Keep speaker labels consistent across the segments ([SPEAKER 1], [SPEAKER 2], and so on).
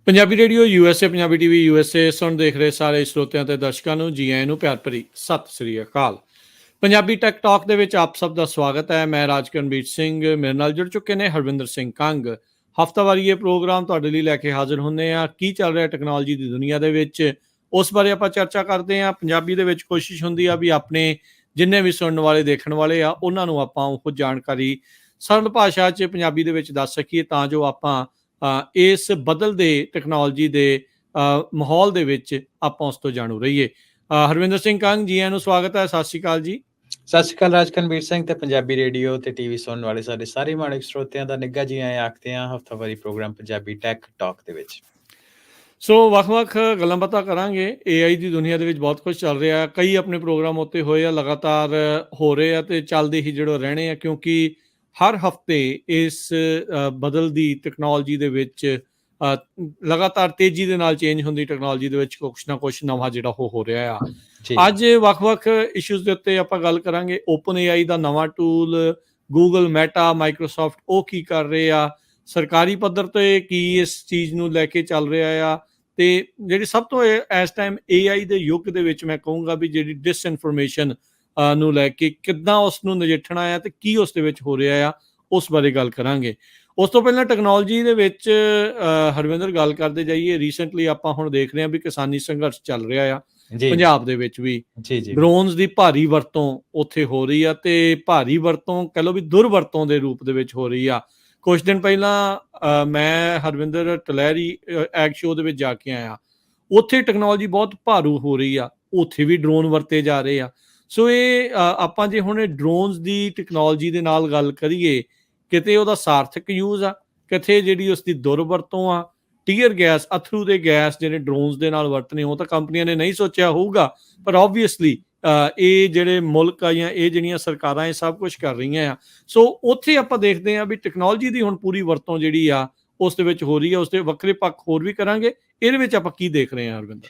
[SPEAKER 1] Punjabi radio USA Punjabi TV USA ਸੁਣ ਦੇਖ ਰਹੇ ਸਾਰੇ ਸਰੋਤਿਆਂ ਤੇ ਦਰਸ਼ਕਾਂ ਨੂੰ ਜੀ ਆਇਆਂ ਨੂੰ ਪਿਆਰ ਭਰੀ ਸਤਿ ਸ੍ਰੀ ਅਕਾਲ। ਪੰਜਾਬੀ ਟੈਕ ਟਾਕ ਦੇ ਵਿੱਚ ਆਪ ਸਭ ਦਾ ਸਵਾਗਤ ਹੈ। ਮੈਂ ਰਾਜਕਰਨਵੀਰ ਸਿੰਘ, ਮੇਰੇ ਨਾਲ ਜੁੜ ਚੁੱਕੇ ਨੇ ਹਰਵਿੰਦਰ ਸਿੰਘ ਕੰਗ। ਹਫ਼ਤਾਵਾਰੀ ਇਹ ਪ੍ਰੋਗਰਾਮ ਤੁਹਾਡੇ ਲਈ ਲੈ ਕੇ ਹਾਜ਼ਰ ਹੁੰਦੇ ਆ। ਕੀ ਚੱਲ ਰਿਹਾ ਟੈਕਨੋਲੋਜੀ ਦੀ ਦੁਨੀਆ ਦੇ ਵਿੱਚ, ਉਸ ਬਾਰੇ ਆਪਾਂ ਚਰਚਾ ਕਰਦੇ ਹਾਂ। ਪੰਜਾਬੀ ਦੇ ਵਿੱਚ ਕੋਸ਼ਿਸ਼ ਹੁੰਦੀ ਆ ਵੀ ਆਪਣੇ ਜਿੰਨੇ ਵੀ ਸੁਣਨ ਵਾਲੇ ਦੇਖਣ ਵਾਲੇ ਆ ਉਹਨਾਂ ਨੂੰ ਆਪਾਂ ਉਹ ਜਾਣਕਾਰੀ ਸਰਲ ਭਾਸ਼ਾ 'ਚ ਪੰਜਾਬੀ ਦੇ ਵਿੱਚ ਦੱਸ ਸਕੀਏ, ਤਾਂ ਜੋ ਆਪਾਂ ਇਸ ਬਦਲਦੇ ਟੈਕਨੋਲੋਜੀ ਦੇ ਮਾਹੌਲ ਦੇ ਵਿੱਚ ਆਪਾਂ ਉਸ ਤੋਂ ਜਾਣੂ ਰਹੀਏ। ਹਰਵਿੰਦਰ ਸਿੰਘ ਕੰਗ ਜੀ, ਆਇਆਂ ਨੂੰ ਸਵਾਗਤ ਹੈ। ਸਤਿ ਸ਼੍ਰੀ ਅਕਾਲ ਜੀ।
[SPEAKER 2] ਸਤਿ ਸ਼੍ਰੀ ਅਕਾਲ ਰਾਜਕਰਨਵੀਰ ਸਿੰਘ ਤੇ ਪੰਜਾਬੀ ਰੇਡੀਓ ਤੇ ਟੀਵੀ ਸੁਣਨ ਵਾਲੇ ਸਾਡੇ ਸਾਰੇ ਮਾਣਕ ਸਰੋਤਿਆਂ ਦਾ ਨਿੱਘਾ ਜੀ ਆਇਆਂ ਆਖਦੇ ਹਾਂ ਹਫ਼ਤਾਵਾਰੀ ਪ੍ਰੋਗਰਾਮ ਪੰਜਾਬੀ ਟੈਕ ਟਾਕ ਦੇ ਵਿੱਚ।
[SPEAKER 1] ਸੋ ਵੱਖ-ਵੱਖ ਗੱਲਾਂ ਬਾਤਾਂ ਕਰਾਂਗੇ। AI ਦੀ ਦੁਨੀਆ ਦੇ ਵਿੱਚ ਬਹੁਤ ਕੁਝ ਚੱਲ ਰਿਹਾ। ਕਈ ਆਪਣੇ ਪ੍ਰੋਗਰਾਮ ਉੱਤੇ ਹੋਏ ਆ, ਲਗਾਤਾਰ ਹੋ ਰਹੇ ਆ ਤੇ ਚੱਲਦੇ ਹੀ ਜਿਹੜੇ ਰਹਿਣੇ ਆ, ਕਿਉਂਕਿ ਹਰ ਹਫ਼ਤੇ ਇਸ ਬਦਲਦੀ ਟੈਕਨੋਲੋਜੀ ਦੇ ਵਿੱਚ ਲਗਾਤਾਰ ਤੇਜ਼ੀ ਦੇ ਨਾਲ ਚੇਂਜ ਹੁੰਦੀ ਟੈਕਨੋਲੋਜੀ ਦੇ ਵਿੱਚ ਕੁਛ ਨਾ ਕੁਛ ਨਵਾਂ ਜਿਹੜਾ ਉਹ ਹੋ ਰਿਹਾ ਆ। ਅੱਜ ਵੱਖ-ਵੱਖ ਇਸ਼ੂਜ਼ ਦੇ ਉੱਤੇ ਆਪਾਂ ਗੱਲ ਕਰਾਂਗੇ। ਓਪਨ AI ਦਾ ਨਵਾਂ ਟੂਲ, ਗੂਗਲ, ਮੈਟਾ, ਮਾਈਕਰੋਸਾਫਟ ਉਹ ਕੀ ਕਰ ਰਹੇ ਆ, ਸਰਕਾਰੀ ਪੱਧਰ ਤੇ ਕੀ ਇਸ ਚੀਜ਼ ਨੂੰ ਲੈ ਕੇ ਚੱਲ ਰਿਹਾ ਆ, ਤੇ ਜਿਹੜੀ ਸਭ ਤੋਂ ਇਸ ਟਾਈਮ AI ਦੇ ਯੁੱਗ ਦੇ ਵਿੱਚ ਮੈਂ ਕਹੂੰਗਾ ਵੀ ਜਿਹੜੀ ਡਿਸਇਨਫੋਰਮੇਸ਼ਨ ਨੂੰ ਲੈ ਕੇ ਕਿੱਦਾਂ ਉਸ ਨੂੰ ਨਜਿੱਠਣਾ ਆ ਤੇ ਕੀ ਉਸ ਦੇ ਵਿੱਚ ਹੋ ਰਿਹਾ ਆ, ਉਸ ਬਾਰੇ ਗੱਲ ਕਰਾਂਗੇ। ਉਸ ਤੋਂ ਪਹਿਲਾਂ ਟੈਕਨੋਲੋਜੀ ਦੇ ਵਿੱਚ ਹਰਵਿੰਦਰ ਗੱਲ ਕਰਦੇ ਜਾਈਏ। ਰੀਸੈਂਟਲੀ ਆਪਾਂ ਹੁਣ ਦੇਖ ਰਹੇ ਹਾਂ ਵੀ ਕਿਸਾਨੀ ਸੰਘਰਸ਼ ਚੱਲ ਰਿਹਾ ਆ ਪੰਜਾਬ ਦੇ ਵਿੱਚ ਵੀ। ਡਰੋਨਸ ਦੀ ਭਾਰੀ ਵਰਤੋਂ ਉੱਥੇ ਹੋ ਰਹੀ ਆ ਤੇ ਭਾਰੀ ਵਰਤੋਂ ਕਹਿ ਲਓ ਵੀ ਦੁਰਵਰਤੋਂ ਦੇ ਰੂਪ ਦੇ ਵਿੱਚ ਹੋ ਰਹੀ ਆ। ਕੁਝ ਦਿਨ ਪਹਿਲਾਂ ਮੈਂ ਹਰਵਿੰਦਰ ਟਲਹਿਰੀ ਐਗ ਸ਼ੋਅ ਦੇ ਵਿੱਚ ਜਾ ਕੇ ਆਇਆ। ਉੱਥੇ ਟੈਕਨੋਲੋਜੀ ਬਹੁਤ ਭਾਰੂ ਹੋ ਰਹੀ ਆ, ਉੱਥੇ ਵੀ ਡਰੋਨ ਵਰਤੇ ਜਾ ਰਹੇ ਆ। ਸੋ ਇਹ ਆਪਾਂ ਜੇ ਹੁਣ ਡਰੋਨਸ ਦੀ ਟੈਕਨੋਲੋਜੀ ਦੇ ਨਾਲ ਗੱਲ ਕਰੀਏ, ਕਿਤੇ ਉਹਦਾ ਸਾਰਥਕ ਯੂਜ਼ ਆ, ਕਿਤੇ ਜਿਹੜੀ ਉਸਦੀ ਦੁਰਵਰਤੋਂ ਆ। ਟੀਅਰ ਗੈਸ, ਅਥਰੂ ਦੇ ਗੈਸ ਜਿਹੜੇ ਡਰੋਨਸ ਦੇ ਨਾਲ ਵਰਤਣੇ, ਉਹ ਤਾਂ ਕੰਪਨੀਆਂ ਨੇ ਨਹੀਂ ਸੋਚਿਆ ਹੋਊਗਾ, ਪਰ ਓਬਵੀਅਸਲੀ ਇਹ ਜਿਹੜੇ ਮੁਲਕ ਆ ਜਾਂ ਇਹ ਜਿਹੜੀਆਂ ਸਰਕਾਰਾਂ ਇਹ ਸਭ ਕੁਝ ਕਰ ਰਹੀਆਂ ਆ। ਸੋ ਉੱਥੇ ਆਪਾਂ ਦੇਖਦੇ ਹਾਂ ਵੀ ਟੈਕਨੋਲੋਜੀ ਦੀ ਹੁਣ ਪੂਰੀ ਵਰਤੋਂ ਜਿਹੜੀ ਆ ਉਸ ਦੇ ਵਿੱਚ ਹੋ ਰਹੀ ਆ। ਉਸ ਦੇ ਵੱਖਰੇ ਪੱਖ ਹੋਰ ਵੀ ਕਰਾਂਗੇ। ਇਹਦੇ ਵਿੱਚ ਆਪਾਂ ਕੀ ਦੇਖ ਰਹੇ ਹਾਂ ਹਰਵਿੰਦਰ?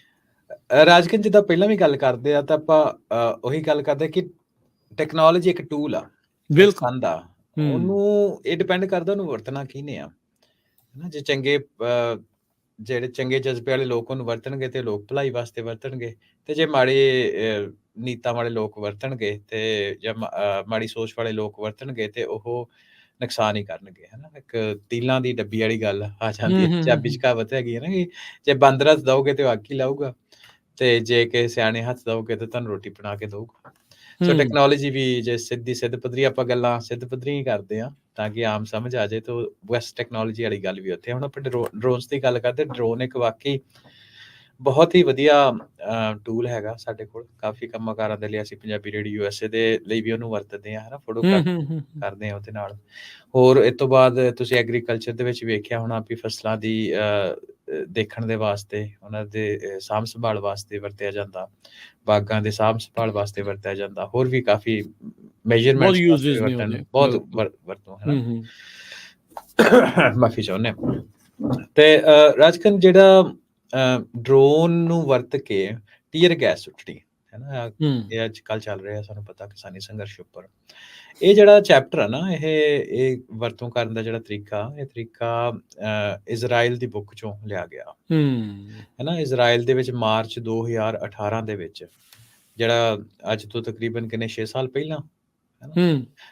[SPEAKER 2] ਰਾਜਕਨ ਜਿੱਦਾਂ ਪਹਿਲਾਂ ਵੀ ਗੱਲ ਕਰਦੇ ਆ ਤਾਂ ਆਪਾਂ ਉਹੀ ਗੱਲ ਕਰਦੇ ਕਿ ਟੈਕਨੋਲੋਜੀ ਇੱਕ ਟੂਲ ਆ, ਬਿਲਕੁਲ ਦਾ ਉਹਨੂੰ ਇਹ ਡਿਪੈਂਡ ਕਰਦਾ ਉਹਨੂੰ ਵਰਤਣਾ ਕਿਹਨੇ ਆ, ਹਨਾ। ਜੇ ਜਿਹੜੇ ਚੰਗੇ ਜਜ਼ਬੇ ਵਾਲੇ ਲੋਕ ਉਹਨੂੰ ਵਰਤਣਗੇ ਤੇ ਲੋਕ ਭਲਾਈ ਵਾਸਤੇ ਵਰਤਣਗੇ, ਤੇ ਜੇ ਮਾੜੇ ਨੀਤਾਂ ਵਾਲੇ ਲੋਕ ਵਰਤਣਗੇ ਤੇ ਜਾਂ ਮਾੜੀ ਸੋਚ ਵਾਲੇ ਲੋਕ ਵਰਤਣਗੇ ਤੇ ਉਹ ਨੁਕਸਾਨ ਹੀ ਕਰਨਗੇ, ਹਨਾ। ਇੱਕ ਤੀਲਾਂ ਦੀ ਡੱਬੀ ਵਾਲੀ ਗੱਲ ਆ ਜਾਂਦੀ ਹੈ, ਪੰਜਾਬੀ 'ਚ ਕਹਾਵਤ ਹੈਗੀ ਹੈ ਨਾ ਕਿ ਜੇ ਬਾਂਦਰ ਹੱਥ ਦਓਗੇ ਤੇ ਉਹ ਅੱਗ ਹੀ ਲਾਊਗਾ, ਤੇ ਜੇ ਕਿਸੇ ਸਿਆਣੇ ਹੱਥ ਦਓਗੇ ਤੇ ਤੁਹਾਨੂੰ ਰੋਟੀ ਬਣਾ ਕੇ ਦਊਗਾ। ਸੋ ਟੈਕਨੋਲੋਜੀ ਵੀ ਜੇ ਸਿੱਧ ਪੱਧਰੀ ਆਪਾਂ ਗੱਲਾਂ ਸਿੱਧ ਪੱਧਰੀ ਹੀ ਕਰਦੇ ਹਾਂ ਤਾਂ ਕਿ ਆਮ ਸਮਝ ਆ ਜਾਏ, ਤਾਂ ਵੈਸਟ ਟੈਕਨੋਲੋਜੀ ਵਾਲੀ ਗੱਲ ਵੀ ਉੱਥੇ। ਹੁਣ ਆਪਾਂ ਡਰੋਨਸ ਦੀ ਗੱਲ ਕਰਦੇ। ਡਰੋਨ ਇੱਕ ਵਾਕਈ ਬਹੁਤ ਹੀ ਵਧੀਆ ਟੂਲ ਹੈਗਾ ਸਾਡੇ ਕੋਲ, ਕਾਫੀ ਕੰਮਕਾਰਾਂ ਦੇ ਲਈ। ਅਸੀਂ ਪੰਜਾਬੀ ਰੇਡੀਓ USA ਦੇ ਲਈ ਵੀ ਉਹਨੂੰ ਵਰਤਦੇ ਹਾਂ, ਹਨਾ। ਫੋਟੋ ਕਰਦੇ ਹਾਂ ਉਹਦੇ ਨਾਲ। ਹੋਰ ਇਸ ਤੋਂ ਬਾਅਦ ਤੁਸੀਂ ਐਗਰੀਕਲਚਰ ਦੇ ਵਿੱਚ ਵੇਖਿਆ ਹੋਣਾ ਵੀ ਫਸਲਾਂ ਦੀ ਦੇਖਣ ਦੇ ਵਾਸਤੇ, ਉਹਨਾਂ ਦੇ ਸਾਂਭ ਸੰਭਾਲ ਵਾਸਤੇ ਵਰਤਿਆ ਜਾਂਦਾ, ਬਾਗਾਂ ਦੇ ਸਾਂਭ ਸੰਭਾਲ ਵਾਸਤੇ ਵਰਤਿਆ ਜਾਂਦਾ, ਹੋਰ ਵੀ ਕਾਫੀ ਮੇਜਰਮੈਂਟਸ ਬਹੁਤ ਵਰਤੋਂ, ਹਨਾ। ਮਾਫੀ ਚਾਹੁੰਦੇ ਹਾਂ। ਤੇ ਰਾਜਕਨ ਜਿਹੜਾ ਡਰੋਨ ਨੂੰ ਵਰਤ ਕੇ ਟੀਅਰ ਗੈਸ ਸੁੱਟਣੀ, ਹਨਾ, ਇਹ ਅੱਜ ਕੱਲ੍ਹ ਚੱਲ ਰਿਹਾ, ਸਾਨੂੰ ਪਤਾ ਕਿਸਾਨੀ ਸੰਘਰਸ਼ ਉੱਪਰ। ਇਹ ਜਿਹੜਾ ਚੈਪਟਰ ਆ ਨਾ, ਇਹ ਵਰਤੋਂ ਕਰਨ ਦਾ ਜਿਹੜਾ ਇਹ ਤਰੀਕਾ ਇਜ਼ਰਾਈਲ ਦੀ ਬੁੱਕ ਚੋਂ ਲਿਆ ਗਿਆ, ਹਨਾ। ਇਜ਼ਰਾਈਲ ਦੇ ਵਿੱਚ ਮਾਰਚ 2018 ਦੇ ਵਿੱਚ, ਜਿਹੜਾ ਅੱਜ ਤੋਂ ਤਕਰੀਬਨ ਕਿੰਨੇ 6 ਸਾਲ ਪਹਿਲਾਂ,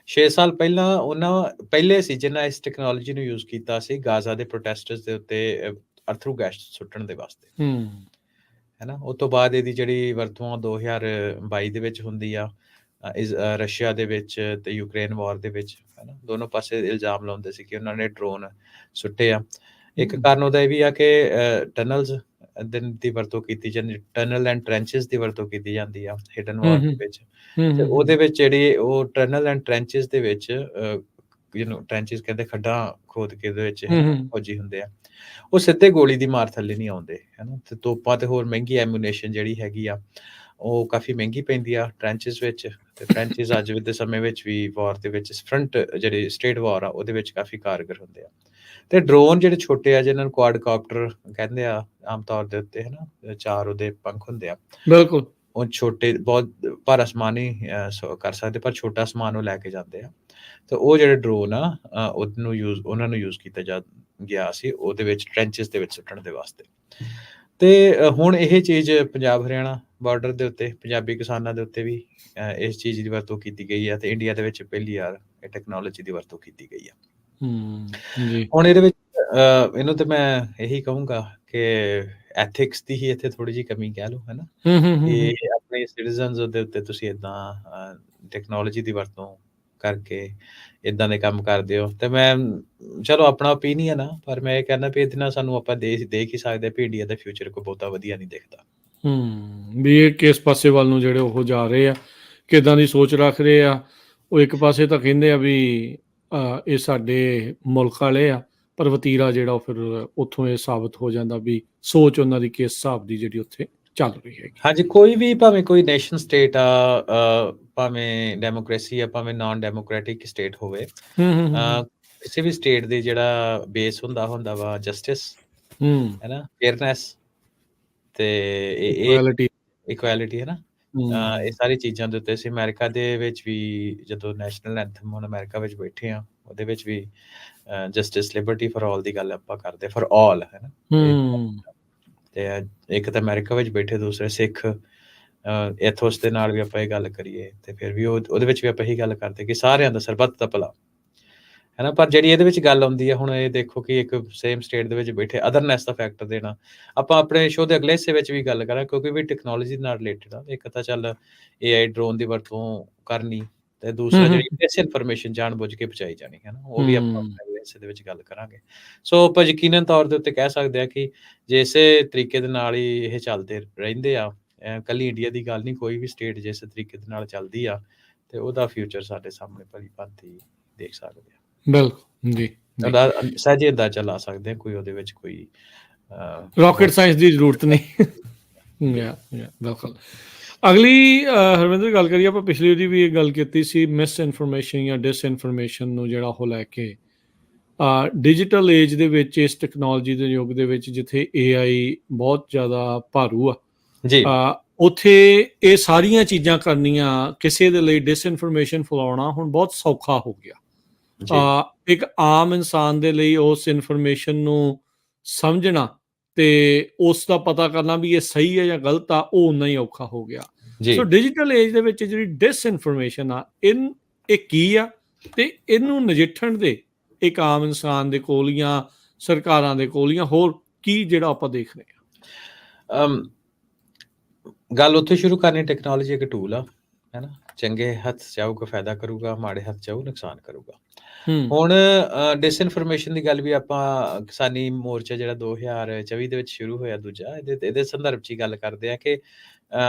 [SPEAKER 2] 6 ਸਾਲ ਪਹਿਲਾਂ ਉਹਨਾਂ ਪਹਿਲੇ ਸੀ ਜਿਹਨਾਂ ਇਸ ਟੈਕਨੋਲੋਜੀ ਨੂੰ ਯੂਜ਼ ਕੀਤਾ ਸੀ ਗਾਜ਼ਾ ਦੇ ਪ੍ਰੋਟੈਸਟਰਸ ਦੇ ਉੱਤੇ ਅਰਥਰੂ ਗੈਸ ਸੁੱਟਣ ਦੇ ਵਾਸਤੇ, ਹਨਾ। ਉਸ ਤੋਂ ਬਾਅਦ ਇਹਦੀ ਜਿਹੜੀ ਵਰਤੋਂ 2022 ਦੇ ਵਿੱਚ ਹੁੰਦੀ ਆ, ਰਸ਼ੀਆ ਦੇ ਵਿੱਚ ਤੇ ਯੂਕਰੇਨ ਵਾਰ ਦੇ ਵਿੱਚ, ਹਨਾ। ਦੋਨੋਂ ਪਾਸੇ ਇਲਜ਼ਾਮ ਲਾਉਂਦੇ ਸੀ ਕਿ ਉਹਨਾਂ ਨੇ ਡਰੋਨ ਸੁੱਟੇ ਆ। ਇੱਕ ਕਾਰਨ ਉਹਦਾ ਇਹ ਵੀ ਆ ਕਿ ਟਨਲਸ ਦੀ ਵਰਤੋਂ ਕੀਤੀ ਜਾਂਦੀ, ਟਨਲ ਐਂਡ ਟ੍ਰੈਂਚਸ ਦੀ ਵਰਤੋਂ ਕੀਤੀ ਜਾਂਦੀ ਆ ਹਿਡਨ ਵਾਰ ਦੇ ਵਿੱਚ। ਤੇ ਉਹਦੇ ਵਿੱਚ ਜਿਹੜੀ ਉਹ ਟਨਲ ਐਂਡ ਟ੍ਰੈਂਚਸ ਦੇ ਵਿੱਚ, ਟ੍ਰੈਂਚਸ ਕਹਿੰਦੇ ਖੱਡਾਂ ਖੋਦ ਕੇ ਉਹਦੇ ਵਿੱਚ ਫੌਜੀ ਹੁੰਦੇ ਆ, ਉਹ ਸਿੱਧੇ ਗੋਲੀ ਦੀ ਮਾਰ ਥੱਲੇ ਨਹੀਂ ਆਉਂਦੇ, ਹਨਾ। ਤੇ ਤੋਪਾਂ ਤੇ ਹੋਰ ਮਹਿੰਗੀ ਐਮੂਨੇਸ਼ਨ ਜਿਹੜੀ ਹੈਗੀ ਆ ਉਹ ਕਾਫੀ ਮਹਿੰਗੀ ਪੈਂਦੀ ਆ ਟ੍ਰੈਂਚਸ ਵਿੱਚ। ਤੇ ਟ੍ਰੈਂਚਸ ਅੱਜ ਦੇ ਸਮੇਂ ਵਿੱਚ ਵੀ ਵਾਰ ਦੇ ਵਿੱਚ, ਫਰੰਟ ਜਿਹੜੀ ਸਟੇਟ ਵਾਰ ਆ ਉਹਦੇ ਵਿੱਚ ਕਾਫੀ ਕਾਰਗਰ ਹੁੰਦੇ ਆ। ਤੇ ਡਰੋਨ ਜਿਹੜੇ ਛੋਟੇ ਆ, ਜਿਹਨਾਂ ਨੂੰ ਕੁਆਡਕਾਪਟਰ ਕਹਿੰਦੇ ਆ ਆਮ ਤੌਰ ਦੇ ਉੱਤੇ, ਹਨਾ, 4 ਉਹਦੇ ਪੰਖ ਹੁੰਦੇ ਆ, ਬਿਲਕੁਲ। ਉਹ ਛੋਟੇ ਬਹੁਤ ਭਾਰਾ ਸਮਾਨ ਨਹੀਂ ਕਰ ਸਕਦੇ, ਪਰ ਛੋਟਾ ਸਮਾਨ ਉਹ ਲੈ ਕੇ ਜਾਂਦੇ ਆ। ਤੇ ਉਹ ਜਿਹੜੇ ਡਰੋਨ ਆ ਉਹਨਾਂ ਨੂੰ ਯੂਜ਼ ਕੀਤਾ ਗਿਆ ਸੀ ਉਹਦੇ ਵਿੱਚ ਟ੍ਰੈਂਚਸ ਦੇ ਵਿੱਚ ਸੁੱਟਣ ਦੇ ਵਾਸਤੇ। ਤੇ ਹੁਣ ਇਹ ਚੀਜ਼ ਪੰਜਾਬ ਹਰਿਆਣਾ ਬਾਰਡਰ ਦੇ ਉੱਤੇ ਪੰਜਾਬੀ ਕਿਸਾਨਾਂ ਦੇ ਉੱਤੇ ਵੀ ਇਸ ਚੀਜ਼ ਦੀ ਵਰਤੋਂ ਕੀਤੀ ਗਈ ਹੈ, ਤੇ ਇੰਡੀਆ ਦੇ ਵਿੱਚ ਪਹਿਲੀ ਵਾਰ ਇਹ ਟੈਕਨੋਲੋਜੀ ਦੀ ਵਰਤੋਂ ਕੀਤੀ ਗਈ ਆ।
[SPEAKER 1] ਜੀ
[SPEAKER 2] ਹੁਣ ਇਹਦੇ ਵਿੱਚ ਇਹਨੂੰ ਤੇ ਮੈਂ ਇਹੀ ਕਹੂੰਗਾ ਕਿ ਐਥਿਕਸ ਦੀ ਹੀ ਇੱਥੇ ਥੋੜੀ ਜਿਹੀ ਕਮੀ ਕਹਿ ਲਓ, ਹਨਾ, ਕਿ ਆਪਣੇ ਸਿਟੀਜ਼ਨਸ ਦੇ ਉੱਤੇ ਤੁਸੀਂ ਏਦਾਂ ਟੈਕਨੋਲੋਜੀ ਦੀ ਵਰਤੋਂ ਕਰਕੇ ਇਦਾਂ ਦੇ ਕੰਮ ਕਰਦੇ ਹੋ। ਤੇ ਮੈਂ ਚਲੋ ਆਪਣਾ ਓਪੀਨੀਅਨ ਆ, ਪਰ ਮੈਂ ਇਹ ਕਹਿੰਦਾ ਵੀ ਇਹਦੇ ਨਾਲ ਸਾਨੂੰ ਆਪਾਂ ਦੇਖ ਹੀ ਸਕਦੇ ਵੀ ਇੰਡੀਆ ਦਾ ਫਿਊਚਰ ਕੋਈ ਬਹੁਤਾ ਵਧੀਆ ਨਹੀਂ ਦਿਖਦਾ।
[SPEAKER 1] ਵੀ ਇਹ ਕਿਸ ਪਾਸੇ ਵੱਲ ਨੂੰ ਜਿਹੜੇ ਉਹ ਜਾ ਰਹੇ ਆ, ਕਿੱਦਾਂ ਦੀ ਸੋਚ ਰੱਖ ਰਹੇ ਆ। ਉਹ ਇੱਕ ਪਾਸੇ ਤਾਂ ਕਹਿੰਦੇ ਆ ਵੀ ਇਹ ਸਾਡੇ ਮੁਲਕ ਵਾਲੇ ਆ, ਪਰ ਵਤੀਰਾ ਜਿਹੜਾ ਉਹ ਫਿਰ ਉੱਥੋਂ ਇਹ ਸਾਬਤ ਹੋ ਜਾਂਦਾ ਵੀ ਸੋਚ ਉਹਨਾਂ ਦੀ ਕਿਸ ਹਿਸਾਬ ਦੀ ਜਿਹੜੀ ਉੱਥੇ ਚੱਲ ਰਹੀ ਹੈਗੀ।
[SPEAKER 2] ਹਾਂਜੀ, ਕੋਈ ਵੀ ਭਾਵੇਂ ਕੋਈ ਨੇਸ਼ਨ ਸਟੇਟ ਆ, ਭਾਵੇਂ ਡੈਮੋਕ੍ਰੇਸੀ ਆ, ਭਾਵੇਂ ਨਾਨ ਡੈਮੋਕ੍ਰੈਟਿਕ ਸਟੇਟ ਹੋਵੇ, ਕਿਸੇ ਵੀ ਸਟੇਟ ਦੀ ਜਿਹੜਾ ਬੇਸ ਹੁੰਦਾ ਵਾ ਜਸਟਿਸ, ਹੈ ਨਾ, ਫੇਅਰਨੈਸ ਤੇ ਇਕੁਐਲਿਟੀ, ਹੈ ਨਾ। ਇਹ ਸਾਰੀ ਚੀਜ਼ਾਂ ਦੇ ਉੱਤੇ ਅਸੀਂ ਅਮਰੀਕਾ ਦੇ ਵਿੱਚ ਵੀ ਜਦੋਂ ਨੈਸ਼ਨਲ ਐਂਥਮ ਹੁਣ ਅਮਰੀਕਾ ਵਿੱਚ ਬੈਠੇ ਆ, ਉਹਦੇ ਵਿੱਚ ਵੀ ਜਸਟਿਸ ਲਿਬਰਟੀ ਫॉर ਆਲ ਦੀ ਗੱਲ ਆਪਾਂ ਕਰਦੇ, ਫॉर ਆਲ, ਹੈ ਨਾ। ਤੇ ਇੱਕ ਤਾਂ ਅਮਰੀਕਾ ਵਿੱਚ ਬੈਠੇ, ਦੂਸਰੇ ਸਿੱਖ ਐਥੋਸ ਦੇ ਨਾਲ ਵੀ ਆਪਾਂ ਇਹ ਗੱਲ ਕਰੀਏ ਤੇ ਫਿਰ ਵੀ ਉਹਦੇ ਵਿੱਚ ਵੀ ਆਪਾਂ ਇਹੀ ਗੱਲ ਕਰਦੇ ਕਿ ਸਾਰਿਆਂ ਦਾ ਸਰਬੱਤ ਦਾ ਭਲਾ, ਹੈ ਨਾ। ਪਰ ਜਿਹੜੀ ਇਹਦੇ ਵਿੱਚ ਗੱਲ ਆਉਂਦੀ ਹੈ, ਹੁਣ ਇਹ ਦੇਖੋ ਕਿ ਇੱਕ ਸੇਮ ਸਟੇਟ ਦੇ ਵਿੱਚ ਬੈਠੇ ਅਦਰਨੈਸ ਦਾ ਫੈਕਟਰ ਦੇਣਾ। ਆਪਾਂ ਆਪਣੇ ਸ਼ੋਅ ਦੇ ਅਗਲੇ ਹਿੱਸੇ ਵਿੱਚ ਵੀ ਗੱਲ ਕਰਾਂ, ਕਿਉਂਕਿ ਵੀ ਟੈਕਨੋਲੋਜੀ ਨਾਲ ਰਿਲੇਟਡ ਆ। ਇੱਕ ਤਾਂ ਚੱਲ AI ਡਰੋਨ ਦੀ ਵਰਤੋਂ ਕਰਨੀ, ਤੇ ਦੂਸਰਾ ਜਿਹੜੀ ਮਿਸ ਇਨਫੋਰਮੇਸ਼ਨ ਜਾਣਬੁੱਝ ਕੇ ਪਹੁੰਚਾਈ ਜਾਣੀ, ਹੈ ਨਾ, ਉਹ ਵੀ ਆਪਾਂ ਅਗਲੇ ਹਿੱਸੇ ਦੇ ਵਿੱਚ ਗੱਲ ਕਰਾਂਗੇ। ਸੋ ਆਪਾਂ ਯਕੀਨਨ ਤੌਰ ਦੇ ਉੱਤੇ ਕਹਿ ਸਕਦੇ ਹਾਂ ਕਿ ਜੇ ਇਸੇ ਤਰੀਕੇ ਦੇ ਨਾਲ ਹੀ ਇਹ ਚੱਲਦੇ ਰਹਿੰਦੇ ਆ, ਕੱਲੀ ਇੰਡੀਆ ਦੀ ਗੱਲ ਨਹੀਂ, ਕੋਈ ਵੀ ਸਟੇਟ ਜਿਸ ਤਰੀਕੇ ਦੇ ਨਾਲ ਚੱਲਦੀ ਆ, ਤੇ ਉਹਦਾ ਫਿਊਚਰ ਸਾਡੇ ਸਾਹਮਣੇ ਭਲੀ ਭਾਂਤੀ ਦੇਖ ਸਕਦੇ ਆ।
[SPEAKER 1] ਬਿਲਕੁਲ ਜੀ,
[SPEAKER 2] ਸਹਿਜੇ ਅੰਦਾਜ਼ਾ ਲਾ ਸਕਦੇ ਹਾਂ, ਕੋਈ ਉਹਦੇ ਵਿੱਚ ਕੋਈ
[SPEAKER 1] ਰਾਕਟ ਸਾਇੰਸ ਦੀ ਜ਼ਰੂਰਤ ਨਹੀਂ। ਬਿਲਕੁਲ। ਅਗਲੀ ਹਰਵਿੰਦਰ ਗੱਲ ਕਰੀਏ, ਆਪਾਂ ਪਿਛਲੀ ਉਹਦੀ ਵੀ ਇਹ ਗੱਲ ਕੀਤੀ ਸੀ, ਮਿਸ ਇਨਫੋਰਮੇਸ਼ਨ ਜਾਂ ਡਿਸਇਨਫੋਰਮੇਸ਼ਨ ਨੂੰ ਜਿਹੜਾ ਉਹ ਲੈ ਕੇ ਡਿਜੀਟਲ ਏਜ ਦੇ ਵਿੱਚ, ਇਸ ਟੈਕਨੋਲੋਜੀ ਦੇ ਯੁੱਗ ਦੇ ਵਿੱਚ ਜਿੱਥੇ AI ਬਹੁਤ ਜ਼ਿਆਦਾ ਭਾਰੂ ਆ, ਉੱਥੇ ਇਹ ਸਾਰੀਆਂ ਚੀਜ਼ਾਂ ਕਰਨੀਆਂ, ਕਿਸੇ ਦੇ ਲਈ ਡਿਸਇਨਫੋਰਮੇਸ਼ਨ ਫੈਲਾਉਣਾ ਹੁਣ ਬਹੁਤ ਸੌਖਾ ਹੋ ਗਿਆ। ਇੱਕ ਆਮ ਇਨਸਾਨ ਦੇ ਲਈ ਉਸ ਇਨਫੋਰਮੇਸ਼ਨ ਨੂੰ ਸਮਝਣਾ ਤੇ ਉਸ ਦਾ ਪਤਾ ਕਰਨਾ ਵੀ ਇਹ ਸਹੀ ਹੈ ਜਾਂ ਗਲਤ ਆ, ਉਹ ਉਨਾ ਹੀ ਔਖਾ ਹੋ ਗਿਆ। ਸੋ ਡਿਜੀਟਲ ਏਜ ਦੇ ਵਿੱਚ ਜਿਹੜੀ ਡਿਸਇਨਫੋਰਮੇਸ਼ਨ ਆ, ਇਹ ਕੀ ਆ, ਤੇ ਇਹਨੂੰ ਨਜਿੱਠਣ ਦੇ ਇੱਕ ਆਮ ਇਨਸਾਨ ਦੇ ਕੋਲ ਜਾਂ ਸਰਕਾਰਾਂ ਦੇ ਕੋਲ ਜਾਂ ਹੋਰ ਕੀ ਜਿਹੜਾ ਆਪਾਂ ਦੇਖ ਰਹੇ ਹਾਂ?
[SPEAKER 2] ਗੱਲ ਉੱਥੇ ਸ਼ੁਰੂ ਕਰਨੀ, ਟੈਕਨੋਲੋਜੀ ਇੱਕ ਟੂਲ ਆ, ਹੈ ਨਾ। ਚੰਗੇ ਹੱਥ ਚਾਹੂਗਾ ਫਾਇਦਾ ਕਰੂਗਾ, ਮਾੜੇ ਹੱਥ ਚਾਹੂ ਨੁਕਸਾਨ ਕਰੂਗਾ। ਹੁਣ ਡਿਸਇਨਫੋਰਮੇਸ਼ਨ ਦੀ ਗੱਲ ਵੀ ਆਪਾਂ ਕਿਸਾਨੀ ਮੋਰਚਾ ਜਿਹੜਾ 2024 ਦੇ ਵਿੱਚ ਸ਼ੁਰੂ ਹੋਇਆ ਦੂਜਾ, ਇਹਦੇ ਸੰਦਰਭ 'ਚ ਹੀ ਗੱਲ ਕਰਦੇ ਆ ਕਿ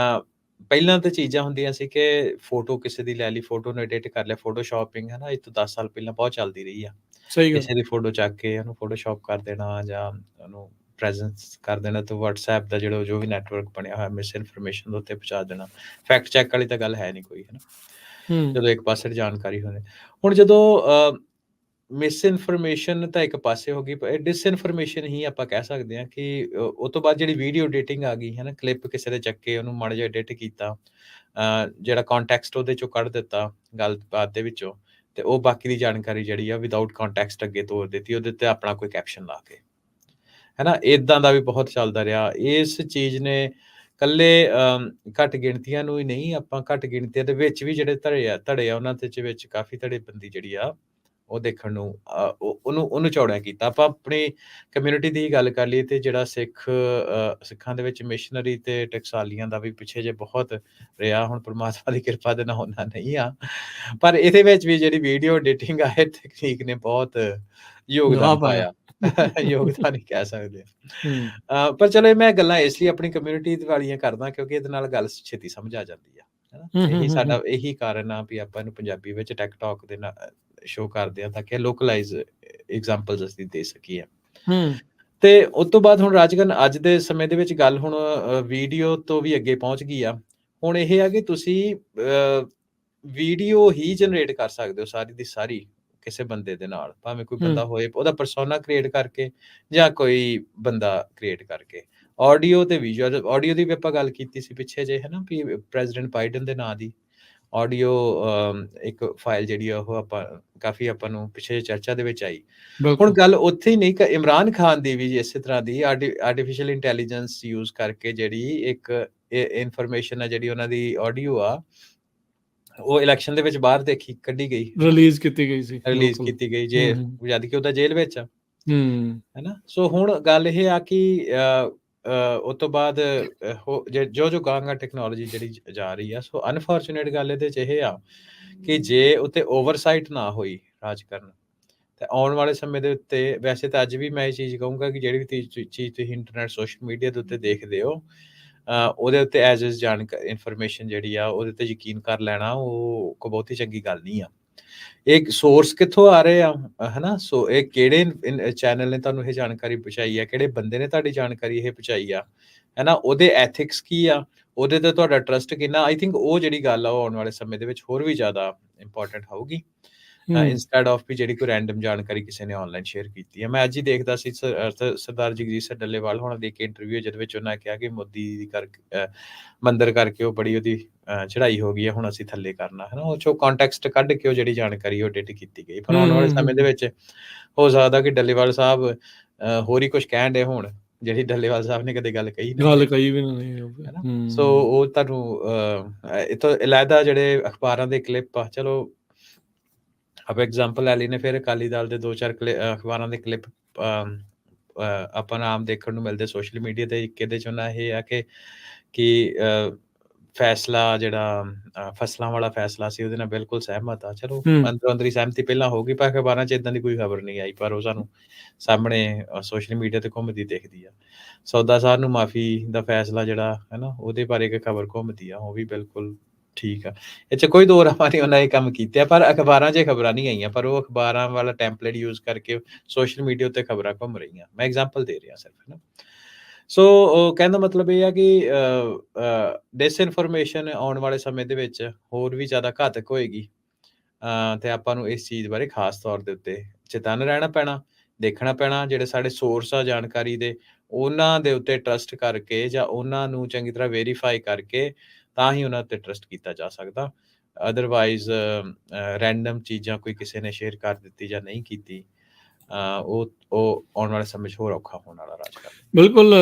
[SPEAKER 2] ਪਹਿਲਾਂ ਤਾਂ ਚੀਜ਼ਾਂ ਹੁੰਦੀਆਂ ਸੀ ਕਿ ਫੋਟੋ ਕਿਸੇ ਦੀ ਲੈ ਲਈ, ਫੋਟੋ ਨੂੰ ਐਡਿਟ ਕਰ ਲਿਆ, ਫੋਟੋਸ਼ਾਪਿੰਗ, ਹੈ ਨਾ, ਇਹ ਤੋਂ 10 ਸਾਲ ਪਹਿਲਾਂ ਬਹੁਤ ਚੱਲਦੀ ਰਹੀ ਆ। ਕਿਸੇ ਦੀ ਫੋਟੋ ਚੱਕ ਕੇ ਉਹਨੂੰ ਫੋਟੋਸ਼ਾਪ ਕਰ ਦੇਣਾ ਜਾਂ ਉਹਨੂੰ ਪ੍ਰੈਜ਼ੈਂਸ ਕਰ ਦੇਣਾ, ਤੇ WhatsApp ਦਾ ਜਿਹੜਾ ਜੋ ਵੀ ਨੈਟਵਰਕ ਬਣਿਆ ਹੋਇਆ ਮਿਸ ਇਨਫੋਰਮੇਸ਼ਨ ਦੇ ਉੱਤੇ ਪਹੁੰਚਾ ਦੇਣਾ। ਫੈਕਟ ਚੈੱਕ ਵਾਲੀ ਤਾਂ ਗੱਲ ਹੈ ਨਹੀਂ ਕੋਈ, ਹੈ ਨਾ, ਜਦੋਂ ਇੱਕ ਪਾਸੇ ਜਾਣਕਾਰੀ ਹੋਵੇ। ਹੁਣ ਜਦੋਂ ਮਿਸ ਇਨਫੋਰਮੇਸ਼ਨ ਤਾਂ ਇੱਕ ਪਾਸੇ ਹੋ ਗਈ, ਡਿਸਇਨਫੋਰਮੇਸ਼ਨ ਹੀ ਆਪਾਂ ਕਹਿ ਸਕਦੇ ਹਾਂ ਕਿ ਉਹ ਤੋਂ ਬਾਅਦ ਜਿਹੜੀ ਵੀਡੀਓ ਐਡੀਟਿੰਗ ਆ ਗਈ, ਹੈ ਨਾ, ਕਲਿੱਪ ਕਿਸੇ ਦੇ ਚੱਕੇ, ਉਹਨੂੰ ਮਾੜਾ ਜਿਹਾ ਐਡਿਟ ਕੀਤਾ, ਜਿਹੜਾ ਕੰਟੈਕਸਟ ਉਹਦੇ ਚੋਂ ਕੱਢ ਦਿੱਤਾ ਗੱਲਬਾਤ ਦੇ ਵਿੱਚੋਂ, ਤੇ ਉਹ ਬਾਕੀ ਦੀ ਜਾਣਕਾਰੀ ਜਿਹੜੀ ਆ ਵਿਦਆਊਟ ਕੰਟੈਕਸਟ ਅੱਗੇ ਤੋਰ ਦਿੱਤੀ, ਉਹਦੇ ਤੇ ਆਪਣਾ ਕੋਈ ਕੈਪਸ਼ਨ ਲਾ ਕੇ, ਹੈ ਨਾ। ਇੱਦਾਂ ਦਾ ਵੀ ਬਹੁਤ ਚੱਲਦਾ ਰਿਹਾ। ਇਸ ਚੀਜ਼ ਨੇ ਇਕੱਲੇ ਘੱਟ ਗਿਣਤੀਆਂ ਨੂੰ ਹੀ ਨਹੀਂ, ਆਪਾਂ ਘੱਟ ਗਿਣਤੀਆਂ ਦੇ ਵਿੱਚ ਵੀ ਜਿਹੜੇ ਧੜੇ ਆ ਉਹਨਾਂ ਦੇ ਵਿੱਚ ਕਾਫੀ ਧੜੇਬੰਦੀ ਜਿਹੜੀ ਆ ਉਹ ਦੇਖਣ ਨੂੰ ਉਹਨੂੰ ਚੌੜਾ ਕੀਤਾ। ਆਪਾਂ ਆਪਣੀ ਕਮਿਊਨਿਟੀ ਦੀ ਗੱਲ ਕਰ ਲਈਏ ਤੇ ਜਿਹੜਾ ਸਿੱਖਾਂ ਦੇ ਵਿੱਚ ਮਿਸ਼ਨਰੀ ਤੇ ਟਕਸਾਲੀਆਂ ਦਾ ਵੀ ਪਿੱਛੇ ਜੇ ਬਹੁਤ ਰਿਹਾ। ਹੁਣ ਪਰਮਾਤਮਾ ਦੀ ਕਿਰਪਾ ਦੇ ਨਾਲ ਉਹਨਾਂ ਨਹੀਂ ਆ, ਪਰ ਇਹਦੇ ਵਿੱਚ ਵੀ ਜਿਹੜੀ ਵੀਡੀਓ ਐਡੀਟਿੰਗ ਆ, ਇਹ ਤਕਨੀਕ ਨੇ ਬਹੁਤ ਯੋਗਦਾਨ ਪਾਇਆ। ਯੋਗਦਾਨ ਹੀ ਕਹਿ ਸਕਦੇ ਆ। ਪਰ ਚਲੋ ਮੈਂ ਗੱਲਾਂ ਇਸ ਲਈ ਆਪਣੀ ਕਮਿਊਨਿਟੀ ਵਾਲੀਆਂ ਕਰਦਾ ਕਿਉਂਕਿ ਇਹਦੇ ਨਾਲ ਗੱਲ ਛੇਤੀ ਸਮਝ ਆ ਜਾਂਦੀ ਆ, ਇਹੀ ਸਾਡਾ ਇਹੀ ਕਾਰਨ ਆ ਵੀ ਆਪਾਂ ਇਹਨੂੰ ਪੰਜਾਬੀ ਵਿੱਚ ਟੈਕਟਾਕ ਦੇ ਨਾਲ ਸ਼ੋਅ ਕਰਦੇ ਆ ਤਾਂ ਕਿ ਲੋਕਲਾਈਜ਼ ਐਗਜ਼ਾਮਪਲਸ ਅਸੀਂ ਦੇ ਸਕੀਏ। ਤੇ ਉਸ ਤੋਂ ਬਾਅਦ ਹੁਣ ਰਾਜਗਨ ਅੱਜ ਦੇ ਸਮੇਂ ਦੇ ਵਿੱਚ ਗੱਲ ਹੁਣ ਵੀਡੀਓ ਤੋਂ ਵੀ ਅੱਗੇ ਪਹੁੰਚ ਗਈ ਆ। ਹੁਣ ਇਹ ਆ ਕਿ ਤੁਸੀਂ ਵੀਡੀਓ ਹੀ ਜਨਰੇਟ ਕਰ ਸਕਦੇ ਹੋ ਸਾਰੀ ਦੀ ਸਾਰੀ ਕਿਸੇ ਬੰਦੇ ਦੇ ਨਾਲ, ਭਾਵੇਂ ਕੋਈ ਬੰਦਾ ਹੋਏ ਉਹਦਾ ਪਰਸੋਨਾ ਕ੍ਰੀਏਟ ਕਰਕੇ ਜਾਂ ਕੋਈ ਬੰਦਾ ਕ੍ਰੀਏਟ ਕਰਕੇ। ਆਡੀਓ ਤੇ ਵਿਜ਼ੂਅਲ, ਆਡੀਓ ਦੀ ਵੀ ਆਪਾਂ ਗੱਲ ਕੀਤੀ ਸੀ ਪਿੱਛੇ ਜੇ, ਹੈ ਨਾ, ਵੀ ਪ੍ਰੈਜ਼ੀਡੈਂਟ ਬਾਈਡਨ ਦੇ ਨਾਂ ਦੀ ਆਡੀਓ ਇੱਕ ਫਾਈਲ ਜਿਹੜੀ ਆ ਉਹ ਆਪਾਂ ਕਾਫੀ ਆਪਾਂ ਨੂੰ ਪਿੱਛੇ ਚਰਚਾ ਦੇ ਵਿੱਚ ਆਈ। ਹੁਣ ਗੱਲ ਉੱਥੇ ਹੀ ਨਹੀਂ, ਇਮਰਾਨ ਖਾਨ ਦੀ ਵੀ ਇਸੇ ਤਰ੍ਹਾਂ ਦੀ ਆਰਟੀਫਿਸ਼ੀਅਲ ਇੰਟੈਲੀਜੈਂਸ ਯੂਜ਼ ਕਰਕੇ ਜਿਹੜੀ ਇੱਕ ਇਨਫੋਰਮੇਸ਼ਨ ਆ, ਜਿਹੜੀ ਉਹਨਾਂ ਦੀ ਆਡੀਓ ਆ, ਉਹ ਇਲੈਕਸ਼ਨ ਦੇ ਵਿੱਚ ਬਾਹਰ ਦੇਖੀ ਕੱਢੀ ਗਈ,
[SPEAKER 1] ਰਿਲੀਜ਼ ਕੀਤੀ ਗਈ ਸੀ,
[SPEAKER 2] ਰਿਲੀਜ਼ ਕੀਤੀ ਗਈ, ਜੇ ਜਦ ਕਿ ਉਹਦਾ ਜੇਲ੍ਹ ਵਿੱਚ ਆ, ਹੈਨਾ। ਸੋ ਹੁਣ ਗੱਲ ਇਹ ਆ ਕਿ ਉਸ ਤੋਂ ਬਾਅਦ ਜੋ ਗਾਂਗਾ ਟੈਕਨੋਲੋਜੀ ਜਿਹੜੀ ਜਾ ਰਹੀ ਆ, ਸੋ ਅਨਫੋਰਚੂਨੇਟ ਗੱਲ ਇਹਦੇ 'ਚ ਇਹ ਆ ਕਿ ਜੇ ਉੱਤੇ ਓਵਰਸਾਈਟ ਨਾ ਹੋਈ ਰਾਜਕਰਨ, ਤੇ ਆਉਣ ਵਾਲੇ ਸਮੇਂ ਦੇ ਉੱਤੇ, ਵੈਸੇ ਤਾਂ ਅੱਜ ਵੀ ਮੈਂ ਇਹ ਚੀਜ਼ ਕਹੂੰਗਾ ਕਿ ਜਿਹੜੀ ਵੀ ਚੀਜ਼ ਤੁਸੀਂ ਇੰਟਰਨੈਟ, ਸੋਸ਼ਲ ਮੀਡੀਆ ਦੇ ਉੱਤੇ ਦੇਖਦੇ ਹੋ, ਉਹਦੇ ਉੱਤੇ ਐਜ਼ ਜਾਣਕਾਰੀ, ਇਨਫੋਰਮੇਸ਼ਨ ਜਿਹੜੀ ਆ ਉਹਦੇ ਤੇ ਯਕੀਨ ਕਰ ਲੈਣਾ, ਉਹ ਕੋਈ ਬਹੁਤੀ ਚੰਗੀ ਗੱਲ ਨਹੀਂ ਆ। ਇਹ ਸੋਰਸ ਕਿੱਥੋਂ ਆ ਰਹੇ ਆ, ਹਨਾ। ਸੋ ਇਹ ਕਿਹੜੇ ਚੈਨਲ ਨੇ ਤੁਹਾਨੂੰ ਇਹ ਜਾਣਕਾਰੀ ਪਹੁੰਚਾਈ ਆ, ਕਿਹੜੇ ਬੰਦੇ ਨੇ ਤੁਹਾਡੀ ਜਾਣਕਾਰੀ ਇਹ ਪਹੁੰਚਾਈ ਆ, ਹੈਨਾ, ਉਹਦੇ ਐਥਿਕਸ ਕੀ ਆ, ਉਹਦੇ ਤੇ ਤੁਹਾਡਾ ਟਰਸਟ ਕਿੰਨਾ। ਆਈ ਥਿੰਕ ਉਹ ਜਿਹੜੀ ਗੱਲ ਆ ਉਹ ਆਉਣ ਵਾਲੇ ਸਮੇਂ ਦੇ ਵਿੱਚ ਹੋਰ ਵੀ ਜ਼ਿਆਦਾ ਇੰਪੋਰਟੈਂਟ ਹੋਊਗੀ, ਇੰਸਟੈਡ ਆਫ ਵੀ ਜਿਹੜੀ ਕੋਈ ਰੈਂਡਮ ਜਾਣਕਾਰੀ ਕਿਸੇ ਨੇ ਆਨਲਾਈਨ ਸ਼ੇਅਰ ਕੀਤੀ ਹੈ। ਮੈਂ ਅੱਜ ਹੀ ਦੇਖਦਾ ਸੀ ਸਰਦਾਰ ਜਗਜੀਤ ਸਿੰਘ ਡੱਲੇਵਾਲ ਹੋਣਾ ਦੀ ਇੱਕ ਇੰਟਰਵਿਊ, ਜਿਹਦੇ ਵਿੱਚ ਉਹਨਾਂ ਕਿਹਾ ਕਿ ਮੋਦੀ ਦੀ ਕਰਕੇ ਮੰਦਰ ਕਰਕੇ ਉਹ ਬੜੀ ਉਹਦੀ ਚੜ੍ਹਾਈ ਹੋ ਗਈ ਹੈ, ਹੁਣ ਅਸੀਂ ਥੱਲੇ ਕਰਨਾ, ਹੈ ਨਾ। ਉਹ 'ਚੋਂ ਕੰਟੈਕਸਟ ਕੱਢ ਕੇ ਉਹ ਜਿਹੜੀ ਜਾਣਕਾਰੀ ਉਹ ਐਡਿਟ ਕੀਤੀ ਗਈ। ਪਰ ਆਉਣ ਵਾਲੇ ਸਮੇਂ ਦੇ ਵਿੱਚ ਹੋ ਸਕਦਾ ਕਿ ਡੱਲੇਵਾਲ ਸਾਹਿਬ ਹੋਰ ਹੀ ਕੁਝ ਕਹਿਣ ਡੇ ਹੋਣ, ਜਿਹੜੀ ਡੱਲੇਵਾਲ ਸਾਹਿਬ ਨੇ ਕਦੇ ਗੱਲ ਕਹੀ
[SPEAKER 1] ਵੀ ਨਹੀਂ,
[SPEAKER 2] ਹੈ ਨਾ। ਸੋ ਉਹ ਤੁਹਾਨੂੰ ਇੱਥੋਂ ਅਲੱਗਾ ਜਿਹੜੇ ਅਖਬਾਰਾਂ ਦੇ ਕਲਿੱਪ ਆ, ਚਲੋ ਆਪਾਂ ਐਗਜ਼ਾਮਪਲ ਲੈ ਲਈ ਨੇ, ਫਿਰ ਅਕਾਲੀ ਦਲ ਦੇ 2-4 ਅਖਬਾਰਾਂ ਦੇ ਕਲਿੱਪ ਆਪਾਂ ਨੂੰ ਆਮ ਦੇਖਣ ਨੂੰ ਮਿਲਦੇ ਸੋਸ਼ਲ ਮੀਡੀਆ ਤੇ। ਇਹਦੇ 'ਚ ਉਹਨਾਂ ਇਹ ਆ ਕਿ ਫੈਸਲਾ ਜਿਹੜਾ ਫਸਲਾਂ ਵਾਲਾ ਫੈਸਲਾ ਸੀ, ਉਹਦੇ ਨਾਲ ਬਿਲਕੁਲ ਸਹਿਮਤ ਆ। ਚਲੋ ਅੰਦਰੋਂ ਅੰਦਰੀ ਸਹਿਮਤੀ ਪਹਿਲਾਂ ਹੋ ਗਈ, ਪਰ ਅਖਬਾਰਾਂ 'ਚ ਏਦਾਂ ਦੀ ਕੋਈ ਖਬਰ ਨਹੀਂ ਆਈ, ਪਰ ਉਹ ਸਾਨੂੰ ਸਾਹਮਣੇ ਸੋਸ਼ਲ ਮੀਡੀਆ ਤੇ ਘੁੰਮਦੀ ਦਿਖਦੀ ਆ। ਸੌਦਾ ਸਾਹਿਬ ਨੂੰ ਮਾਫੀ ਦਾ ਫੈਸਲਾ ਜਿਹੜਾ ਹੈ ਨਾ, ਉਹਦੇ ਬਾਰੇ ਇੱਕ ਖਬਰ ਘੁੰਮਦੀ ਆ, ਉਹ ਵੀ ਬਿਲਕੁਲ ਠੀਕ ਆ। ਇਹ 'ਚ ਕੋਈ ਦੋ ਰਾਹ ਨਹੀਂ, ਉਹਨਾਂ ਇਹ ਕੰਮ ਕੀਤੇ ਆ, ਪਰ ਅਖਬਾਰਾਂ 'ਚ ਖਬਰਾਂ ਨਹੀਂ ਆਈਆਂ, ਪਰ ਉਹ ਅਖਬਾਰਾਂ ਵਾਲਾ ਟੈਂਪਲੇਟ ਯੂਜ਼ ਕਰਕੇ ਸੋਸ਼ਲ ਮੀਡੀਆ ਉੱਤੇ ਖਬਰਾਂ ਘੁੰਮ ਰਹੀਆਂ। ਮੈਂ ਐਗਜ਼ਾਮਪਲ ਦੇ ਰਿਹਾ ਸਿਰਫ, ਹੈ ਨਾ। ਸੋ ਕਹਿਣ ਦਾ ਮਤਲਬ ਇਹ ਆ ਕਿ ਡਿਸਇਨਫੋਰਮੇਸ਼ਨ ਆਉਣ ਵਾਲੇ ਸਮੇਂ ਦੇ ਵਿੱਚ ਹੋਰ ਵੀ ਜ਼ਿਆਦਾ ਘਾਤਕ ਹੋਏਗੀ, ਤੇ ਆਪਾਂ ਨੂੰ ਇਸ ਚੀਜ਼ ਬਾਰੇ ਖਾਸ ਤੌਰ ਦੇ ਉੱਤੇ ਚੇਤੰਨ ਰਹਿਣਾ ਪੈਣਾ, ਦੇਖਣਾ ਪੈਣਾ। ਜਿਹੜੇ ਸਾਡੇ ਸੋਰਸ ਆ ਜਾਣਕਾਰੀ ਦੇ, ਉਹਨਾਂ ਦੇ ਉੱਤੇ ਟਰਸਟ ਕਰਕੇ ਜਾਂ ਉਹਨਾਂ ਨੂੰ ਚੰਗੀ ਤਰ੍ਹਾਂ ਵੈਰੀਫਾਈ ਕਰਕੇ ਤਾਂ ਹੀ ਉਹਨਾਂ ਉੱਤੇ ਟਰਸਟ ਕੀਤਾ ਜਾ ਸਕਦਾ। ਅਦਰਵਾਈਜ਼ ਰੈਂਡਮ ਚੀਜ਼ਾਂ ਕੋਈ ਕਿਸੇ ਨੇ ਸ਼ੇਅਰ ਕਰ ਦਿੱਤੀ ਜਾਂ ਨਹੀਂ ਕੀਤੀ, ਉਹ ਆਉਣ ਵਾਲੇ ਸਮੇਂ 'ਚ ਹੋਰ ਔਖਾ ਹੋਣ ਵਾਲਾ ਰਾਜਕਾਰਨ।
[SPEAKER 1] ਬਿਲਕੁਲ।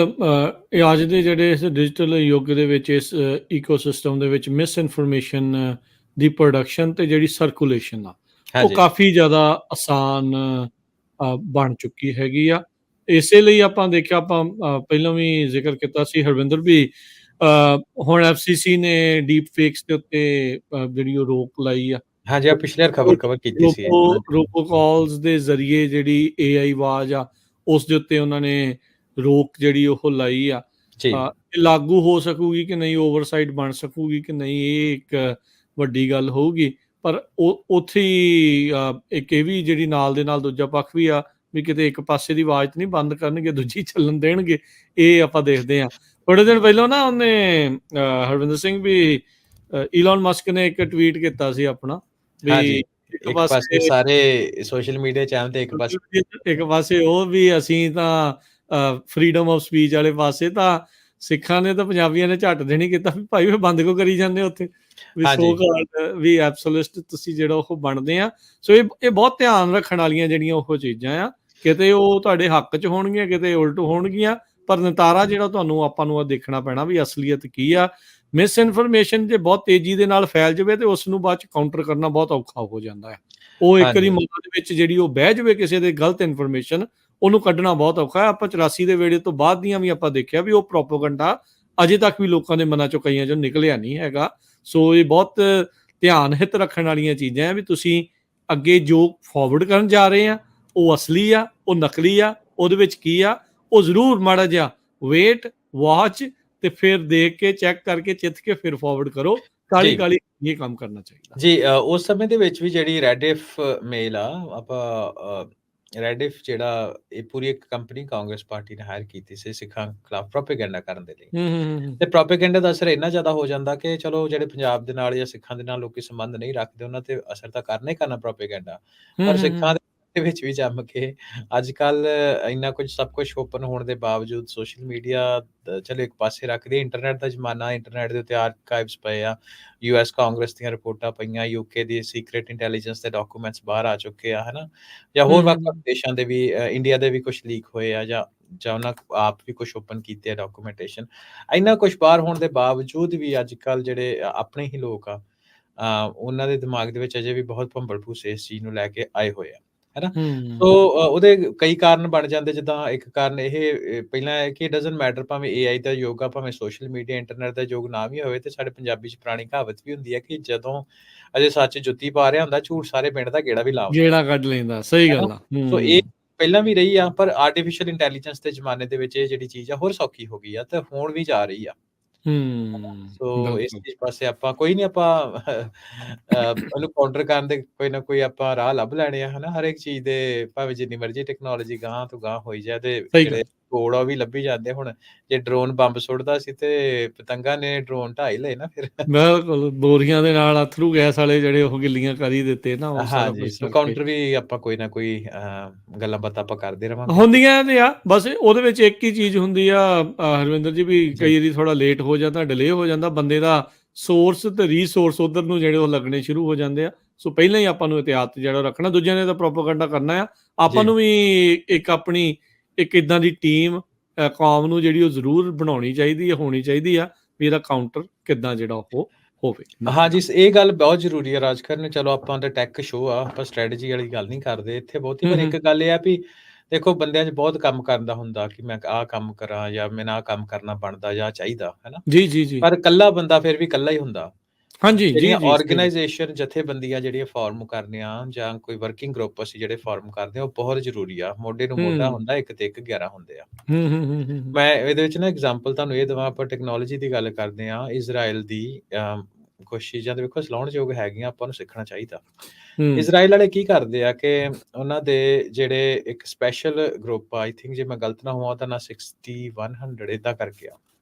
[SPEAKER 1] ਇਹ ਅੱਜ ਦੇ ਜਿਹੜੇ ਇਸ ਡਿਜੀਟਲ ਯੁੱਗ ਦੇ ਵਿੱਚ, ਇਸ ਈਕੋਸਿਸਟਮ ਦੇ ਵਿੱਚ ਮਿਸ ਇਨਫੋਰਮੇਸ਼ਨ ਦੀ ਪ੍ਰੋਡਕਸ਼ਨ ਤੇ ਜਿਹੜੀ ਸਰਕੂਲੇਸ਼ਨ ਆ, ਉਹ ਕਾਫੀ ਜ਼ਿਆਦਾ ਆਸਾਨ ਬਣ ਚੁੱਕੀ ਹੈਗੀ ਆ। ਇਸੇ ਲਈ ਆਪਾਂ ਦੇਖਿਆ, ਆਪਾਂ ਪਹਿਲਾਂ ਵੀ ਜ਼ਿਕਰ ਕੀਤਾ ਸੀ, ਹਰਵਿੰਦਰ ਵੀ ਹੁਣ FCC ਨੇ ਡੀਪ ਫੇਕਸ ਦੇ ਉੱਤੇ ਜਿਹੜੀ ਉਹ ਰੋਕ ਲਾਈ ਆ।
[SPEAKER 2] ਹਾਂਜੀ, ਪਿਛਲੀ ਵਾਰ ਖਬਰ ਕਵਰ ਕੀਤੀ ਸੀ।
[SPEAKER 1] ਰੋਬੋ ਕਾਲਸ ਦੇ ਜ਼ਰੀਏ ਜਿਹੜੀ AI ਆਵਾਜ਼ ਆ, ਉਸ ਦੇ ਉੱਤੇ ਉਹਨਾਂ ਨੇ ਰੋਕ ਜਿਹੜੀ ਉਹ ਲਾਈ ਆ। ਇਹ ਲਾਗੂ ਹੋ ਸਕੂਗੀ ਕਿ ਨਹੀਂ, ਓਵਰਸਾਈਟ ਬਣ ਸਕੂਗੀ ਕਿ ਨਹੀਂ, ਇਹ ਇੱਕ ਵੱਡੀ ਗੱਲ ਹੋਊਗੀ। ਪਰ ਉੱਥੇ ਹੀ ਇੱਕ ਇਹ ਵੀ ਜਿਹੜੀ ਨਾਲ ਦੇ ਨਾਲ ਦੂਜਾ ਪੱਖ ਵੀ ਆ, ਵੀ ਕਿਤੇ ਇੱਕ ਪਾਸੇ ਦੀ ਆਵਾਜ਼ ਨਹੀਂ ਬੰਦ ਕਰਨਗੇ, ਦੂਜੀ ਚੱਲਣ ਦੇਣਗੇ। ਇਹ ਆਪਾਂ ਦੇਖਦੇ ਹਾਂ। ਥੋੜੇ ਦਿਨ ਪਹਿਲਾਂ ਨਾ ਉਹਨੇ ਹਰਵਿੰਦਰ ਸਿੰਘ ਵੀ, ਈਲਨ ਮਸਕ ਨੇ ਇੱਕ ਟਵੀਟ ਕੀਤਾ ਸੀ ਆਪਣਾ, ਵੀ ਇੱਕ ਪਾਸੇ
[SPEAKER 2] ਸਾਰੇ ਸੋਸ਼ਲ ਮੀਡੀਆ ਚੈਨਲ ਤੇ, ਇੱਕ
[SPEAKER 1] ਪਾਸੇ ਉਹ ਵੀ ਅਸੀਂ ਤਾਂ ਫਰੀडम ਆਫ ਸਪੀਚ ਵਾਲੇ ਪਾਸੇ, ਤਾਂ ਸਿੱਖਾਂ ਨੇ ਤਾਂ ਪੰਜਾਬੀਆਂ ਨੇ ਝੱਟ ਦੇਣੀ ਕੀਤਾ ਵੀ ਭਾਈ ਵੀ ਬੰਦ ਕਿਉਂ ਕਰੀ ਜਾਂਦੇ ਉੱਥੇ, ਵੀ ਸੋ ਕਾਲਡ ਵੀ ਐਬਸੋਲੂਟ ਤੁਸੀਂ ਜਿਹੜਾ ਉਹ ਬਣਦੇ ਆ। ਸੋ ਇਹ ਬਹੁਤ ਧਿਆਨ ਰੱਖਣ ਵਾਲੀਆਂ ਜਿਹੜੀਆਂ ਉਹ ਚੀਜ਼ਾਂ ਆ, ਕਿਤੇ ਉਹ ਤੁਹਾਡੇ ਹੱਕ 'ਚ ਹੋਣਗੀਆਂ, ਕਿਤੇ ਉਲਟ ਹੋਣਗੀਆਂ, ਪਰ ਨਤਾਰਾ ਜਿਹੜਾ ਤੁਹਾਨੂੰ ਆਪਾਂ ਨੂੰ ਦੇਖਣਾ ਪੈਣਾ ਵੀ ਅਸਲੀਅਤ ਕੀ ਆ। ਮਿਸ ਇਨਫੋਰਮੇਸ਼ਨ ਜੇ ਬਹੁਤ ਤੇਜ਼ੀ ਦੇ ਨਾਲ ਫੈਲ ਜਾਵੇ ਤੇ ਉਸ ਨੂੰ ਬਾਅਦ 'ਚ ਕਾਊਂਟਰ ਕਰਨਾ ਬਹੁਤ ਔਖਾ ਹੋ ਜਾਂਦਾ ਹੈ। ਉਹ ਇੱਕ ਵਾਰੀ ਮਨ ਦੇ ਵਿੱਚ ਜਿਹੜੀ ਉਹ ਬਹਿ ਜਾਵੇ ਕਿਸੇ ਦੇ ਗਲਤ ਇਨਫੋਰਮੇਸ਼ਨ, ਉਹਨੂੰ ਕੱਢਣਾ ਬਹੁਤ ਔਖਾ ਹੈ। ਆਪਾਂ 84 ਦੇ ਵੇਲੇ ਤੋਂ ਬਾਅਦ ਦੀਆਂ ਵੀ ਆਪਾਂ ਦੇਖਿਆ ਵੀ ਉਹ ਪ੍ਰੋਪੋਗੰਡਾ ਅਜੇ ਤੱਕ ਵੀ ਲੋਕਾਂ ਦੇ ਮਨਾਂ 'ਚੋਂ ਕਈਆਂ 'ਚੋਂ ਨਿਕਲਿਆ ਨਹੀਂ ਹੈਗਾ। ਸੋ ਇਹ ਬਹੁਤ ਧਿਆਨ ਹਿੱਤ ਰੱਖਣ ਵਾਲੀਆਂ ਚੀਜ਼ਾਂ ਆ ਵੀ ਤੁਸੀਂ ਅੱਗੇ ਜੋ ਫਾਰਵਰਡ ਕਰਨ ਜਾ ਰਹੇ ਆ, ਉਹ ਅਸਲੀ ਆ, ਉਹ ਨਕਲੀ ਆ, ਉਹਦੇ ਵਿੱਚ ਕੀ ਆ, ਉਹ ਜ਼ਰੂਰ ਮਾੜਾ ਜਿਹਾ ਵੇਟ, ਵਾਚ ਤੇ ਫਿਰ ਦੇਖ ਕੇ, ਚੈੱਕ ਕਰਕੇ, ਚਿੱਤ ਕੇ ਫਿਰ ਫਾਰਵਰਡ ਕਰੋ। ਕਾਲੀ ਇਹ ਕੰਮ ਕਰਨਾ ਚਾਹੀਦਾ
[SPEAKER 2] ਜੀ। ਉਸ ਸਮੇਂ ਦੇ ਵਿੱਚ ਵੀ ਜਿਹੜੀ ਰੈਡਿਫ ਮੇਲ ਆ, ਆਪਾਂ ਰੈਡਿਫ ਜਿਹੜਾ ਇਹ ਪੂਰੀ ਇੱਕ ਕੰਪਨੀ ਕਾਂਗਰਸ ਪਾਰਟੀ ਨੇ ਹਾਇਰ ਕੀਤੀ ਸੀ ਸਿੱਖਾਂ ਖਿਲਾਫ ਪ੍ਰੋਪੇਗੈਂਡਾ ਕਰਨ ਦੇ ਲਈ। ਤੇ ਪ੍ਰੋਪੇਗੈਂਡਾ ਦਾ ਅਸਰ ਇੰਨਾ ਜ਼ਿਆਦਾ ਹੋ ਜਾਂਦਾ ਕਿ ਚਲੋ ਜਿਹੜੇ ਪੰਜਾਬ ਦੇ ਨਾਲ ਜਾਂ ਸਿੱਖਾਂ ਦੇ ਨਾਲ ਲੋਕੀ ਸੰਬੰਧ ਨਹੀਂ ਰੱਖਦੇ, ਉਹਨਾਂ ਤੇ ਅਸਰ ਤਾਂ ਕਰਨਾ ਹੀ ਕਰਨਾ ਪ੍ਰੋਪੇਗੈਂਡਾ, ਪਰ ਸਿੱਖਾਂ ਦੇ ਦੇ ਵਿੱਚ ਵੀ ਜੰਮ ਕੇ ਅੱਜ-ਕੱਲ੍ਹ ਇੰਨਾ ਕੁਝ ਸਭ ਕੁਝ ਓਪਨ ਹੋਣ ਦੇ ਬਾਵਜੂਦ ਸੋਸ਼ਲ ਮੀਡੀਆ ਚਲੋ ਇੱਕ ਪਾਸੇ ਰੱਖ ਦਈਏ, ਇੰਟਰਨੈਟ ਦਾ ਜ਼ਮਾਨਾ, ਇੰਟਰਨੈਟ ਦੇ ਉੱਤੇ ਆਰਕਾਈਵਸ ਪਏ ਆ, ਯੂਐਸ ਕਾਂਗਰਸ ਦੀਆਂ ਰਿਪੋਰਟਾਂ ਪਈਆਂ, ਯੂਕੇ ਦੀ ਸੀਕ੍ਰੇਟ ਇੰਟੈਲੀਜੈਂਸ ਦੇ ਡਾਕੂਮੈਂਟਸ ਬਾਹਰ ਆ ਚੁੱਕੇ ਆ, ਹਨਾ? ਜਾਂ
[SPEAKER 1] ਹੂੰ,
[SPEAKER 2] ਹੋਰ
[SPEAKER 1] ਹੂੰ,
[SPEAKER 2] ਵੱਖ-ਵੱਖ
[SPEAKER 1] ਹੂੰ।
[SPEAKER 2] ਦੇਸ਼ਾਂ ਦੇ ਵੀ ਇੰਡੀਆ ਦੇ ਵੀ ਕੁਛ ਲੀਕ ਹੋਏ ਆ ਜਾਂ ਉਹਨਾਂ ਆਪ ਵੀ ਕੁਛ ਓਪਨ ਕੀਤੇ ਆ ਡਾਕੂਮੈਂਟੇਸ਼ਨ। ਇੰਨਾ ਕੁਛ ਬਾਹਰ ਹੋਣ ਦੇ ਬਾਵਜੂਦ ਵੀ ਅੱਜ-ਕੱਲ੍ਹ ਜਿਹੜੇ ਆਪਣੇ ਹੀ ਲੋਕ ਆ, ਉਹਨਾਂ ਦੇ ਦਿਮਾਗ ਦੇ ਵਿੱਚ ਅਜੇ ਵੀ ਬਹੁਤ ਭੰਬਲ-ਭੂਸੇ ਇਸ ਚੀਜ਼ ਨੂੰ ਲੈ ਕੇ ਆਏ ਹੋਏ ਆ, ਹੈਨਾ? ਸੋ
[SPEAKER 1] ਹੂੰ।
[SPEAKER 2] ਉਹਦੇ ਕਈ ਕਾਰਨ ਬਣ ਜਾਂਦੇ, ਜਿੱਦਾਂ ਇੱਕ ਕਾਰਨ ਇਹ ਪਹਿਲਾਂ ਹੈ ਕਿ ਡਜ਼ਨਟ ਮੈਟਰ ਭਾਵੇਂ ਏਆਈ ਦਾ ਯੁੱਗ ਆ, ਭਾਵੇਂ ਸੋਸ਼ਲ ਮੀਡੀਆ, ਇੰਟਰਨੈਟ ਦਾ ਯੁੱਗ ਨਾ ਵੀ ਹੋਵੇ, ਤੇ ਸਾਡੇ ਪੰਜਾਬੀ 'ਚ ਪੁਰਾਣੀ ਕਹਾਵਤ ਵੀ ਹੁੰਦੀ ਹੈ ਕਿ ਜਦੋਂ ਅਜੇ ਸੱਚ ਜੁੱਤੀ ਪਾ ਰਿਹਾ ਹੁੰਦਾ, ਝੂਠ ਸਾਰੇ ਪਿੰਡ ਦਾ ਗੇੜਾ ਵੀ ਲਾ ਆਉਂਦਾ,
[SPEAKER 1] ਗੇੜਾ ਕੱਢ ਲੈਂਦਾ, ਸਹੀ
[SPEAKER 2] ਹੈਨਾ?
[SPEAKER 1] ਗੱਲ ਆ।
[SPEAKER 2] ਸੋ ਇਹ
[SPEAKER 1] ਹੂੰ।
[SPEAKER 2] ਪਹਿਲਾਂ ਵੀ ਰਹੀ ਆ, ਪਰ ਆਰਟੀਫਿਸ਼ੀਅਲ ਇੰਟੈਲੀਜੈਂਸ ਦੇ ਜ਼ਮਾਨੇ ਦੇ ਵਿੱਚ ਇਹ ਜਿਹੜੀ ਚੀਜ਼ ਆ ਹੋਰ ਸੌਖੀ ਹੋ ਗਈ ਆ, ਤੇ ਹੋਣ ਵੀ ਜਾ ਰਹੀ ਆ।
[SPEAKER 1] ਹੂੰ,
[SPEAKER 2] ਸੋ ਇਸ
[SPEAKER 1] ਬਿਲਕੁਲ।
[SPEAKER 2] ਚੀਜ਼ ਪਾਸੇ ਆਪਾਂ ਕੋਈ ਨਹੀਂ, ਆਪਾਂ ਉਹਨੂੰ ਕਾਊਂਟਰ ਕਰਨ ਦੇ ਕੋਈ ਨਾ ਕੋਈ ਆਪਾਂ ਰਾਹ ਲੱਭ ਲੈਣੇ ਆ, ਹਨਾ? ਹਰ ਇੱਕ ਚੀਜ਼ ਦੇ ਭਾਵੇਂ ਜਿੰਨੀ ਮਰਜ਼ੀ ਟੈਕਨੋਲੋਜੀ ਗਾਂਹ ਤੋਂ ਗਾਂਹ ਹੋਈ ਜਾਏ, ਤੇ
[SPEAKER 1] ਸਹੀ
[SPEAKER 2] ਜਿਹੜੇ
[SPEAKER 1] ਗੱਲ।
[SPEAKER 2] ਕੋਡ ਆ ਉਹ ਵੀ ਲੱਭੀ ਜਾਂਦੇ। ਹੁਣ ਜੇ ਡਰੋਨ ਬੰਬ ਸੁੱਟਦਾ ਸੀ ਤੇ ਪਤੰਗਾਂ ਨੇ ਡਰੋਨ ਢਾਹ ਹੀ ਲਏ ਨਾ ਫਿਰ।
[SPEAKER 1] ਬਿਲਕੁਲ, ਬੋਰੀਆਂ ਦੇ ਨਾਲ ਅਥਰੂ ਗੈਸ ਵਾਲੇ ਜਿਹੜੇ ਉਹ ਗਿੱਲੀਆਂ ਕਰ ਹੀ ਦਿੱਤੇ ਨਾ, ਉਹ ਸਾਰਾ
[SPEAKER 2] ਹਾਂਜੀ,
[SPEAKER 1] ਕੁਛ
[SPEAKER 2] ਸੋ
[SPEAKER 1] ਕਰਕੇ।
[SPEAKER 2] ਕਾਊਂਟਰ ਵੀ ਆਪਾਂ ਕੋਈ ਨਾ ਕੋਈ ਗੱਲਾਂ ਬਾਤਾਂ ਆਪਾਂ ਕਰਦੇ ਰਵਾਂਗੇ।
[SPEAKER 1] ਹੁੰਦੀਆਂ ਤੇ ਆ, ਬਸ ਉਹਦੇ ਵਿੱਚ ਇੱਕ ਹੀ ਚੀਜ਼ ਹੁੰਦੀ ਆ, ਹਰਵਿੰਦਰ ਜੀ, ਵੀ
[SPEAKER 2] ਜੀ,
[SPEAKER 1] ਕਈ ਵਾਰੀ ਥੋੜਾ ਲੇਟ ਹੋ ਜਾਂਦਾ, ਡਿਲੇ ਹੋ ਜਾਂਦਾ, ਬੰਦੇ ਦਾ ਸੋਰਸ ਤੇ ਰੀਸੋਰਸ ਉਧਰ ਨੂੰ ਜਿਹੜੇ ਉਹ ਲੱਗਣੇ ਸ਼ੁਰੂ ਹੋ ਜਾਂਦੇ ਆ। ਸੋ ਪਹਿਲਾਂ ਹੀ ਆਪਾਂ ਨੂੰ ਇhtiyਾਤ ਜਿਹੜਾ ਰੱਖਣਾ, ਦੂਜਿਆਂ ਨੇ ਤਾਂ ਪ੍ਰੋਪੇਗੈਂਡਾ ਕਰਨਾ ਆ, ਆਪਾਂ
[SPEAKER 2] ਜੀ।
[SPEAKER 1] ਨੂੰ ਵੀ ਇੱਕ ਆਪਣੀ ਇੱਕ ਇਦਾਂ ਦੀ ਟੀਮ ਕੌਮ ਨੂੰ ਜਿਹੜੀ ਉਹ ਜ਼ਰੂਰ ਬਣਾਉਣੀ ਚਾਹੀਦੀ ਹੈ, ਹੋਣੀ ਚਾਹੀਦੀ ਆ, ਵੀ ਇਹਦਾ ਕਾਊਂਟਰ ਕਿੱਦਾਂ ਜਿਹੜਾ ਉਹ ਹੋਵੇ ਨਾਲ
[SPEAKER 2] ਹਾਂਜੀ,
[SPEAKER 1] ਨਾਲ।
[SPEAKER 2] ਇਹ ਗੱਲ ਬਹੁਤ ਜ਼ਰੂਰੀ ਹੈ ਰਾਜ ਕਰਨ। ਚਲੋ ਆਪਾਂ ਤਾਂ ਟੈਕ ਸ਼ੋਅ ਆ, ਆਪਾਂ ਸਟ੍ਰੈਟਜੀ ਵਾਲੀ ਗੱਲ ਨਹੀਂ ਕਰਦੇ ਇੱਥੇ ਬਹੁਤੀ,
[SPEAKER 1] ਹੂੰ,
[SPEAKER 2] ਪਰ ਇੱਕ
[SPEAKER 1] ਹੂੰ।
[SPEAKER 2] ਗੱਲ ਇਹ ਆ ਵੀ ਦੇਖੋ, ਬੰਦਿਆਂ 'ਚ ਬਹੁਤ ਕੰਮ ਕਰਨ ਦਾ ਹੁੰਦਾ ਕਿ ਮੈਂ ਆਹ ਕੰਮ ਕਰਾਂ, ਜਾਂ ਮੈਨੂੰ ਆਹ ਕੰਮ ਕਰਨਾ ਬਣਦਾ ਜਾਂ ਚਾਹੀਦਾ, ਹੈਨਾ?
[SPEAKER 1] ਜੀ, ਜੀ, ਜੀ।
[SPEAKER 2] ਪਰ ਇਕੱਲਾ ਬੰਦਾ ਫਿਰ ਵੀ ਇਕੱਲਾ ਹੀ ਹੁੰਦਾ।
[SPEAKER 1] ਹਾਂਜੀ, ਜੀ,
[SPEAKER 2] ਜਿਹੜੀਆਂ
[SPEAKER 1] ਜੀ, ਸਹੀ ਗੱਲ।
[SPEAKER 2] ਆਰਗੇਨਾਈਜੇਸ਼ਨ, ਜਥੇਬੰਦੀਆਂ ਜਿਹੜੀਆਂ ਫਾਰਮ ਕਰਨੀਆਂ, ਜਾਂ ਕੋਈ ਵਰਕਿੰਗ ਗਰੁੱਪ ਅਸੀਂ ਜਿਹੜੇ ਫਾਰਮ ਕਰਦੇ ਆ, ਉਹ ਬਹੁਤ ਜ਼ਰੂਰੀ ਆ। ਮੋਢੇ ਨੂੰ ਮੋਢਾ
[SPEAKER 1] ਹੂੰ,
[SPEAKER 2] ਹੁੰਦਾ, ਇੱਕ ਤੇ ਇੱਕ 11 ਹੁੰਦੇ ਆ।
[SPEAKER 1] ਹੂੰ, ਹੂੰ, ਹੂੰ, ਹੂੰ, ਹੂੰ।
[SPEAKER 2] ਮੈਂ ਇਹਦੇ ਵਿੱਚ ਨਾ ਐਗਜ਼ਾਮਪਲ ਤੁਹਾਨੂੰ ਇਹ ਦੇਵਾਂ, ਆਪਾਂ ਟੈਕਨੋਲੋਜੀ ਦੀ ਗੱਲ ਕਰਦੇ ਆ, ਇਜ਼ਰਾਈਲ ਦੀ ਕੁਛ ਚੀਜ਼ਾਂ ਤੇ ਵੇਖੋ ਸਲਾਹੁਣਯੋਗ ਹੈਗੀਆਂ, ਆਪਾਂ ਨੂੰ ਸਿੱਖਣਾ ਚਾਹੀਦਾ।
[SPEAKER 1] ਹੂੰ,
[SPEAKER 2] ਇਜ਼ਰਾਈਲ ਵਾਲੇ ਕੀ ਕਰਦੇ ਆ ਕਿ ਉਹਨਾਂ ਦੇ ਜਿਹੜੇ ਇੱਕ ਸਪੈਸ਼ਲ ਗਰੁੱਪ ਆ, ਆਈ ਥਿੰਕ ਜੇ ਮੈਂ ਗਲਤ ਨਾ ਹੋਵਾਂ, ਉਹਦਾ ਨਾਂ 6100 ਏਦਾਂ ਕਰਕੇ ਆ।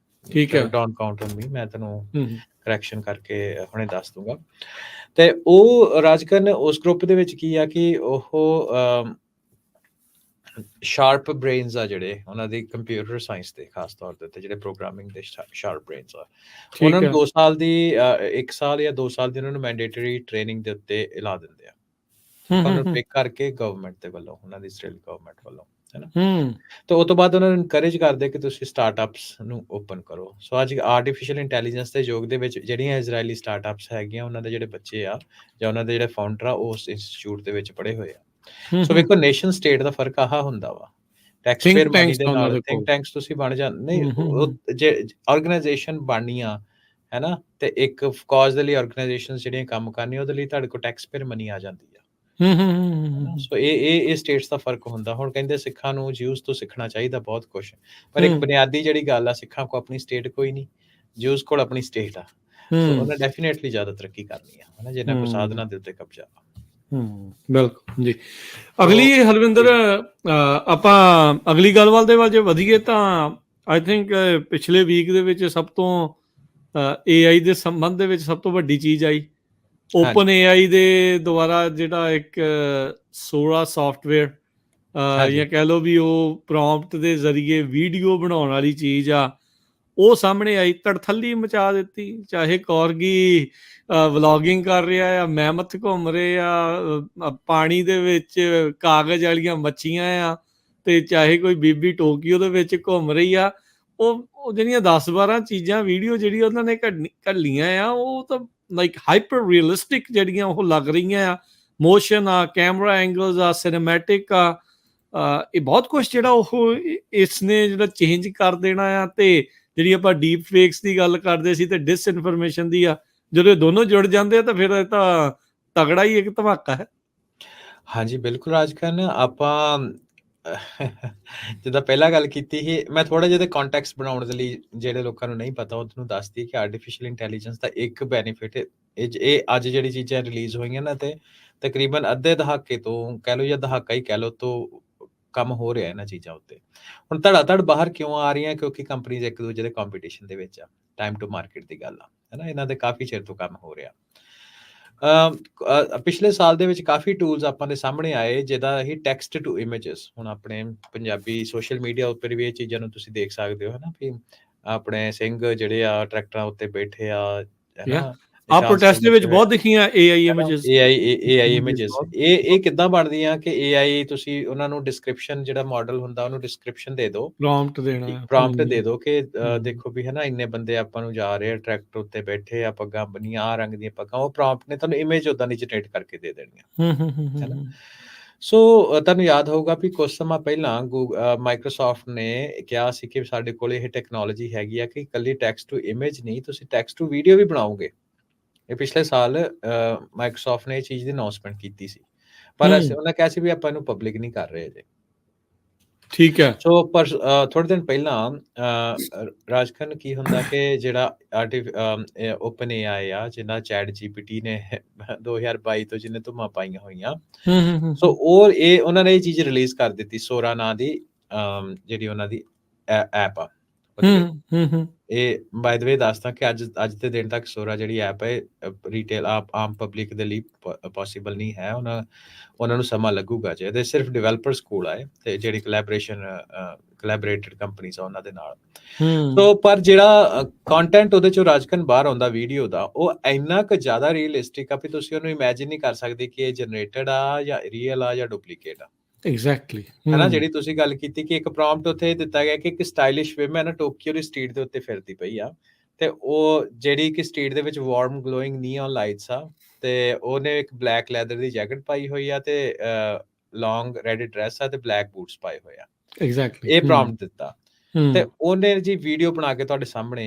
[SPEAKER 1] ਠੀਕ ਹੈ।
[SPEAKER 2] ਡੋਂਟ ਕਾਊਂਟ ਔਨ ਮੀ, ਮੈਂ ਤੈਨੂੰ
[SPEAKER 1] ਹੂੰ, ਹੂੰ।
[SPEAKER 2] ਕਰੈਕਸ਼ਨ ਕਰਕੇ ਹੁਣੇ ਦੱਸ ਦੂੰਗਾ। ਤੇ ਉਹ ਰਾਜਕਰਨ ਉਸ ਗਰੁੱਪ ਦੇ ਵਿੱਚ ਕੀ ਆ ਕਿ ਉਹ ਸ਼ਾਰਪ ਬ੍ਰੇਨਸ ਆ, ਜਿਹੜੇ ਉਹਨਾਂ ਦੀ ਕੰਪਿਊਟਰ ਸਾਇੰਸ ਦੇ ਖਾਸ ਤੌਰ ਦੇ ਉੱਤੇ ਜਿਹੜੇ ਪ੍ਰੋਗਰਾਮਿੰਗ ਦੇ ਸ਼ਾਰਪ ਬ੍ਰੇਨਸ ਆ, ਉਹਨਾਂ
[SPEAKER 1] ਠੀਕ
[SPEAKER 2] ਨੂੰ
[SPEAKER 1] ਹੈ।
[SPEAKER 2] 2 ਸਾਲ ਦੀ 1 ਸਾਲ ਜਾਂ 2 ਸਾਲ ਦੀ ਉਹਨਾਂ ਨੂੰ ਮੈਂਡੇਟਰੀ ਟ੍ਰੇਨਿੰਗ ਦੇ ਉੱਤੇ ਲਾ ਦਿੰਦੇ ਆ।
[SPEAKER 1] ਹੂੰ,
[SPEAKER 2] ਆਪਾਂ
[SPEAKER 1] ਹੂੰ,
[SPEAKER 2] ਨੂੰ
[SPEAKER 1] ਹੂੰ।
[SPEAKER 2] ਪਿਕ ਕਰਕੇ ਗਵਰਨਮੈਂਟ ਦੇ ਵੱਲੋਂ, ਉਹਨਾਂ ਦੀ ਇਜ਼ਰਾਈਲ ਗਵਰਨਮੈਂਟ ਵੱਲੋਂ, ਹੈਨਾ?
[SPEAKER 1] ਹੂੰ,
[SPEAKER 2] ਤੇ ਉਹ ਤੋਂ ਬਾਅਦ ਉਹਨਾਂ ਨੂੰ ਇਨਕਰੇਜ ਕਰਦੇ ਕਿ ਤੁਸੀਂ ਸਟਾਰਟਅਪਸ ਨੂੰ ਓਪਨ ਕਰੋ। ਸੋ ਅੱਜ ਆਰਟੀਫਿਸ਼ੀਅਲ ਇੰਟੈਲੀਜੈਂਸ ਦੇ ਯੁੱਗ ਦੇ ਵਿੱਚ ਜਿਹੜੀਆਂ ਇਜ਼ਰਾਈਲੀ ਸਟਾਰਟਅਪਸ ਹੈਗੀਆਂ, ਉਹਨਾਂ ਦੇ ਜਿਹੜੇ ਬੱਚੇ ਆ ਜਾਂ ਉਹਨਾਂ ਦੇ ਜਿਹੜੇ ਫਾਊਂਡਰ ਆ, ਉਹ ਉਸ ਇੰਸਟੀਚਿਊਟ ਦੇ ਵਿੱਚ ਪੜ੍ਹੇ ਹੋਏ ਆ।
[SPEAKER 1] ਹੂੰ,
[SPEAKER 2] ਸੋ
[SPEAKER 1] ਹੂੰ।
[SPEAKER 2] ਵੇਖੋ, ਨੇਸ਼ਨ ਸਟੇਟ ਦਾ ਫਰਕ ਆਹ ਹੁੰਦਾ ਵਾ।
[SPEAKER 1] ਥਿੰਕ
[SPEAKER 2] ਟੈਕਸਪੇਅਰ ਮਨੀ
[SPEAKER 1] ਟੈਂਕਸ
[SPEAKER 2] ਦੇ
[SPEAKER 1] ਆ ਉਹਨਾਂ
[SPEAKER 2] ਨਾਲ
[SPEAKER 1] ਦੇ
[SPEAKER 2] ਥਿੰਕ
[SPEAKER 1] ਕੋਲ।
[SPEAKER 2] ਟੈਂਕਸ ਤੁਸੀਂ ਬਣ ਜਾਂ ਨਹੀਂ,
[SPEAKER 1] ਹੂੰ, ਹੂੰ, ਹੂੰ।
[SPEAKER 2] ਜੇ ਆਰਗੇਨਾਈਜੇਸ਼ਨ ਬਣਨੀ ਆ, ਹੈਨਾ? ਤੇ ਇੱਕ ਕਾਜ਼ ਦੇ ਲਈ ਆਰਗੇਨਾਈਜੇਸ਼ਨਸ ਜਿਹੜੀਆਂ ਕੰਮ ਕਰਨੀਆਂ, ਉਹਦੇ ਲਈ ਤੁਹਾਡੇ ਕੋਲ ਟੈਕਸਪੇਅਰ ਮਨੀ ਆ ਜਾਂਦੀ ਆ।
[SPEAKER 1] ਹੂੰ, ਹੂੰ, ਹੂੰ, ਹੂੰ,
[SPEAKER 2] ਹਨਾ?
[SPEAKER 1] ਹੂੰ।
[SPEAKER 2] ਸੋ ਇਹ ਸਟੇਟਸ ਦਾ ਫ਼ਰਕ ਹੁੰਦਾ। ਹੁਣ ਕਹਿੰਦੇ ਸਿੱਖਾਂ ਨੂੰ ਜਿਊਜ਼ ਤੋਂ ਸਿੱਖਣਾ ਚਾਹੀਦਾ ਬਹੁਤ ਕੁਛ, ਪਰ ਇੱਕ
[SPEAKER 1] ਹੂੰ,
[SPEAKER 2] ਬੁਨਿਆਦੀ ਜਿਹੜੀ ਗੱਲ ਆ, ਸਿੱਖਾਂ ਕੋਲ ਆਪਣੀ ਸਟੇਟ ਕੋਈ ਨਹੀਂ, ਜਿਊਜ਼ ਕੋਲ ਆਪਣੀ ਸਟੇਟ ਆ। ਸੋ
[SPEAKER 1] ਹੂੰ,
[SPEAKER 2] ਉਹਨੇ ਡੈਫੀਨੇਟਲੀ ਜ਼ਿਆਦਾ ਤਰੱਕੀ ਕਰਨੀ ਆ, ਹਨਾ? ਜਿੰਨਾ ਕੋ
[SPEAKER 1] ਹੂੰ,
[SPEAKER 2] ਸਾਧਨਾਂ ਦੇ ਉੱਤੇ ਕਬਜ਼ਾ ਵਾ।
[SPEAKER 1] ਹੂੰ, ਬਿਲਕੁਲ ਜੀ।
[SPEAKER 2] ਸੋ
[SPEAKER 1] ਅਗਲੀ ਹਰਵਿੰਦਰ,
[SPEAKER 2] ਜੀ,
[SPEAKER 1] ਆਪਾਂ ਅਗਲੀ ਗੱਲਬਾਤ ਦੇ ਵੱਲ ਜੇ ਵਧੀਏ ਤਾਂ ਆਈ ਥਿੰਕ ਪਿਛਲੇ ਵੀਕ ਦੇ ਵਿੱਚ ਸਭ ਤੋਂ ਏਆਈ ਦੇ ਸੰਬੰਧ ਦੇ ਵਿੱਚ ਸਭ ਤੋਂ ਵੱਡੀ ਚੀਜ਼ ਆਈ।
[SPEAKER 2] ਹਾਂਜੀ,
[SPEAKER 1] ਓਪਨ ਏਆਈ ਦੇ ਦੁਆਰਾ ਜਿਹੜਾ ਇੱਕ ਸੋਰਾ ਸੌਫਟਵੇਅਰ,
[SPEAKER 2] ਹਾਂਜੀ,
[SPEAKER 1] ਜਾਂ ਕਹਿ ਲਓ ਵੀ ਉਹ ਪ੍ਰੋਂਪਟ ਦੇ ਜ਼ਰੀਏ ਵੀਡੀਓ ਬਣਾਉਣ ਵਾਲੀ ਚੀਜ਼ ਆ, ਉਹ ਸਾਹਮਣੇ ਆਈ, ਤੜਥੱਲੀ ਮਚਾ ਦਿੱਤੀ। ਚਾਹੇ ਕੌਰਗੀ ਵਲੌਗਿੰਗ ਕਰ ਰਿਹਾ ਆ, ਮੈਮਥ ਘੁੰਮ ਰਹੇ ਆ, ਪਾਣੀ ਦੇ ਵਿੱਚ ਕਾਗਜ਼ ਵਾਲੀਆਂ ਮੱਛੀਆਂ ਆ, ਤੇ ਚਾਹੇ ਕੋਈ ਬੀਬੀ ਟੋਕੀਓ ਦੇ ਵਿੱਚ ਘੁੰਮ ਰਹੀ ਆ। ਉਹ ਜਿਹੜੀਆਂ 10-12 ਚੀਜ਼ਾਂ ਵੀਡੀਓ ਜਿਹੜੀ ਉਹਨਾਂ ਨੇ ਘੱਲੀਆਂ ਆ, ਉਹ ਤਾਂ ਲਾਈਕ ਹਾਈਪਰ ਰੀਅਲਿਸਟਿਕ ਜਿਹੜੀਆਂ ਉਹ ਲੱਗ ਰਹੀਆਂ ਆ। ਮੋਸ਼ਨ ਆ, ਕੈਮਰਾ ਐਂਗਲਸ ਆ, ਸਿਨੇਮੈਟਿਕ ਆ, ਇਹ ਬਹੁਤ ਕੁਛ ਜਿਹੜਾ ਉਹ ਇਸਨੇ ਜਿਹੜਾ ਚੇਂਜ ਕਰ ਦੇਣਾ ਆ। ਤੇ ਜਿਹੜੀ ਆਪਾਂ ਡੀਪ ਫੇਕਸ ਦੀ ਗੱਲ ਕਰਦੇ ਸੀ ਤੇ ਡਿਸਇਨਫੋਰਮੇਸ਼ਨ ਦੀ ਆ, ਜਦੋਂ ਇਹ ਦੋਨੋਂ ਜੁੜ ਜਾਂਦੇ ਆ ਤਾਂ ਫਿਰ ਇਹ ਤਾਂ ਤਗੜਾ ਹੀ ਇੱਕ ਧਮਾਕਾ ਹੈ।
[SPEAKER 2] ਹਾਂਜੀ, ਬਿਲਕੁਲ ਰਾਜਕਰਨ। ਆਪਾਂ ਜਿੱਦਾਂ ਪਹਿਲਾਂ ਗੱਲ ਕੀਤੀ ਸੀ, ਮੈਂ ਥੋੜ੍ਹਾ ਜਿਹਾ ਇਹਦਾ ਕੰਟੈਕਸਟ ਬਣਾਉਣ ਦੇ ਲਈ, ਜਿਹੜੇ ਲੋਕਾਂ ਨੂੰ ਨਹੀਂ ਪਤਾ ਉਹਨੂੰ ਦੱਸ ਦਈਏ ਕਿ ਆਰਟੀਫਿਸ਼ੀਅਲ ਇੰਟੈਲੀਜੈਂਸ ਦਾ ਇੱਕ ਬੈਨੀਫਿਟ ਇਹ ਅੱਜ ਜਿਹੜੀ ਚੀਜ਼ਾਂ ਰਿਲੀਜ਼ ਹੋਈਆਂ ਨਾ, ਤੇ ਤਕਰੀਬਨ ਅੱਧੇ ਦਹਾਕੇ ਤੋਂ ਕਹਿ ਲਓ ਜਾਂ ਦਹਾਕਾ ਹੀ ਕਹਿ ਲਓ, ਤੋਂ ਕੰਮ ਹੋ ਰਿਹਾ ਇਹਨਾਂ ਚੀਜ਼ਾਂ ਉੱਤੇ। ਹੁਣ ਧੜਾ-ਧੜ ਬਾਹਰ ਕਿਉਂ ਆ ਰਹੀਆਂ? ਕਿਉਂਕਿ ਕੰਪਨੀਜ਼ ਇੱਕ ਦੂਜੇ ਦੇ ਕੰਪੀਟੀਸ਼ਨ ਦੇ ਵਿੱਚ ਆ। ਟਾਈਮ ਟੂ ਮਾਰਕੀਟ ਦੀ ਗੱਲ ਆ, ਹੈ ਨਾ? ਇਹਨਾਂ ਦੇ ਕਾਫੀ ਚਿਰ ਤੋਂ ਕੰਮ ਹੋ ਰਿਹਾ। ਪਿਛਲੇ ਸਾਲ ਦੇ ਵਿੱਚ ਕਾਫੀ ਟੂਲਸ ਆਪਾਂ ਦੇ ਸਾਹਮਣੇ ਆਏ, ਜਿੱਦਾਂ ਹੀ ਟੈਕਸਟ ਟੂ ਇਮੇजेस। ਹੁਣ ਆਪਣੇ ਪੰਜਾਬੀ ਸੋਸ਼ਲ ਮੀਡੀਆ ਉੱਪਰ ਵੀ ਇਹ ਚੀਜ਼ਾਂ ਨੂੰ ਤੁਸੀਂ ਦੇਖ ਸਕਦੇ ਹੋ, ਹਨਾ, ਵੀ ਆਪਣੇ ਸਿੰਘ ਜਿਹੜੇ ਆ ਟਰੈਕਟਰਾਂ ਉੱਤੇ ਬੈਠੇ ਆ,
[SPEAKER 1] ਯਾ
[SPEAKER 2] ਹਨਾ,
[SPEAKER 1] ਆ
[SPEAKER 2] ਨਿਸ਼ਾਨ
[SPEAKER 1] ਪ੍ਰੋਟੈਸਟ
[SPEAKER 2] ਸਾਹਿਬ
[SPEAKER 1] ਦੇ ਵਿੱਚ
[SPEAKER 2] ਬੈਠੇ ਹੋਏ
[SPEAKER 1] ਬਹੁਤ ਦਿਖੀਆਂ AI
[SPEAKER 2] ਹਨਾ,
[SPEAKER 1] ਇਮੇजेस
[SPEAKER 2] AI
[SPEAKER 1] ਇਮੇजेस
[SPEAKER 2] ਇਮੇजेस।
[SPEAKER 1] ਬਹੁਤ
[SPEAKER 2] ਇਹ ਕਿੱਦਾਂ ਬਣਦੀਆਂ ਕਿ AI ਤੁਸੀਂ ਉਹਨਾਂ ਨੂੰ ਡਿਸਕ੍ਰਿਪਸ਼ਨ, ਜਿਹੜਾ ਮਾਡਲ ਹੁੰਦਾ ਉਹਨੂੰ ਡਿਸਕ੍ਰਿਪਸ਼ਨ ਦੇ ਦਿਓ,
[SPEAKER 1] ਪ੍ਰੌਂਪਟ ਦੇਣਾ ਹੈ।
[SPEAKER 2] ਪ੍ਰੌਂਪਟ ਦੇ ਦਿਓ ਕਿ
[SPEAKER 1] ਹੂੰ,
[SPEAKER 2] ਦੇਖੋ ਵੀ ਹਨਾ ਇੰਨੇ ਬੰਦੇ ਆਪਾਂ ਨੂੰ ਜਾ ਰਹੇ ਆ, ਟਰੈਕਟਰ ਉੱਤੇ ਬੈਠੇ ਆ, ਪੱਗਾਂ ਬੰਨੀਆਂ, ਆਹ ਰੰਗ ਦੀਆਂ ਪੱਗਾਂ, ਉਹ ਪ੍ਰੌਂਪਟ ਨੇ ਤੁਹਾਨੂੰ ਇਮੇਜ ਉਦਾਂ ਦੀ ਜਨਰੇਟ ਕਰਕੇ ਦੇ ਦੇਣੀਆਂ,
[SPEAKER 1] ਹੂੰ, ਹੂੰ, ਹੂੰ, ਹੂੰ,
[SPEAKER 2] ਹਨਾ।
[SPEAKER 1] ਹੂੰ।
[SPEAKER 2] ਸੋ ਤੁਹਾਨੂੰ ਯਾਦ ਹੋਊਗਾ ਵੀ ਕੁਝ ਸਮਾਂ ਪਹਿਲਾਂ ਮਾਈਕਰੋਸਾਫਟ ਨੇ ਕਿਹਾ ਸੀ ਕਿ ਸਾਡੇ ਕੋਲ ਇਹ ਟੈਕਨੋਲੋਜੀ ਹੈਗੀ ਆ ਕਿ ਇਕੱਲੀ ਟੈਕਸਟ ਟੂ ਇਮੇਜ ਨਹੀਂ, ਤੁਸੀਂ ਟੈਕਸਟ ਟੂ ਵੀਡੀਓ ਵੀ ਬਣਾਓਗੇ। ਇਹ ਪਿਛਲੇ ਸਾਲ ਮਾਈਕਰੋਸਾਫਟ ਨੇ ਇਹ ਚੀਜ਼ ਦੀ ਅਨਾਉਂਸਮੈਂਟ ਕੀਤੀ ਸੀ, ਪਰ
[SPEAKER 1] ਹੂੰ,
[SPEAKER 2] ਉਹਨਾਂ ਕਿਹਾ ਸੀ ਵੀ ਆਪਾਂ ਇਹਨੂੰ ਪਬਲਿਕ ਨਹੀਂ ਕਰ ਰਹੇ ਅਜੇ।
[SPEAKER 1] ਠੀਕ ਹੈ।
[SPEAKER 2] ਸੋ ਪਰ ਥੋੜੇ ਦਿਨ ਪਹਿਲਾਂ ਰਾਜਕਨ ਕੀ ਹੁੰਦਾ ਕਿ ਜਿਹੜਾ ਓਪਨ AI ਆ, ਜਿਹਨਾਂ ਚੈਟ GPT ਨੇ 2022 ਤੋਂ ਜਿਹਨੇ ਧੁੰਮਾਂ ਪਾਈਆਂ ਹੋਈਆਂ,
[SPEAKER 1] ਹੂੰ, ਹੂੰ, ਹੂੰ,
[SPEAKER 2] ਸੋ
[SPEAKER 1] ਹੂੰ,
[SPEAKER 2] ਉਹਨਾਂ ਨੇ ਇਹ ਚੀਜ਼ ਰਿਲੀਜ਼ ਕਰ ਦਿੱਤੀ, ਸੋਰਾ ਨਾਂ ਦੀ ਜਿਹੜੀ ਉਹਨਾਂ ਦੀ ਐਪ ਆ ਉਹਦੇ ਵਿੱਚ।
[SPEAKER 1] ਹੂੰ, ਹੂੰ, ਹੂੰ।
[SPEAKER 2] ਇਹ ਬਾਏ ਦ ਵੇ ਦੱਸਦਾ ਕਿ ਅੱਜ ਦੇ ਦਿਨ ਤੱਕ ਸੋਰਾ ਜਿਹੜੀ ਐਪ ਹੈ ਰੀਟੇਲ ਆਮ ਪਬਲਿਕ ਦੇ ਲਈ ਪੋਸੀਬਲ ਨਹੀਂ ਹੈ। ਉਹਨਾਂ ਨੂੰ ਸਮਾਂ ਲੱਗੂਗਾ ਜੇ। ਇਹਦੇ ਸਿਰਫ ਡਿਵੈਲਪਰਸ ਕੋਲ ਆਏ ਤੇ ਜਿਹੜੀ ਕੋਲੈਬੋਰੇਟਡ ਕੰਪਨੀਆਂ ਆ ਉਹਨਾਂ ਦੇ ਨਾਲ। ਸੋ ਪਰ ਜਿਹੜਾ ਕੰਟੈਂਟ ਉਹਦੇ ਚੋਂ ਰਾਜਕਨ ਬਾਹਰ ਆਉਂਦਾ ਵੀਡੀਓ ਦਾ, ਉਹ ਇੰਨਾ ਕੁ ਜ਼ਿਆਦਾ ਰੀਅਲਿਸਟਿਕ ਆ ਵੀ ਤੁਸੀਂ ਉਹਨੂੰ ਇਮੇਜਿਨ ਨਹੀਂ ਕਰ ਸਕਦੇ ਕਿ ਇਹ ਜਨਰੇਟਡ ਆ ਜਾਂ ਰੀਅਲ ਆ ਜਾਂ ਡੁਪਲੀਕੇਟ ਆ।
[SPEAKER 1] ਐਗਜ਼ੈਕਟਲੀ।
[SPEAKER 2] ਹਨਾ, ਜਿਹੜੀ ਤੁਸੀਂ ਗੱਲ ਕੀਤੀ ਕਿ ਇੱਕ ਪ੍ਰੌਂਪਟ ਉੱਥੇ ਦਿੱਤਾ ਗਿਆ ਕਿ ਇੱਕ ਸਟਾਈਲਿਸ਼ ਵਿਮਨ ਟੋਕੀਓ ਦੀ ਸਟਰੀਟ ਦੇ ਉੱਤੇ ਫਿਰਦੀ ਪਈ ਆ, ਤੇ ਉਹ ਜਿਹੜੀ ਕਿ ਸਟਰੀਟ ਦੇ ਵਿੱਚ ਵਾਰਮ ਗਲੋਇੰਗ ਨੀਓਨ ਲਾਈਟਸ ਆ, ਤੇ ਉਹਨੇ ਇੱਕ ਬਲੈਕ ਲੈਦਰ ਦੀ ਜੈਕਟ ਪਾਈ ਹੋਈ ਆ, ਤੇ ਲੌਂਗ ਰੈਡ ਡਰੈਸ ਆ, ਤੇ ਬਲੈਕ ਬੂਟਸ ਪਾਏ ਹੋਏ ਆ।
[SPEAKER 1] ਐਗਜ਼ੈਕਟਲੀ।
[SPEAKER 2] ਇਹ ਪ੍ਰੌਂਪਟ ਦਿੱਤਾ ਤੇ
[SPEAKER 1] ਹੂੰ,
[SPEAKER 2] ਉਹਨੇ ਜੀ ਵੀਡੀਓ ਬਣਾ ਕੇ ਤੁਹਾਡੇ ਸਾਹਮਣੇ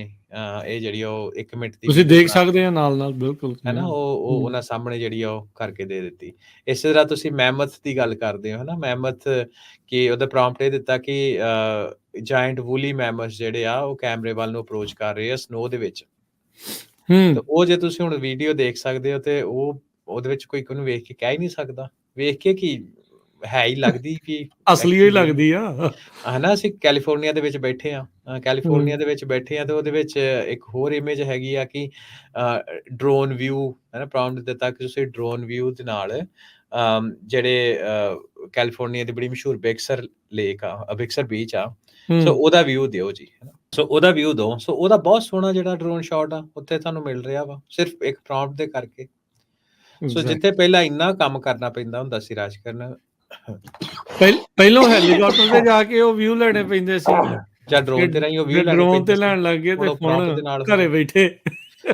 [SPEAKER 2] ਇਹ ਜਿਹੜੀ ਉਹ 1 ਮਿੰਟ ਦੀ
[SPEAKER 1] ਤੁਸੀਂ
[SPEAKER 2] ਵੀਡੀਓ
[SPEAKER 1] ਦੇਖ
[SPEAKER 2] ਬਣਾ
[SPEAKER 1] ਸਕਦੇ ਆ ਨਾਲ-ਨਾਲ ਬਿਲਕੁਲ
[SPEAKER 2] ਹੈ ਨਾ,
[SPEAKER 1] ਕਿਵੇਂ।
[SPEAKER 2] ਉਹ ਉਹਨਾਂ ਸਾਹਮਣੇ ਜਿਹੜੀ ਆ ਉਹ ਕਰਕੇ ਦੇ ਦਿੱਤੀ। ਇਸੇ ਤਰ੍ਹਾਂ ਤੁਸੀਂ ਮੈਮਥ ਦੀ ਗੱਲ ਕਰਦੇ ਹੋ, ਹਨਾ, ਮੈਮਥ ਕਿ ਉਹਦਾ ਪ੍ਰੌਂਪਟ ਇਹ ਦਿੱਤਾ ਕਿ ਜਾਇੰਟ ਵੂਲੀ ਮੈਮਥ ਜਿਹੜੇ ਆ ਉਹ ਕੈਮਰੇ ਵੱਲ ਨੂੰ ਅਪਰੋਚ ਕਰ ਰਹੇ ਆ ਸਨੋ ਦੇ ਵਿੱਚ। ਤੇ ਉਹ ਜੇ ਤੁਸੀਂ ਹੁਣ ਵੀਡੀਓ ਦੇਖ ਸਕਦੇ ਹੋ ਤੇ ਉਹਦੇ ਵਿੱਚ ਕੋਈ ਉਹਨੂੰ ਵੇਖ ਕੇ ਕਹਿ ਹੀ ਨਹੀਂ ਸਕਦਾ, ਵੇਖ ਕੇ ਕੀ ਹੈ ਹੀ ਲੱਗਦੀ ਕਿ
[SPEAKER 1] ਅਸਲੀ ਹੀ ਲੱਗਦੀ ਆ।
[SPEAKER 2] ਹਨਾ, ਅਸੀਂ ਕੈਲੀਫੋਰਨੀਆ ਦੇ ਵਿੱਚ ਬੈਠੇ ਆ, ਤੇ ਉਹਦੇ ਵਿੱਚ ਇੱਕ ਹੋਰ ਇਮੇਜ ਹੈਗੀ ਆ ਕਿ ਡਰੋਨ ਵਿਊ, ਹਨਾ, ਪ੍ਰੌਂਪਟ ਦਿੱਤਾ ਕਿ ਤੁਸੀਂ ਡਰੋਨ ਵਿਊ ਦੇ ਨਾਲ ਜਿਹੜੇ ਕੈਲੀਫੋਰਨੀਆ ਦੀ ਬੜੀ ਮਸ਼ਹੂਰ ਬਿਗਸਰ ਲੇਕ ਆ, ਬਿਗਸਰ ਬੀਚ ਆ, ਸੋ ਉਹਦਾ ਵਿਊ ਦਿਓ ਜੀ, ਹਨਾ। ਸੋ ਉਹਦਾ ਵਿਊ ਦਿਓ, ਸੋ ਉਹਦਾ ਬਹੁਤ ਸੋਹਣਾ ਜਿਹੜਾ ਡਰੋਨ ਸ਼ਾਟ ਆ ਉੱਥੇ ਤੁਹਾਨੂੰ ਮਿਲ ਰਿਹਾ ਵਾ ਸਿਰਫ ਇੱਕ ਪ੍ਰੌਂਪਟ ਦੇ ਕਰਕੇ। ਸੋ ਜਿੱਥੇ ਪਹਿਲਾਂ ਇੰਨਾ ਕੰਮ ਕਰਨਾ ਪੈਂਦਾ ਹੁੰਦਾ ਸੀ ਰਾਜਕਰਨ,
[SPEAKER 1] ਪਹਿਲੋਂ ਹੈਲੀਕਾਪਟਰ ਤੇ ਜਾ ਕੇ ਉਹ ਵਿਊ ਲੈਣੇ ਪੈਂਦੇ ਸੀ,
[SPEAKER 2] ਜਾਂ ਡਰੋਨ ਤੇ ਰਾਹੀਂ ਉਹ ਵਿਊ ਲੈਣੇ
[SPEAKER 1] ਡਰੋਨ
[SPEAKER 2] ਪੈਂਦੇ
[SPEAKER 1] ਤੇ
[SPEAKER 2] ਸੀ,
[SPEAKER 1] ਲੈਣ ਲੱਗ ਗਏ, ਤੇ
[SPEAKER 2] ਹੁਣ ਪ੍ਰੌਂਪਟ
[SPEAKER 1] ਹੁਣ
[SPEAKER 2] ਦੇ ਨਾਲ
[SPEAKER 1] ਘਰੇ ਬੈਠੇ।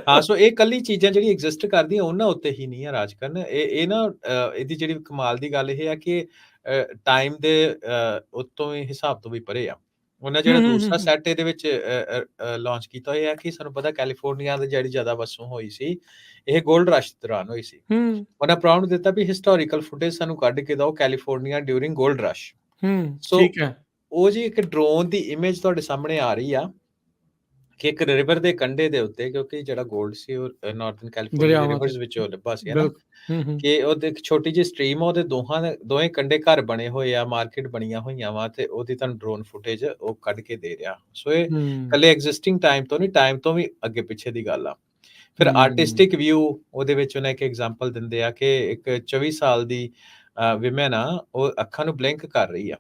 [SPEAKER 2] ਹਾਂ, ਸੋ ਇਹ ਕੱਲੀ ਚੀਜ਼ਾਂ ਜਿਹੜੀ ਐਗਜ਼ਿਸਟ ਕਰਦੀਆਂ ਉਹਨਾਂ ਉੱਤੇ ਹੀ ਨਹੀਂ ਆ ਰਾਜਕਰਨ। ਇਹ ਨਾ ਇਹਦੀ ਜਿਹੜੀ ਕਮਾਲ ਦੀ ਗੱਲ ਇਹ ਆ ਕਿ ਟਾਈਮ ਦੇ ਉਤੋਂ ਹੀ ਹਿਸਾਬ ਤੋਂ ਵੀ ਪਰੇ ਆ। ਉਹਨਾਂ ਜਿਹੜਾ ਦੂਸਰਾ ਸੈੱਟ ਇਹਦੇ ਵਿੱਚ ਲਾਂਚ ਕੀਤਾ ਹੋਇਆ ਹੈ ਕਿ ਸਾਨੂੰ ਪਤਾ ਕੈਲੀਫੋਰਨੀਆ ਦੀ ਜਿਹੜੀ ਜ਼ਿਆਦਾ ਵਸੋਂ ਹੋਈ ਸੀ, ਇਹ ਗੋਲਡ ਰਸ਼ ਦੌਰਾਨ ਹੋਈ ਸੀ। ਉਹਨਾਂ ਪ੍ਰੌਂਪਟ ਦਿੱਤਾ ਵੀ ਹਿਸਟੋਰੀਕਲ ਫੁਟੇਜ ਸਾਨੂੰ ਕੱਢ ਕੇ ਦਿਓ ਕੈਲੀਫੋਰਨੀਆ ਡਿਊਰਿੰਗ ਗੋਲਡ ਰਸ਼। ਸੋ
[SPEAKER 1] ਠੀਕ ਹੈ।
[SPEAKER 2] ਉਹ ਜੀ ਇੱਕ ਡਰੋਨ ਦੀ ਇਮੇਜ ਤੁਹਾਡੇ ਸਾਹਮਣੇ ਆ ਰਹੀ ਆ ਕਿ ਇੱਕ ਰਿਵਰ ਦੇ ਕੰਢੇ ਦੇ ਉੱਤੇ, ਕਿਉਂਕਿ ਜਿਹੜਾ ਗੋਲਡ ਸੀ ਉਹ ਨਾਰਥਰਨ ਕੈਲੀਫੋਰਨੀਆ ਦੇ ਰਿਵਰਸ ਵਿੱਚੋਂ ਲੱਭਾ ਸੀ, ਹਨਾ, ਕਿ ਉਹਦੇ ਇੱਕ ਛੋਟੀ ਜਿਹੀ ਸਟਰੀਮ ਆ, ਉਹਦੇ ਦੋਵੇਂ ਕੰਢੇ ਘਰ ਬਣੇ ਹੋਏ ਆ, ਮਾਰਕੀਟ ਬਣੀਆਂ ਹੋਈਆਂ ਵਾ, ਤੇ ਉਹਦੀ ਤੁਹਾਨੂੰ ਡਰੋਨ ਫੁਟੇਜ ਉਹ ਕੱਢ ਕੇ ਦੇ ਰਿਹਾ। ਸੋ ਇਹ ਇਕੱਲੇ ਐਗਜ਼ਿਸਟਿੰਗ ਟਾਈਮ ਤੋਂ ਨਹੀਂ, ਟਾਈਮ ਤੋਂ ਵੀ ਅੱਗੇ ਪਿੱਛੇ ਦੀ ਗੱਲ ਆ। ਫਿਰ ਆਰਟਿਸਟਿਕ ਵਿਊ ਉਹਦੇ ਵਿੱਚ ਉਹਨੇ ਇੱਕ ਐਗਜ਼ਾਮਪਲ ਦਿੰਦੇ ਆ ਕਿ ਇੱਕ 24 ਸਾਲ ਦੀ ਵਿਮਨ ਆ, ਉਹ ਅੱਖਾਂ ਨੂੰ ਬਲਿੰਕ ਕਰ ਰਹੀ ਆ,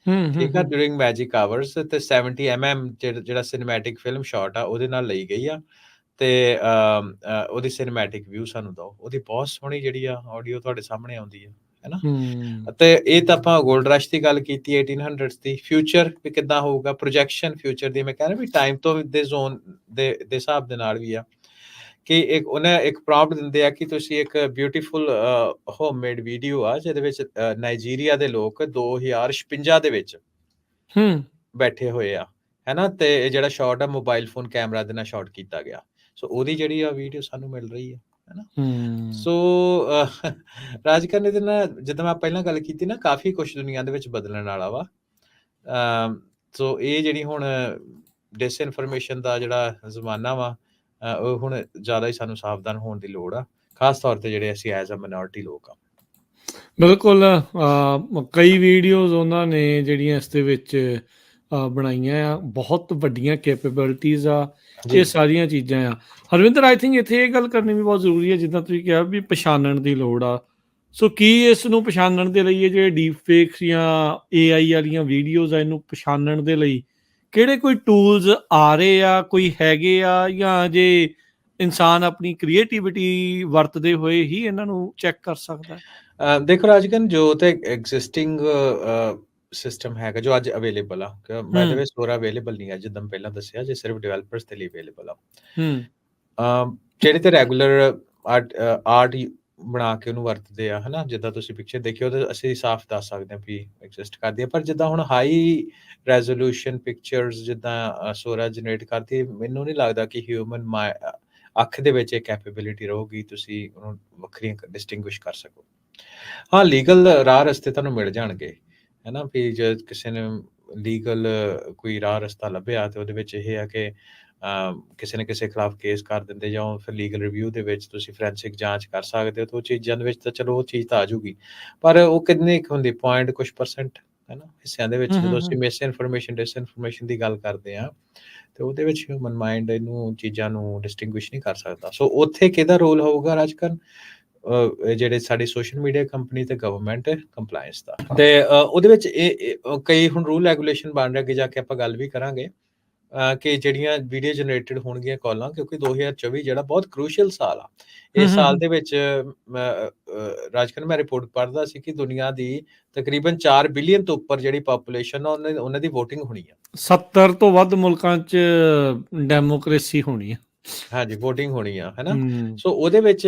[SPEAKER 2] ਠੀਕ ਆ, ਡਿਊਰਿੰਗ ਮੈਜਿਕ ਆਵਰਸ, ਤੇ 70 mm ਜਿਹੜਾ ਸਿਨੇਮੈਟਿਕ ਫਿਲਮ ਸ਼ਾਟ ਆ ਉਹਦੇ ਨਾਲ ਲਈ ਗਈ ਆ, ਤੇ ਉਹਦੀ ਸਿਨੇਮੈਟਿਕ ਵਿਊ ਸਾਨੂੰ ਦਿਓ। ਉਹਦੀ ਬਹੁਤ ਸੋਹਣੀ ਜਿਹੜੀ ਆ ਆਡੀਓ ਤੁਹਾਡੇ ਸਾਹਮਣੇ ਆਉਂਦੀ ਹੈ, ਹੈਨਾ। ਤੇ ਇਹ ਤਾਂ ਆਪਾਂ ਗੋਲਡ ਰਸ਼ ਦੀ ਗੱਲ ਕੀਤੀ 1800s ਦੀ। ਫਿਊਚਰ ਵੀ ਕਿੱਦਾਂ ਹੋਊਗਾ, ਪ੍ਰੋਜੈਕਸ਼ਨ ਫਿਊਚਰ ਦੀ, ਮੈਂ ਕਹਿ ਰਿਹਾ ਵੀ ਟਾਈਮ ਤੋਂ ਦੇ ਜ਼ੋਨ ਦੇ ਹਿਸਾਬ ਦੇ ਨਾਲ ਵੀ ਆ ਕਿ ਉਹਨੇ ਇੱਕ ਪ੍ਰੌਂਪਟ ਦਿੰਦੇ ਆ ਕਿ ਤੁਸੀਂ ਇੱਕ ਬਿਊਟੀਫੁਲ ਹੋਮਮੇਡ ਵੀਡੀਓ ਆ ਜਿਹਦੇ ਵਿੱਚ ਨਾਈਜੀਰੀਆ ਦੇ ਲੋਕ 2056 ਦੇ ਵਿੱਚ ਬੈਠੇ ਹੋਏ ਆ, ਹੈਨਾ, ਤੇ ਜਿਹੜਾ ਸ਼ਾਟ ਆ ਮੋਬਾਈਲ ਫੋਨ ਕੈਮਰਾ ਦੇ ਨਾਲ ਸ਼ਾਟ ਕੀਤਾ ਗਿਆ। ਸੋ ਉਹਦੀ ਜਿਹੜੀ ਆ ਵੀਡੀਓ ਸਾਨੂੰ ਮਿਲ ਰਹੀ ਹੈ, ਹੈਨਾ। ਸੋ ਰਾਜਕਰਨ ਇਹਦੇ ਨਾਲ, ਜਿੱਦਾਂ ਮੈਂ ਪਹਿਲਾਂ ਗੱਲ ਕੀਤੀ ਨਾ, ਕਾਫੀ ਕੁਛ ਦੁਨੀਆ ਦੇ ਵਿੱਚ ਬਦਲਣ ਵਾਲਾ ਵਾ। ਸੋ ਇਹ ਜਿਹੜੀ ਹੁਣ ਡਿਸਇਨਫੋਰਮੇਸ਼ਨ ਦਾ ਜਿਹੜਾ ਜ਼ਮਾਨਾ ਵਾ, ਉਹ ਹੁਣ ਜ਼ਿਆਦਾ ਹੀ ਸਾਨੂੰ ਸਾਵਧਾਨ ਹੋਣ ਦੀ ਲੋੜ ਆ, ਖਾਸ ਤੌਰ ਤੇ ਜਿਹੜੇ ਅਸੀਂ ਐਜ਼ ਅ ਮਾਈਨੋਰਿਟੀ ਲੋਕ ਆ।
[SPEAKER 1] ਬਿਲਕੁਲ। ਕਈ ਵੀਡੀਓਜ਼ ਉਹਨਾਂ ਨੇ ਜਿਹੜੀਆਂ ਇਸ ਦੇ ਵਿੱਚ ਬਣਾਈਆਂ ਆ, ਬਹੁਤ ਵੱਡੀਆਂ ਕੈਪੇਬਿਲਿਟੀਜ਼ ਆ। ਇਹ ਸਾਰੀਆਂ ਚੀਜ਼ਾਂ ਆ। ਹਰਵਿੰਦਰ, ਆਈ ਥਿੰਕ ਇੱਥੇ ਇਹ ਗੱਲ ਕਰਨੀ ਵੀ ਬਹੁਤ ਜ਼ਰੂਰੀ ਹੈ, ਜਿੱਦਾਂ ਤੁਸੀਂ ਕਿਹਾ ਵੀ ਪਛਾਣਨ ਦੀ ਲੋੜ ਆ। ਸੋ ਕੀ ਇਸ ਨੂੰ ਪਛਾਣਨ ਦੇ ਲਈ ਇਹ ਜਿਹੜੇ ਡੀਪ ਫੇਕਸ ਜਾਂ AI ਵਾਲੀਆਂ ਵੀਡੀਓਜ਼ ਆ, ਇਹਨੂੰ ਪਛਾਣਨ ਦੇ ਲਈ ਕਿਹੜੇ ਕੋਈ ਟੂਲਸ ਆ ਰਹੇ ਆ, ਕੋਈ ਹੈਗੇ ਆ, ਜਾਂ ਜੇ ਇਨਸਾਨ ਆਪਣੀ ਕ੍ਰੀਏਟੀਵਿਟੀ ਵਰਤਦੇ ਹੋਏ ਹੀ ਇਹਨਾਂ ਨੂੰ ਚੈੱਕ ਕਰ ਸਕਦਾ?
[SPEAKER 2] ਦੇਖੋ ਰਾਜਕਨ, ਜੋ ਤੇ ਐਗਜ਼ਿਸਟਿੰਗ ਸਿਸਟਮ ਹੈਗਾ ਜੋ ਅੱਜ ਅਵੇਲੇਬਲ ਆ, ਬਾਏ ਦ ਵੇ ਸੋਰਾ ਅਵੇਲੇਬਲ ਨਹੀਂ ਹੈ ਜਿੱਦਾਂ ਪਹਿਲਾਂ ਦੱਸਿਆ, ਜੇ ਸਿਰਫ ਡਿਵੈਲਪਰਸ ਦੇ ਲਈ ਅਵੇਲੇਬਲ ਆ। ਜਿਹੜੇ ਤੇ ਰੈਗੂਲਰ ਆਰਟ ਬਣਾ ਕੇ ਉਹਨੂੰ ਵਰਤਦੇ ਆ, ਹਨਾ, ਜਿੱਦਾਂ ਤੁਸੀਂ ਪਿਕਚਰ ਦੇਖਿਓ ਤਾਂ ਅਸੀਂ ਸਾਫ਼ ਦੱਸ ਸਕਦੇ ਹਾਂ ਵੀ ਐਗਜ਼ਿਸਟ ਕਰਦੀ ਹੈ। ਪਰ ਜਿੱਦਾਂ ਹੁਣ ਹਾਈ ਰੈਜ਼ੋਲੂਸ਼ਨ ਪਿਕਚਰਸ ਜਿੱਦਾਂ ਸੋਰਾ ਜਨਰੇਟ ਕਰਦੀ, ਮੈਨੂੰ ਨਹੀਂ ਲੱਗਦਾ ਕਿ ਹਿਊਮਨ ਅੱਖ ਦੇ ਵਿੱਚ ਇਹ ਕੈਪੇਬਿਲਿਟੀ ਰਹੂਗੀ ਤੁਸੀਂ ਉਹਨੂੰ ਵੱਖਰੀਆਂ ਡਿਸਟਿੰਗੁਇਸ਼ ਕਰ ਸਕੋ। ਹਾਂ, ਲੀਗਲ ਰਾਹ ਰਸਤੇ ਤੁਹਾਨੂੰ ਮਿਲ ਜਾਣਗੇ, ਹੈ ਨਾ, ਵੀ ਜੇ ਕਿਸੇ ਨੇ ਲੀਗਲ ਕੋਈ ਰਾਹ ਰਸਤਾ ਲੱਭਿਆ ਤੇ ਉਹਦੇ ਵਿੱਚ ਇਹ ਆ ਕਿ ਕਿਸੇ ਨੇ ਕਿਸੇ ਖਿਲਾਫ ਕੇਸ ਕਰ ਦਿੰਦੇ, ਜਾਂ ਫਿਰ ਲੀਗਲ ਰਿਵਿਊ ਦੇ ਵਿੱਚ ਤੁਸੀਂ ਫੋਰੈਂਸਿਕ ਜਾਂਚ ਕਰ ਸਕਦੇ ਹੋ, ਤਾਂ ਉਹ ਚੀਜ਼ਾਂ ਦੇ ਵਿੱਚ ਤਾਂ ਚਲੋ ਉਹ ਚੀਜ਼ ਤਾਂ ਆ ਜੂਗੀ। ਪਰ ਉਹ ਕਿੰਨੀ ਕੁ ਹੁੰਦੀ, ਪੁਆਇੰਟ ਕੁਛ %, ਹੈ ਨਾ, ਹਿੱਸਿਆਂ ਦੇ ਵਿੱਚ। ਜਦੋਂ ਅਸੀਂ ਮਿਸ ਇਨਫੋਰਮੇਸ਼ਨ ਡਿਸਇਨਫੋਰਮੇਸ਼ਨ ਦੀ ਗੱਲ ਕਰਦੇ ਹਾਂ ਤੇ ਉਹਦੇ ਵਿੱਚ ਹਿਊਮਨ ਮਾਈਂਡ ਇਹਨੂੰ ਚੀਜ਼ਾਂ ਨੂੰ ਡਿਸਟਿੰਗੁਇਸ਼ ਨਹੀਂ ਕਰ ਸਕਦਾ। ਸੋ ਉੱਥੇ ਕਿਹਦਾ ਰੋਲ ਹੋਊਗਾ ਰਾਜਕਨ? ਜਿਹੜੇ ਸਾਡੀ ਸੋਸ਼ਲ ਮੀਡੀਆ ਕੰਪਨੀ ਤੇ ਗਵਰਨਮੈਂਟ ਕੰਪਲਾਇੰਸ ਦਾ। ਤੇ ਉਹਦੇ ਵਿੱਚ ਇਹ ਕਈ ਹੁਣ ਰੂਲ ਰੈਗੂਲੇਸ਼ਨ ਬਣ ਰਹੇ, ਅੱਗੇ ਜਾ ਕੇ ਆਪਾਂ ਗੱਲ ਵੀ ਕਰਾਂਗੇ ਕਿ ਜਿਹੜੀਆਂ ਵੀਡੀਓ ਜਨਰੇਟਡ ਹੋਣਗੀਆਂ ਕਾਲਾਂ, ਕਿਉਂਕਿ 2024 ਜਿਹੜਾ ਬਹੁਤ ਕਰੂਸ਼ੀਅਲ ਸਾਲ ਆ। ਇਸ ਸਾਲ ਦੇ ਵਿੱਚ ਰਾਜਕਨ, ਮੈਂ ਰਿਪੋਰਟ ਪੜ੍ਹਦਾ ਸੀ ਕਿ ਦੁਨੀਆ ਦੀ ਤਕਰੀਬਨ 4 ਬਿਲੀਅਨ ਤੋਂ ਉੱਪਰ ਜਿਹੜੀ ਪਾਪੂਲੇਸ਼ਨ ਆ, ਉਹਨਾਂ ਦੀ ਵੋਟਿੰਗ ਹੋਣੀ ਆ।
[SPEAKER 1] 70 ਤੋਂ ਵੱਧ ਮੁਲਕਾਂ 'ਚ ਡੈਮੋਕ੍ਰੇਸੀ ਹੋਣੀ ਆ।
[SPEAKER 2] ਹਾਂਜੀ, ਵੋਟਿੰਗ ਹੋਣੀ ਆ, ਹੈ ਨਾ। ਸੋ ਉਹਦੇ ਵਿੱਚ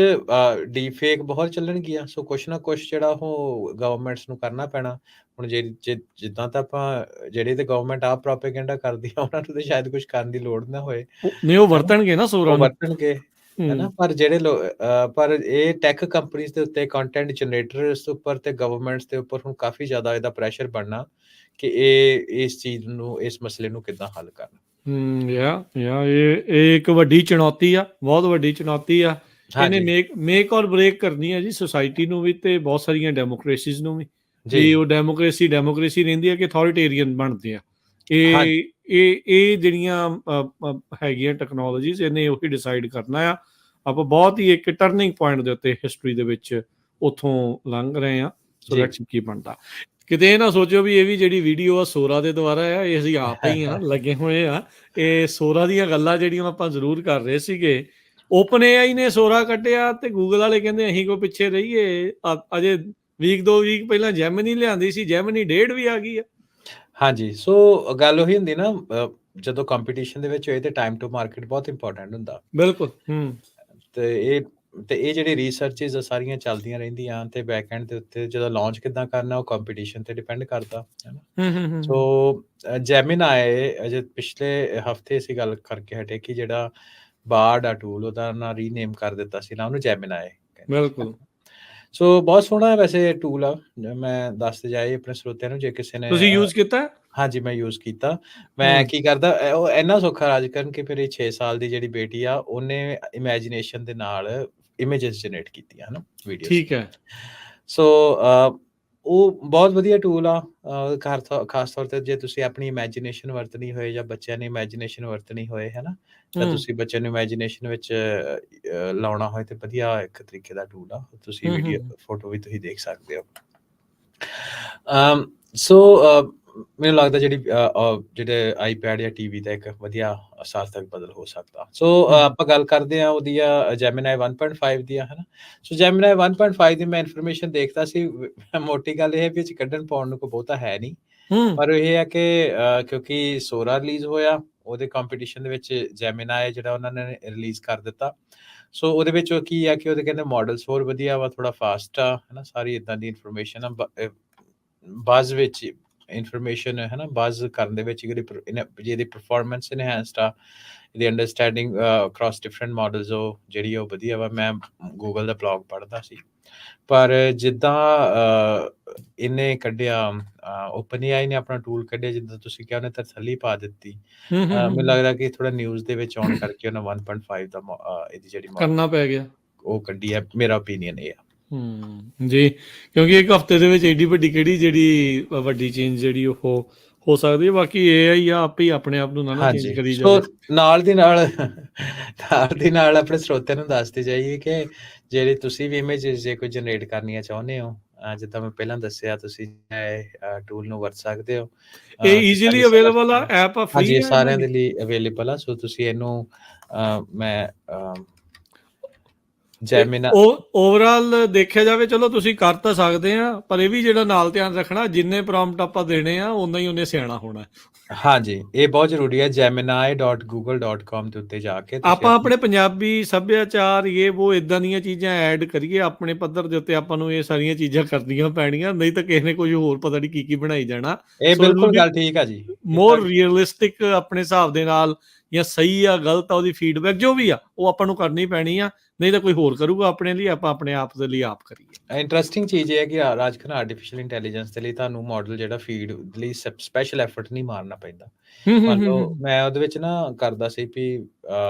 [SPEAKER 2] ਡੀਪ ਫੇਕ ਬਹੁਤ ਚੱਲਣਗੀਆਂ। ਸੋ ਕੁਛ ਨਾ ਕੁਛ ਜਿਹੜਾ ਉਹ ਗਵਰਨਮੈਂਟਸ ਨੂੰ ਕਰਨਾ ਪੈਣਾ। ਹੁਣ ਜਿੱਦਾਂ ਤਾਂ ਆਪਾਂ ਜਿਹੜੇ ਤੇ ਗਵਰਨਮੈਂਟ ਆਪ ਪ੍ਰੋਪੇਗੈਂਡਾ ਕਰਦੀ ਆ, ਉਹਨਾਂ ਨੂੰ ਤਾਂ ਸ਼ਾਇਦ ਕੁਛ ਕਰਨ ਦੀ ਲੋੜ ਨਾ ਹੋਏ।
[SPEAKER 1] ਨਹੀਂ, ਉਹ ਵਰਤਣਗੇ ਨਾ ਸੋਰਾਂ
[SPEAKER 2] ਉਹ
[SPEAKER 1] ਨੂੰ।
[SPEAKER 2] ਵਰਤਣਗੇ, ਹੈ ਨਾ। ਪਰ ਜਿਹੜੇ ਪਰ ਇਹ ਟੈਕ ਕੰਪਨੀਜ਼ ਦੇ ਉੱਤੇ, ਕੰਟੈਂਟ ਜਨਰੇਟਰਸ ਦੇ ਉੱਪਰ ਤੇ ਗਵਰਨਮੈਂਟਸ ਦੇ ਉੱਪਰ ਹੁਣ ਕਾਫੀ ਜ਼ਿਆਦਾ ਇਹਦਾ ਪ੍ਰੈਸ਼ਰ ਬਣਨਾ ਕਿ ਇਸ ਚੀਜ਼ ਨੂੰ, ਇਸ ਮਸਲੇ ਨੂੰ ਕਿੱਦਾਂ ਹੱਲ ਕਰਨਾ।
[SPEAKER 1] ਇਹ ਇੱਕ ਵੱਡੀ ਚੁਣੌਤੀ ਆ, ਬਹੁਤ ਵੱਡੀ ਚੁਣੌਤੀ ਆ। ਇਹਨੇ ਮੇਕ ਔਰ ਬ੍ਰੇਕ ਕਰਨੀ ਆ ਜੀ ਸੋਸਾਇਟੀ ਨੂੰ ਵੀ ਤੇ ਬਹੁਤ ਸਾਰੀਆਂ ਡੈਮੋਕ੍ਰੇਸੀਜ਼ ਨੂੰ ਵੀ। ਵੀ ਉਹ ਡੈਮੋਕ੍ਰੇਸੀ ਰਹਿੰਦੀ ਆ ਕਿ ਅਥਾਰਟੇਰੀਅਨ ਬਣਦੇ ਆ। ਇਹ ਜਿਹੜੀਆਂ ਹੈਗੀਆਂ ਟੈਕਨੋਲੋਜੀਜ਼, ਇਹਨੇ ਉਹੀ ਡਿਸਾਈਡ ਕਰਨਾ ਆ। ਆਪਾਂ ਬਹੁਤ ਹੀ ਇੱਕ ਟਰਨਿੰਗ ਪੁਆਇੰਟ ਦੇ ਉੱਤੇ ਹਿਸਟਰੀ ਦੇ ਵਿੱਚ ਉੱਥੋਂ ਲੰਘ ਰਹੇ ਆ। ਸੋ ਲੈਟਸ ਕੀ ਬਣਦਾ। ਕਿਤੇ ਇਹ ਨਾ ਸੋਚੋ ਵੀ ਇਹ ਵੀ ਜਿਹੜੀ ਵੀਡੀਓ ਆ ਸੋਰਾ ਦੇ ਦੁਆਰਾ ਆ, ਇਹ ਅਸੀਂ ਆਪ ਹੀ ਆ ਲੱਗੇ ਹੋਏ ਆ। ਇਹ ਸੋਰਾ ਦੀਆਂ ਗੱਲਾਂ ਜਿਹੜੀਆਂ ਆਪਾਂ ਜ਼ਰੂਰ ਕਰ ਰਹੇ ਸੀਗੇ। ਓਪਨ AI ਨੇ ਸੋਰਾ ਕੱਢਿਆ ਤੇ ਗੂਗਲ ਵਾਲੇ ਕਹਿੰਦੇ ਅਸੀਂ ਕੋ ਪਿੱਛੇ ਰਹੀਏ। ਅਜੇ ਵੀਕ 2 ਵੀਕ ਪਹਿਲਾਂ ਜੈਮਨੀ ਲਿਆਂਦੀ ਸੀ, ਜੈਮਨੀ 1.5 ਵੀ ਆ ਗਈ ਆ।
[SPEAKER 2] ਹਾਂਜੀ, ਸੋ ਗੱਲ ਉਹੀ ਹੁੰਦੀ ਨਾ, ਜਦੋਂ ਕੰਪੀਟੀਸ਼ਨ ਦੇ ਵਿੱਚ ਹੋਏ ਤੇ ਟਾਈਮ ਟੂ ਮਾਰਕੀਟ ਬਹੁਤ ਇੰਪੋਰਟੈਂਟ ਹੁੰਦਾ।
[SPEAKER 1] ਬਿਲਕੁਲ।
[SPEAKER 2] ਤੇ ਇਹ ਜਿਹੜੀ ਰਿਸਰਚਿਸ ਸਾਰੀਆਂ ਚੱਲਦੀਆਂ ਰਹਿੰਦੀਆਂ ਤੇ ਬੈਕ ਐਂਡ ਦੇ ਉੱਤੇ ਜਦੋਂ ਲਾਂਚ ਕਿੱਦਾਂ ਕਰਨਾ, ਉਹ ਕੰਪੀਟੀਸ਼ਨ ਤੇ ਡਿਪੈਂਡ ਕਰਦਾ, ਹੈ ਨਾ। ਸੋ ਜੈਮਿਨਾਈ, ਅਜੇ ਪਿਛਲੇ ਹਫਤੇ ਅਸੀਂ ਗੱਲ ਕਰਕੇ ਹਟੇ ਕਿ ਜਿਹੜਾ ਬਾਰਡ ਆ ਟੂਲ, ਉਹਦਾ ਨਾਂ ਰੀਨੇਮ ਕਰ ਦਿੱਤਾ ਸੀ ਨਾ, ਉਹਨੂੰ ਜੈਮਿਨਾਈ।
[SPEAKER 1] ਬਿਲਕੁਲ।
[SPEAKER 2] ਸੋ ਬਹੁਤ ਸੋਹਣਾ ਵੈਸੇ ਟੂਲ ਆ। ਮੈਂ ਦੱਸਦੇ ਜਾਏ ਆਪਣੇ ਸਰੋਤਿਆਂ ਨੂੰ, ਜੇ ਕਿਸੇ ਨੇ
[SPEAKER 1] ਤੁਸੀਂ ਯੂਜ਼ ਕੀਤਾ?
[SPEAKER 2] ਹਾਂਜੀ, ਮੈਂ ਯੂਜ਼ ਕੀਤਾ। ਮੈਂ ਕੀ ਕਰਦਾ, ਉਹ ਇੰਨਾ ਸੌਖਾ ਰਾਜ ਕਰਨ ਕਿ ਮੇਰੀ 6 ਸਾਲ ਦੀ ਜਿਹੜੀ ਬੇਟੀ ਆ, ਉਹਨੇ ਇਮੈਜੀਨੇਸ਼ਨ ਦੇ ਨਾਲ ਇਮੇਜਸ ਜਨਰੇਟ ਕੀਤੀਆਂ, ਹਨਾ, ਵੀਡੀਓਜ਼।
[SPEAKER 1] ਠੀਕ ਹੈ।
[SPEAKER 2] ਸੋ ਉਹ ਬਹੁਤ ਵਧੀਆ ਟੂਲ ਆ। ਖਾਸ ਤੌਰ ਤੇ ਜੇ ਤੁਸੀਂ ਆਪਣੀ ਇਮੈਜੀਨੇਸ਼ਨ ਵਰਤਣੀ ਹੋਏ ਜਾਂ ਬੱਚਿਆਂ ਨੇ ਇਮੈਜੀਨੇਸ਼ਨ ਵਰਤਣੀ ਹੋਏ, ਹੈ ਨਾ, ਤਾਂ ਤੁਸੀਂ ਬੱਚਿਆਂ ਨੂੰ ਇਮੈਜੀਨੇਸ਼ਨ ਵਿੱਚ ਲਾਉਣਾ ਹੋਏ ਤੇ ਵਧੀਆ ਇੱਕ ਤਰੀਕੇ ਦਾ ਟੂਲ ਆ। ਤੁਸੀਂ ਵੀਡੀਓ ਫੋਟੋ ਵੀ ਤੁਸੀਂ ਦੇਖ ਸਕਦੇ ਹੋ। ਸੋ ਮੈਨੂੰ ਲੱਗਦਾ ਜਿਹੜੇ ਆਈਪੈਡ ਜਾਂ ਟੀਵੀ ਦਾ ਇੱਕ ਵਧੀਆ ਸਾਰਥਕ ਬਦਲ ਹੋ ਸਕਦਾ। ਸੋ ਆਪਾਂ ਗੱਲ ਕਰਦੇ ਹਾਂ ਉਹਦੀ ਜੈਮਿਨਾਈ 1.5 ਦੀ, ਹੈ ਨਾ। ਸੋ ਜੈਮਿਨਾਈ 1.5 ਦੀ ਮੈਂ ਇਨਫੋਰਮੇਸ਼ਨ ਦੇਖਦਾ ਸੀ। ਮੋਟੀ ਗੱਲ ਇਹ ਹੈ ਵੀ ਇਹ 'ਚ ਕੱਢਣ ਪਾਉਣ ਨੂੰ ਕੋਈ ਬਹੁਤਾ ਹੈ ਨਹੀਂ। ਪਰ ਇਹ ਹੈ ਕਿ ਕਿਉਂਕਿ ਸੋਰਾ ਰਿਲੀਜ਼ ਹੋਇਆ, ਉਹਦੇ ਕੰਪੀਟੀਸ਼ਨ ਦੇ ਵਿੱਚ ਜੈਮਿਨਾਈ ਜਿਹੜਾ ਉਹਨਾਂ ਨੇ ਰਿਲੀਜ਼ ਕਰ ਦਿੱਤਾ। ਸੋ ਉਹਦੇ ਵਿੱਚ ਉਹ ਕੀ ਆ ਕਿ ਉਹਦੇ ਕਹਿੰਦੇ ਮਾਡਲਸ ਹੋਰ ਵਧੀਆ ਵਾ, ਥੋੜਾ ਫਾਸਟ ਆ, ਹੈ ਨਾ, ਸਾਰੀ ਇੱਦਾਂ ਦੀ ਇਨਫੋਰਮੇਸ਼ਨ ਆ। ਬਜ਼ ਵਿੱਚ ਇਨਫੋਰਮੇਸ਼ਨ, ਹੈ ਨਾ, ਬਜ਼ ਕਰਨ ਦੇ ਵਿੱਚ ਜਿਹਦੀ ਪਰਫੋਰਮੈਂਸ ਇਨਹੈਂਸਡ ਆ, ਇਹਦੀ ਅੰਡਰਸਟੈਂਡਿੰਗ ਅਕ੍ਰੋਸ ਡਿਫਰੈਂਟ ਮਾਡਲਸ, ਉਹ ਜਿਹੜੀ ਉਹ ਵਧੀਆ ਵਾ। ਮੈਂ ਗੂਗਲ ਦਾ ਬਲੌਗ ਪੜ੍ਹਦਾ ਸੀ। ਪਰ ਜਿੱਦਾਂ ਇਹਨੇ ਕੱਢਿਆ, ਓਪਨ AI ਨੇ ਆਪਣਾ ਟੂਲ ਕੱਢਿਆ, ਜਿੱਦਾਂ ਤੁਸੀਂ ਕਿਹਾ, ਉਹਨੇ ਤਸੱਲੀ ਪਾ ਦਿੱਤੀ। ਮੈਨੂੰ ਲੱਗਦਾ ਕਿ ਥੋੜਾ ਨਿਊਜ਼ ਦੇ ਵਿੱਚ ਆਉਣ ਕਰਕੇ ਉਹਨਾਂ 1.5 ਦਾ ਇਹਦੀ ਜਿਹੜੀ
[SPEAKER 1] ਕਰਨਾ ਪੈ ਗਿਆ,
[SPEAKER 2] ਉਹ ਕੱਢੀ ਹੈ। ਮੇਰਾ ਓਪੀਨੀਅਨ ਇਹ ਆ।
[SPEAKER 1] ਜੀ, ਕਿਉਂਕਿ ਇੱਕ ਹਫ਼ਤੇ ਦੇ ਵਿੱਚ ਐਡੀ ਵੱਡੀ ਕਿਹੜੀ ਜਿਹੜੀ ਵੱਡੀ ਚੇਂਜ ਜਿਹੜੀ ਉਹ ਹੋ ਸਕਦੀ ਹੈ, ਬਾਕੀ AI ਆ ਆਪੇ ਹੀ ਆਪਣੇ ਆਪ ਨੂੰ ਨਾ ਚੇਂਜ
[SPEAKER 2] ਹਾਂਜੀ,
[SPEAKER 1] ਕਰੀ
[SPEAKER 2] ਸੋ
[SPEAKER 1] ਜਾਵੇ।
[SPEAKER 2] ਨਾਲ ਦੀ ਨਾਲ ਆਪਣੇ ਸਰੋਤਿਆਂ ਨੂੰ ਦੱਸਦੇ ਜਾਈਏ ਕਿ ਜਿਹੜੀ ਤੁਸੀਂ ਵੀ ਇਮੇਜਿਸ ਜੇ ਕੋਈ ਜਨਰੇਟ ਕਰਨੀਆਂ ਚਾਹੁੰਦੇ ਹੋ, ਜਿੱਦਾਂ ਮੈਂ ਪਹਿਲਾਂ ਦੱਸਿਆ, ਤੁਸੀਂ ਟੂਲ ਨੂੰ ਵਰਤ ਸਕਦੇ ਹੋ।
[SPEAKER 1] ਇਹ
[SPEAKER 2] ਤੇ ਸਾਡੀ
[SPEAKER 1] ਈਜ਼ੀਲੀ
[SPEAKER 2] ਸਮਝ
[SPEAKER 1] ਅਵੇਲੇਬਲ ਆ, ਐਪ ਆ,
[SPEAKER 2] ਹਾਂਜੀ,
[SPEAKER 1] ਫ੍ਰੀ
[SPEAKER 2] ਇਹ
[SPEAKER 1] ਆ ਇਹਨਾਂ
[SPEAKER 2] ਸਾਰਿਆਂ
[SPEAKER 1] ਦੀ?
[SPEAKER 2] ਦੇ ਲਈ ਅਵੇਲੇਬਲ ਆ। ਸੋ ਤੁਸੀਂ ਇਹਨੂੰ ਮੈਂ
[SPEAKER 1] ਤੇ
[SPEAKER 2] ਜੈਮਿਨਾ
[SPEAKER 1] ਉਹ ਓਵਰਆਲ ਦੇਖਿਆ ਜਾਵੇ, ਚਲੋ ਤੁਸੀਂ ਕਰ ਤਾਂ ਸਕਦੇ ਆ, ਪਰ ਇਹ ਵੀ ਜਿਹੜਾ ਨਾਲ ਧਿਆਨ ਰੱਖਣਾ, ਜਿੰਨੇ ਪ੍ਰੋਮਪਟ ਆਪਾਂ ਦੇਣੇ ਆ ਉਨਾ ਹੀ ਉਹਨੇ ਸਿਆਣਾ ਹੋਣਾ।
[SPEAKER 2] ਹਾਂਜੀ, ਇਹ ਬਹੁਤ ਜ਼ਰੂਰੀ ਹੈ। gemini.google.com ਦੇ ਉੱਤੇ ਜਾ ਕੇ ਤੁਸੀਂ
[SPEAKER 1] ਆਪਾਂ ਆਪਣੇ ਪੰਜਾਬੀ ਸੱਭਿਆਚਾਰ ਉਹ ਇਦਾਂ ਦੀਆਂ ਚੀਜ਼ਾਂ ਐਡ ਕਰੀਏ ਆਪਣੇ ਪੱਧਰ ਦੇ ਉੱਤੇ, ਆਪਾਂ ਨੂੰ ਇਹ ਸਾਰੀਆਂ ਚੀਜ਼ਾਂ ਕਰਨੀਆਂ ਪੈਣੀਆਂ, ਨਹੀਂ ਤਾਂ ਕਿਸੇ ਨੇ ਕੁਝ ਹੋਰ ਪਤਾ ਨਹੀਂ ਕੀ ਬਣਾਈ ਜਾਣਾ।
[SPEAKER 2] ਇਹ
[SPEAKER 1] ਸੋ ਇਟ ਵਿਲ
[SPEAKER 2] ਬਿਲਕੁਲ
[SPEAKER 1] ਬੀ
[SPEAKER 2] ਗੱਲ ਠੀਕ ਆ ਜੀ। ਇਹ
[SPEAKER 1] ਮੋਰ
[SPEAKER 2] ਤੁਹਾਡੀ
[SPEAKER 1] ਰੀਅਲਿਸਟਿਕ ਆਪਣੇ ਹਿਸਾਬ ਦੇ ਨਾਲ, ਜਾਂ ਸਹੀ ਆ ਗਲਤ ਆ, ਉਹਦੀ ਫੀਡਬੈਕ ਜੋ ਵੀ ਆ ਉਹ ਆਪਾਂ ਨੂੰ ਕਰਨੀ ਪੈਣੀ ਆ, ਨਹੀਂ ਤਾਂ ਕੋਈ ਹੋਰ ਕਰੂਗਾ ਆਪਣੇ ਲਈ, ਆਪਾਂ ਆਪਣੇ ਆਪ ਦੇ ਲਈ ਆਪ ਕਰੀਏ।
[SPEAKER 2] ਇੰਟਰਸਟਿੰਗ ਚੀਜ਼ ਇਹ ਹੈ ਕਿ ਅੱਜ ਕੱਲ੍ਹ ਆਰਟੀਫਿਸ਼ੀਅਲ ਇੰਟੈਲੀਜੈਂਸ ਦੇ ਲਈ ਤੁਹਾਨੂੰ ਮਾਡਲ ਜਿਹੜਾ ਫੀਡ ਲਈ ਸਪੈਸ਼ਲ ਐਫਰਟ ਨਹੀਂ ਮਾਰਨਾ ਪੈਂਦਾ। ਮੰਨ ਲਓ ਮੈਂ ਉਹਦੇ ਵਿੱਚ ਨਾ ਕਰਦਾ ਸੀ ਵੀ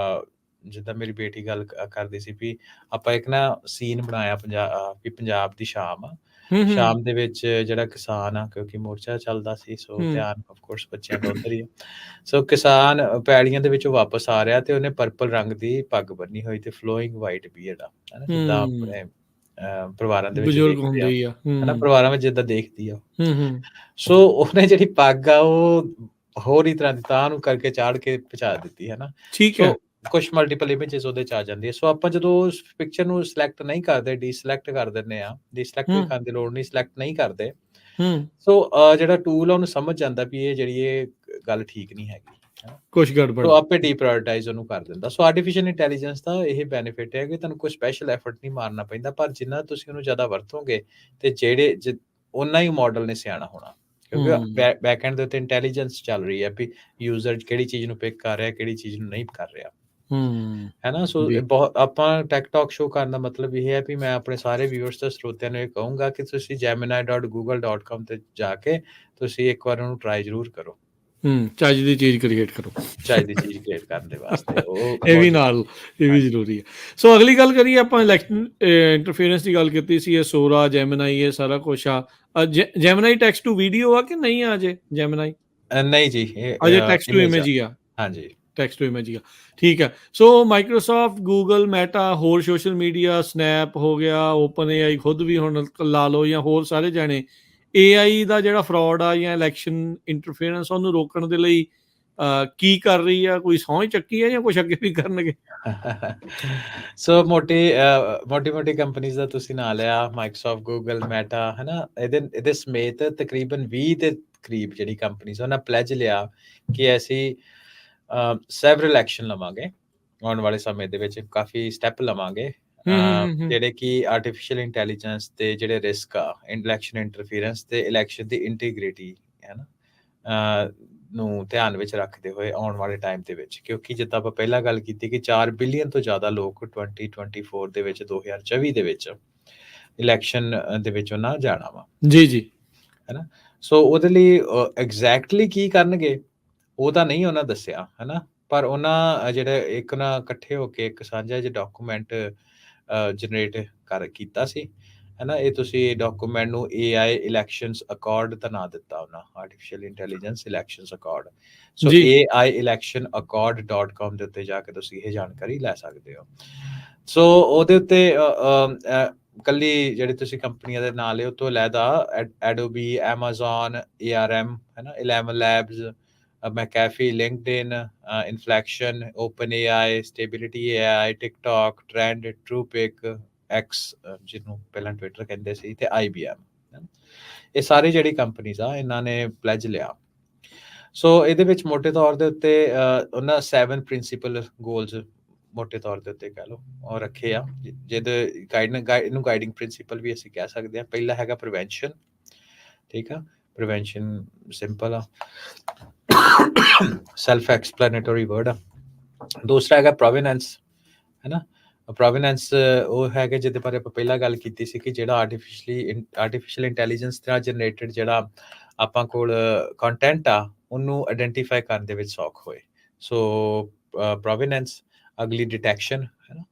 [SPEAKER 2] ਜਿੱਦਾਂ ਮੇਰੀ ਬੇਟੀ ਗੱਲ ਕਰਦੀ ਸੀ ਵੀ ਆਪਾਂ ਇੱਕ ਨਾ ਸੀਨ ਬਣਾਇਆ ਵੀ ਪੰਜਾਬ ਦੀ ਸ਼ਾਮ ਆ। ਸ਼ਾਮ ਦੇ ਵਿੱਚ ਜਿਹੜਾ ਕਿਸਾਨ ਆ, ਕਿਉਂਕਿ ਮੋਰਚਾ ਚੱਲਦਾ ਸੀ, ਸੋ ਧਿਆਨ ਆਫ ਕੋਰਸ ਬੱਚਿਆਂ ਦਾ ਉੱਧਰ ਹੀ ਆ। ਸੋ ਕਿਸਾਨ ਪੈੜੀਆਂ ਦੇ ਵਿੱਚੋਂ ਵਾਪਸ ਆ ਰਿਹਾ ਤੇ ਉਹਨੇ ਪਰਪਲ ਰੰਗ ਦੀ ਪੱਗ ਬੰਨੀ ਹੋਈ ਤੇ ਫਲੋਇੰਗ ਵਾਈਟ ਬੀਅਰਡ ਆ, ਹਨਾ, ਜਿੱਦਾਂ ਆਪਣੇ ਪਰਿਵਾਰਾਂ ਦੇ ਵਿੱਚ
[SPEAKER 1] ਬਜ਼ੁਰਗ
[SPEAKER 2] ਦੇਖਦੇ ਆ,
[SPEAKER 1] ਹੁੰਦੇ ਹੀ ਆ।
[SPEAKER 2] ਹਨਾ, ਪਰਿਵਾਰਾਂ ਵਿੱਚ ਜਿੱਦਾਂ ਦੇਖਦੀ ਆ।
[SPEAKER 1] ਹੂੰ।
[SPEAKER 2] ਸੋ ਉਹਨੇ ਜਿਹੜੀ ਪੱਗ ਆ ਉਹ ਹੋਰ ਹੀ ਤਰ੍ਹਾਂ ਦੀ ਤਾਂ ਨੂੰ ਕਰਕੇ ਚਾੜ ਕੇ ਪਹੁੰਚਾ ਦਿੱਤੀ, ਹਨਾ।
[SPEAKER 1] ਠੀਕ ਹੈ।
[SPEAKER 2] ਸੋ ਕੁਛ ਮਲਟੀਪਲ ਇਮੇਜਸ ਉਹਦੇ ਚ ਆ ਜਾਂਦੀ ਹੈ। ਸੋ ਆਪਾਂ ਜਦੋਂ ਉਸ ਪਿਕਚਰ ਨੂੰ ਸਿਲੈਕਟ ਨਹੀਂ ਕਰਦੇ, ਡੀਸਿਲੈਕਟ ਕਰ ਦਿੰਦੇ ਆ, ਡੀਸਿਲੈਕਟ ਵੀ ਕਰਨ ਦੀ ਲੋੜ ਨਹੀਂ, ਸਿਲੈਕਟ ਨਹੀਂ ਕਰਦੇ। ਸੋ ਜਿਹੜਾ ਟੂਲ ਆ ਉਹਨੂੰ ਸਮਝ ਜਾਂਦਾ ਵੀ ਇਹ ਜਿਹੜੀ ਇਹ ਗੱਲ ਠੀਕ ਨਹੀਂ ਹੈਗੀ,
[SPEAKER 1] ਕੁਛ ਗੜਬੜ
[SPEAKER 2] ਸੋ
[SPEAKER 1] ਆ।
[SPEAKER 2] ਆਪੇ ਡੀਪ੍ਰਾਇਓਰਟਾਈਜ਼ ਉਹਨੂੰ ਕਰ ਦਿੰਦਾ। ਸੋ ਆਰਟੀਫਿਸ਼ੀਅਲ ਇੰਟੈਲੀਜੈਂਸ ਦਾ ਇਹ ਬੈਨੀਫਿਟ ਹੈ ਕਿ ਤੁਹਾਨੂੰ ਕੋਈ ਸਪੈਸ਼ਲ ਐਫਰਟ ਨਹੀਂ ਮਾਰਨਾ ਪੈਂਦਾ, ਪਰ ਜਿੰਨਾ ਤੁਸੀਂ ਉਹਨੂੰ ਜ਼ਿਆਦਾ ਵਰਤੋਗੇ ਤੇ ਓਨਾ ਹੀ ਮਾਡਲ ਨੇ ਸਿਆਣਾ ਹੋਣਾ, ਕਿਉਂਕਿ ਬੈਕ ਐਂਡ ਦੇ ਉੱਤੇ ਇੰਟੈਲੀਜੈਂਸ ਚੱਲ ਰਹੀ ਹੈ ਵੀ ਯੂਜ਼ਰ ਕਿਹੜੀ ਚੀਜ਼ ਨੂੰ ਪਿਕ ਕਰ ਰਿਹਾ, ਕਿਹੜੀ ਚੀਜ਼ ਨੂੰ ਨਹੀਂ ਕਰ ਰਿਹਾ, ਹੈ ਨਾ। ਸੋ ਬਹੁਤ ਆਪਾਂ ਟੈਕ ਟਾਕ ਸ਼ੋ ਕਰਨ ਦਾ ਮਤਲਬ ਇਹ ਹੈ ਵੀ ਮੈਂ ਆਪਣੇ ਸਾਰੇ ਵਿਊਅਰਸ ਤੇ ਸਰੋਤਿਆਂ ਨੂੰ ਇਹ ਕਹੂੰਗਾ ਕਿ ਤੁਸੀਂ gemini.google.com ਤੇ ਜਾ ਕੇ ਤੁਸੀਂ ਇੱਕ ਵਾਰ ਉਹਨੂੰ ਟਰਾਈ ਜ਼ਰੂਰ ਕਰੋ।
[SPEAKER 1] ਚੱਜ ਦੀ ਚੀਜ਼ ਕ੍ਰੀਏਟ ਕਰੋ,
[SPEAKER 2] ਚੱਜ ਦੀ ਚੀਜ਼ ਕ੍ਰੀਏਟ ਕਰਨ ਦੇ ਵਾਸਤੇ
[SPEAKER 1] ਇਹ ਵੀ ਜ਼ਰੂਰੀ ਹੈ। ਸੋ ਅਗਲੀ ਗੱਲ ਕਰੀਏ, ਆਪਾਂ ਇਲੈਕਸ਼ਨ ਇੰਟਰਫੇਰੈਂਸ ਦੀ ਗੱਲ ਕੀਤੀ ਸੀ, ਇਹ ਸੋਰਾ, ਜੈਮਨਾਈ, ਇਹ ਸਾਰਾ ਕੁਛ ਆ। ਜੈਮਨਾਈ ਟੈਕਸਟ ਟੂ ਵੀਡੀਓ ਆ ਕਿ ਨਹੀਂ ਆ ਅਜੇ? ਜੈਮਨਾਈ
[SPEAKER 2] ਨਹੀਂ ਜੀ,
[SPEAKER 1] ਅਜੇ ਟੈਕਸਟ ਟੂ ਇਮੇਜ ਹੀ ਆ।
[SPEAKER 2] ਹਾਂਜੀ,
[SPEAKER 1] ਟੈਕਸਟ ਟੂ ਇਮੇਜ ਹੀ ਆ, ਠੀਕ ਹੈ। ਸੋ ਮਾਈਕਰੋਸਾਫਟ, ਗੂਗਲ, ਮੈਟਾ, ਹੋਰ ਸੋਸ਼ਲ ਮੀਡੀਆ, ਸਨੈਪ ਹੋ ਗਿਆ, ਓਪਨ AI ਖੁਦ ਵੀ ਹੁਣ ਲਾ ਲਓ, ਜਾਂ ਹੋਰ ਸਾਰੇ ਜਾਣੇ AI ਦਾ ਜਿਹੜਾ ਫਰਾਡ ਆ ਜਾਂ ਇਲੈਕਸ਼ਨ ਇੰਟਰਫੇਰੈਂਸ ਉਹਨੂੰ ਰੋਕਣ ਦੇ ਲਈ ਕੀ ਕਰ ਰਹੀ ਆ? ਕੋਈ ਸਹੁੰ ਚੱਕੀ ਹੈ ਜਾਂ ਕੁਛ ਅੱਗੇ ਵੀ ਕਰਨਗੇ?
[SPEAKER 2] ਸੋ ਮੋਟੀ ਕੰਪਨੀਆਂ ਦਾ ਤੁਸੀਂ ਨਾਂ ਲਿਆ, ਮਾਈਕਰੋਸਾਫਟ, ਗੂਗਲ, ਮੈਟਾ, ਹਨਾ, ਇਹਦੇ ਸਮੇਤ ਤਕਰੀਬਨ 20 ਦੇ ਕਰੀਬ ਜਿਹੜੀ ਕੰਪਨੀਆਂ ਉਹਨਾਂ ਪਲੈਜ ਲਿਆ ਕਿ ਅਸੀਂ ਸੈਵਰਲ ਐਕਸ਼ਨ ਲਵਾਂਗੇ ਆਉਣ ਵਾਲੇ ਸਮੇਂ ਦੇ ਵਿੱਚ, ਕਾਫੀ ਸਟੈਪ ਲਵਾਂਗੇ ਜਿਹੜੇ ਕਿ ਆਰਟੀਫਿਸ਼ੀਅਲ ਇੰਟੈਲੀਜੈਂਸ ਤੇ ਜਿਹੜੇ ਰਿਸਕ ਆ ਇਲੈਕਸ਼ਨ ਇੰਟਰਫੀਰੈਂਸ ਤੇ ਇਲੈਕਸ਼ਨ ਦੀ ਇੰਟੀਗ੍ਰਿਟੀ, ਹੈ ਨਾ, ਨੂੰ ਧਿਆਨ ਵਿੱਚ ਰੱਖਦੇ ਹੋਏ ਆਉਣ ਵਾਲੇ ਟਾਈਮ ਦੇ ਵਿੱਚ। ਕਿਉਂਕਿ ਜਿੱਦਾਂ ਆਪਾਂ ਪਹਿਲਾਂ ਗੱਲ ਕੀਤੀ ਕਿ 4 ਬਿਲੀਅਨ ਤੋਂ ਜ਼ਿਆਦਾ ਲੋਕ 2024 ਦੇ ਵਿੱਚ, 2024 ਦੇ ਵਿੱਚ ਇਲੈਕਸ਼ਨ ਦੇ ਵਿੱਚ ਉਹਨਾਂ ਜਾਣਾ ਵਾ,
[SPEAKER 1] ਜੀ,
[SPEAKER 2] ਹੈ ਨਾ। ਸੋ ਉਹਦੇ ਲਈ ਐਗਜ਼ੈਕਟਲੀ ਕੀ ਕਰਨਗੇ ਉਹ ਤਾਂ ਨਹੀਂ ਉਹਨਾਂ ਦੱਸਿਆ, ਹੈ ਨਾ, ਪਰ ਉਹਨਾਂ ਜਿਹੜਾ ਇੱਕ ਨਾ ਇਕੱਠੇ ਹੋ ਕੇ ਇੱਕ ਸਾਂਝਾ ਜਿਹਾ ਡਾਕੂਮੈਂਟ ਜਨਰੇਟ ਕੀਤਾ ਸੀ, ਹੈ ਨਾ। ਇਹ ਤੁਸੀਂ ਡਾਕੂਮੈਂਟ ਨੂੰ AI ਇਲੈਕਸ਼ਨਸ ਅਕਾਰਡ ਦਾ ਨਾਂ ਦਿੱਤਾ ਉਹਨਾਂ, ਆਰਟੀਫਿਸ਼ੀਅਲ ਇੰਟੈਲੀਜੈਂਸ ਇਲੈਕਸ਼ਨਸ ਅਕਾਰਡ। ਸੋ AI election accord.com ਦੇ ਉੱਤੇ ਜਾ ਕੇ ਤੁਸੀਂ ਇਹ ਜਾਣਕਾਰੀ ਲੈ ਸਕਦੇ ਹੋ। ਸੋ ਉਹਦੇ ਉੱਤੇ ਕੱਲੀ ਜਿਹੜੇ ਤੁਸੀਂ ਕੰਪਨੀਆਂ ਦੇ ਨਾਂ ਲਏ ਉਹ ਤੋਂ ਅਲੱਗਾ Adobe, Amazon, ARM, ਹੈ ਨਾ, 11 Labs, McAfee, LinkedIn, Inflection, OpenAI, Stability AI, TikTok, Trend, TruePic, X ਜਿਹਨੂੰ ਪਹਿਲਾਂ ਟਵਿੱਟਰ ਕਹਿੰਦੇ ਸੀ, ਤੇ IBM, ਇਹ ਸਾਰੀ ਜਿਹੜੀ ਕੰਪਨੀਆਂ ਆ ਇਹਨਾਂ ਨੇ ਪਲੈਜ ਲਿਆ। ਸੋ ਇਹਦੇ ਵਿੱਚ ਮੋਟੇ ਤੌਰ ਦੇ ਉੱਤੇ ਉਹਨਾਂ 7 ਪ੍ਰਿੰਸੀਪਲ ਗੋਲਸ ਮੋਟੇ ਤੌਰ ਦੇ ਉੱਤੇ ਕਹਿ ਲਓ ਉਹ ਰੱਖੇ ਆ, ਜਿਹਦੇ ਇਹਨੂੰ ਗਾਈਡਿੰਗ ਪ੍ਰਿੰਸੀਪਲ ਵੀ ਅਸੀਂ ਕਹਿ ਸਕਦੇ ਹਾਂ। ਪਹਿਲਾ ਹੈਗਾ ਪ੍ਰੀਵੈਂਸ਼ਨ, ਠੀਕ ਆ, ਪ੍ਰੀਵੈਂਸ਼ਨ ਸਿੰਪਲ ਆ, ਸੈਲਫ ਐਕਸਪਲੇਨੇਟਰੀ ਵਰਡ ਆ। ਦੂਸਰਾ ਹੈਗਾ ਪ੍ਰੋਵੀਨੈਂਸ, ਹੈ ਨਾ। ਪ੍ਰੋਵੀਨੈਂਸ ਉਹ ਹੈਗਾ ਜਿਹਦੇ ਬਾਰੇ ਆਪਾਂ ਪਹਿਲਾਂ ਗੱਲ ਕੀਤੀ ਸੀ ਕਿ ਜਿਹੜਾ ਆਰਟੀਫਿਸ਼ੀਅਲ ਇੰਟੈਲੀਜੈਂਸ ਨਾਲ ਜਨਰੇਟਡ ਜਿਹੜਾ ਆਪਾਂ ਕੋਲ ਕੰਟੈਂਟ ਆ ਉਹਨੂੰ ਆਇਡੈਂਟੀਫਾਈ ਕਰਨ ਦੇ ਵਿੱਚ ਸੌਖ ਹੋਏ। ਸੋ ਪ੍ਰੋਵੀਨੈਂਸ। ਅਗਲੀ ਡਿਟੈਕਸ਼ਨ, ਹੈ ਨਾ,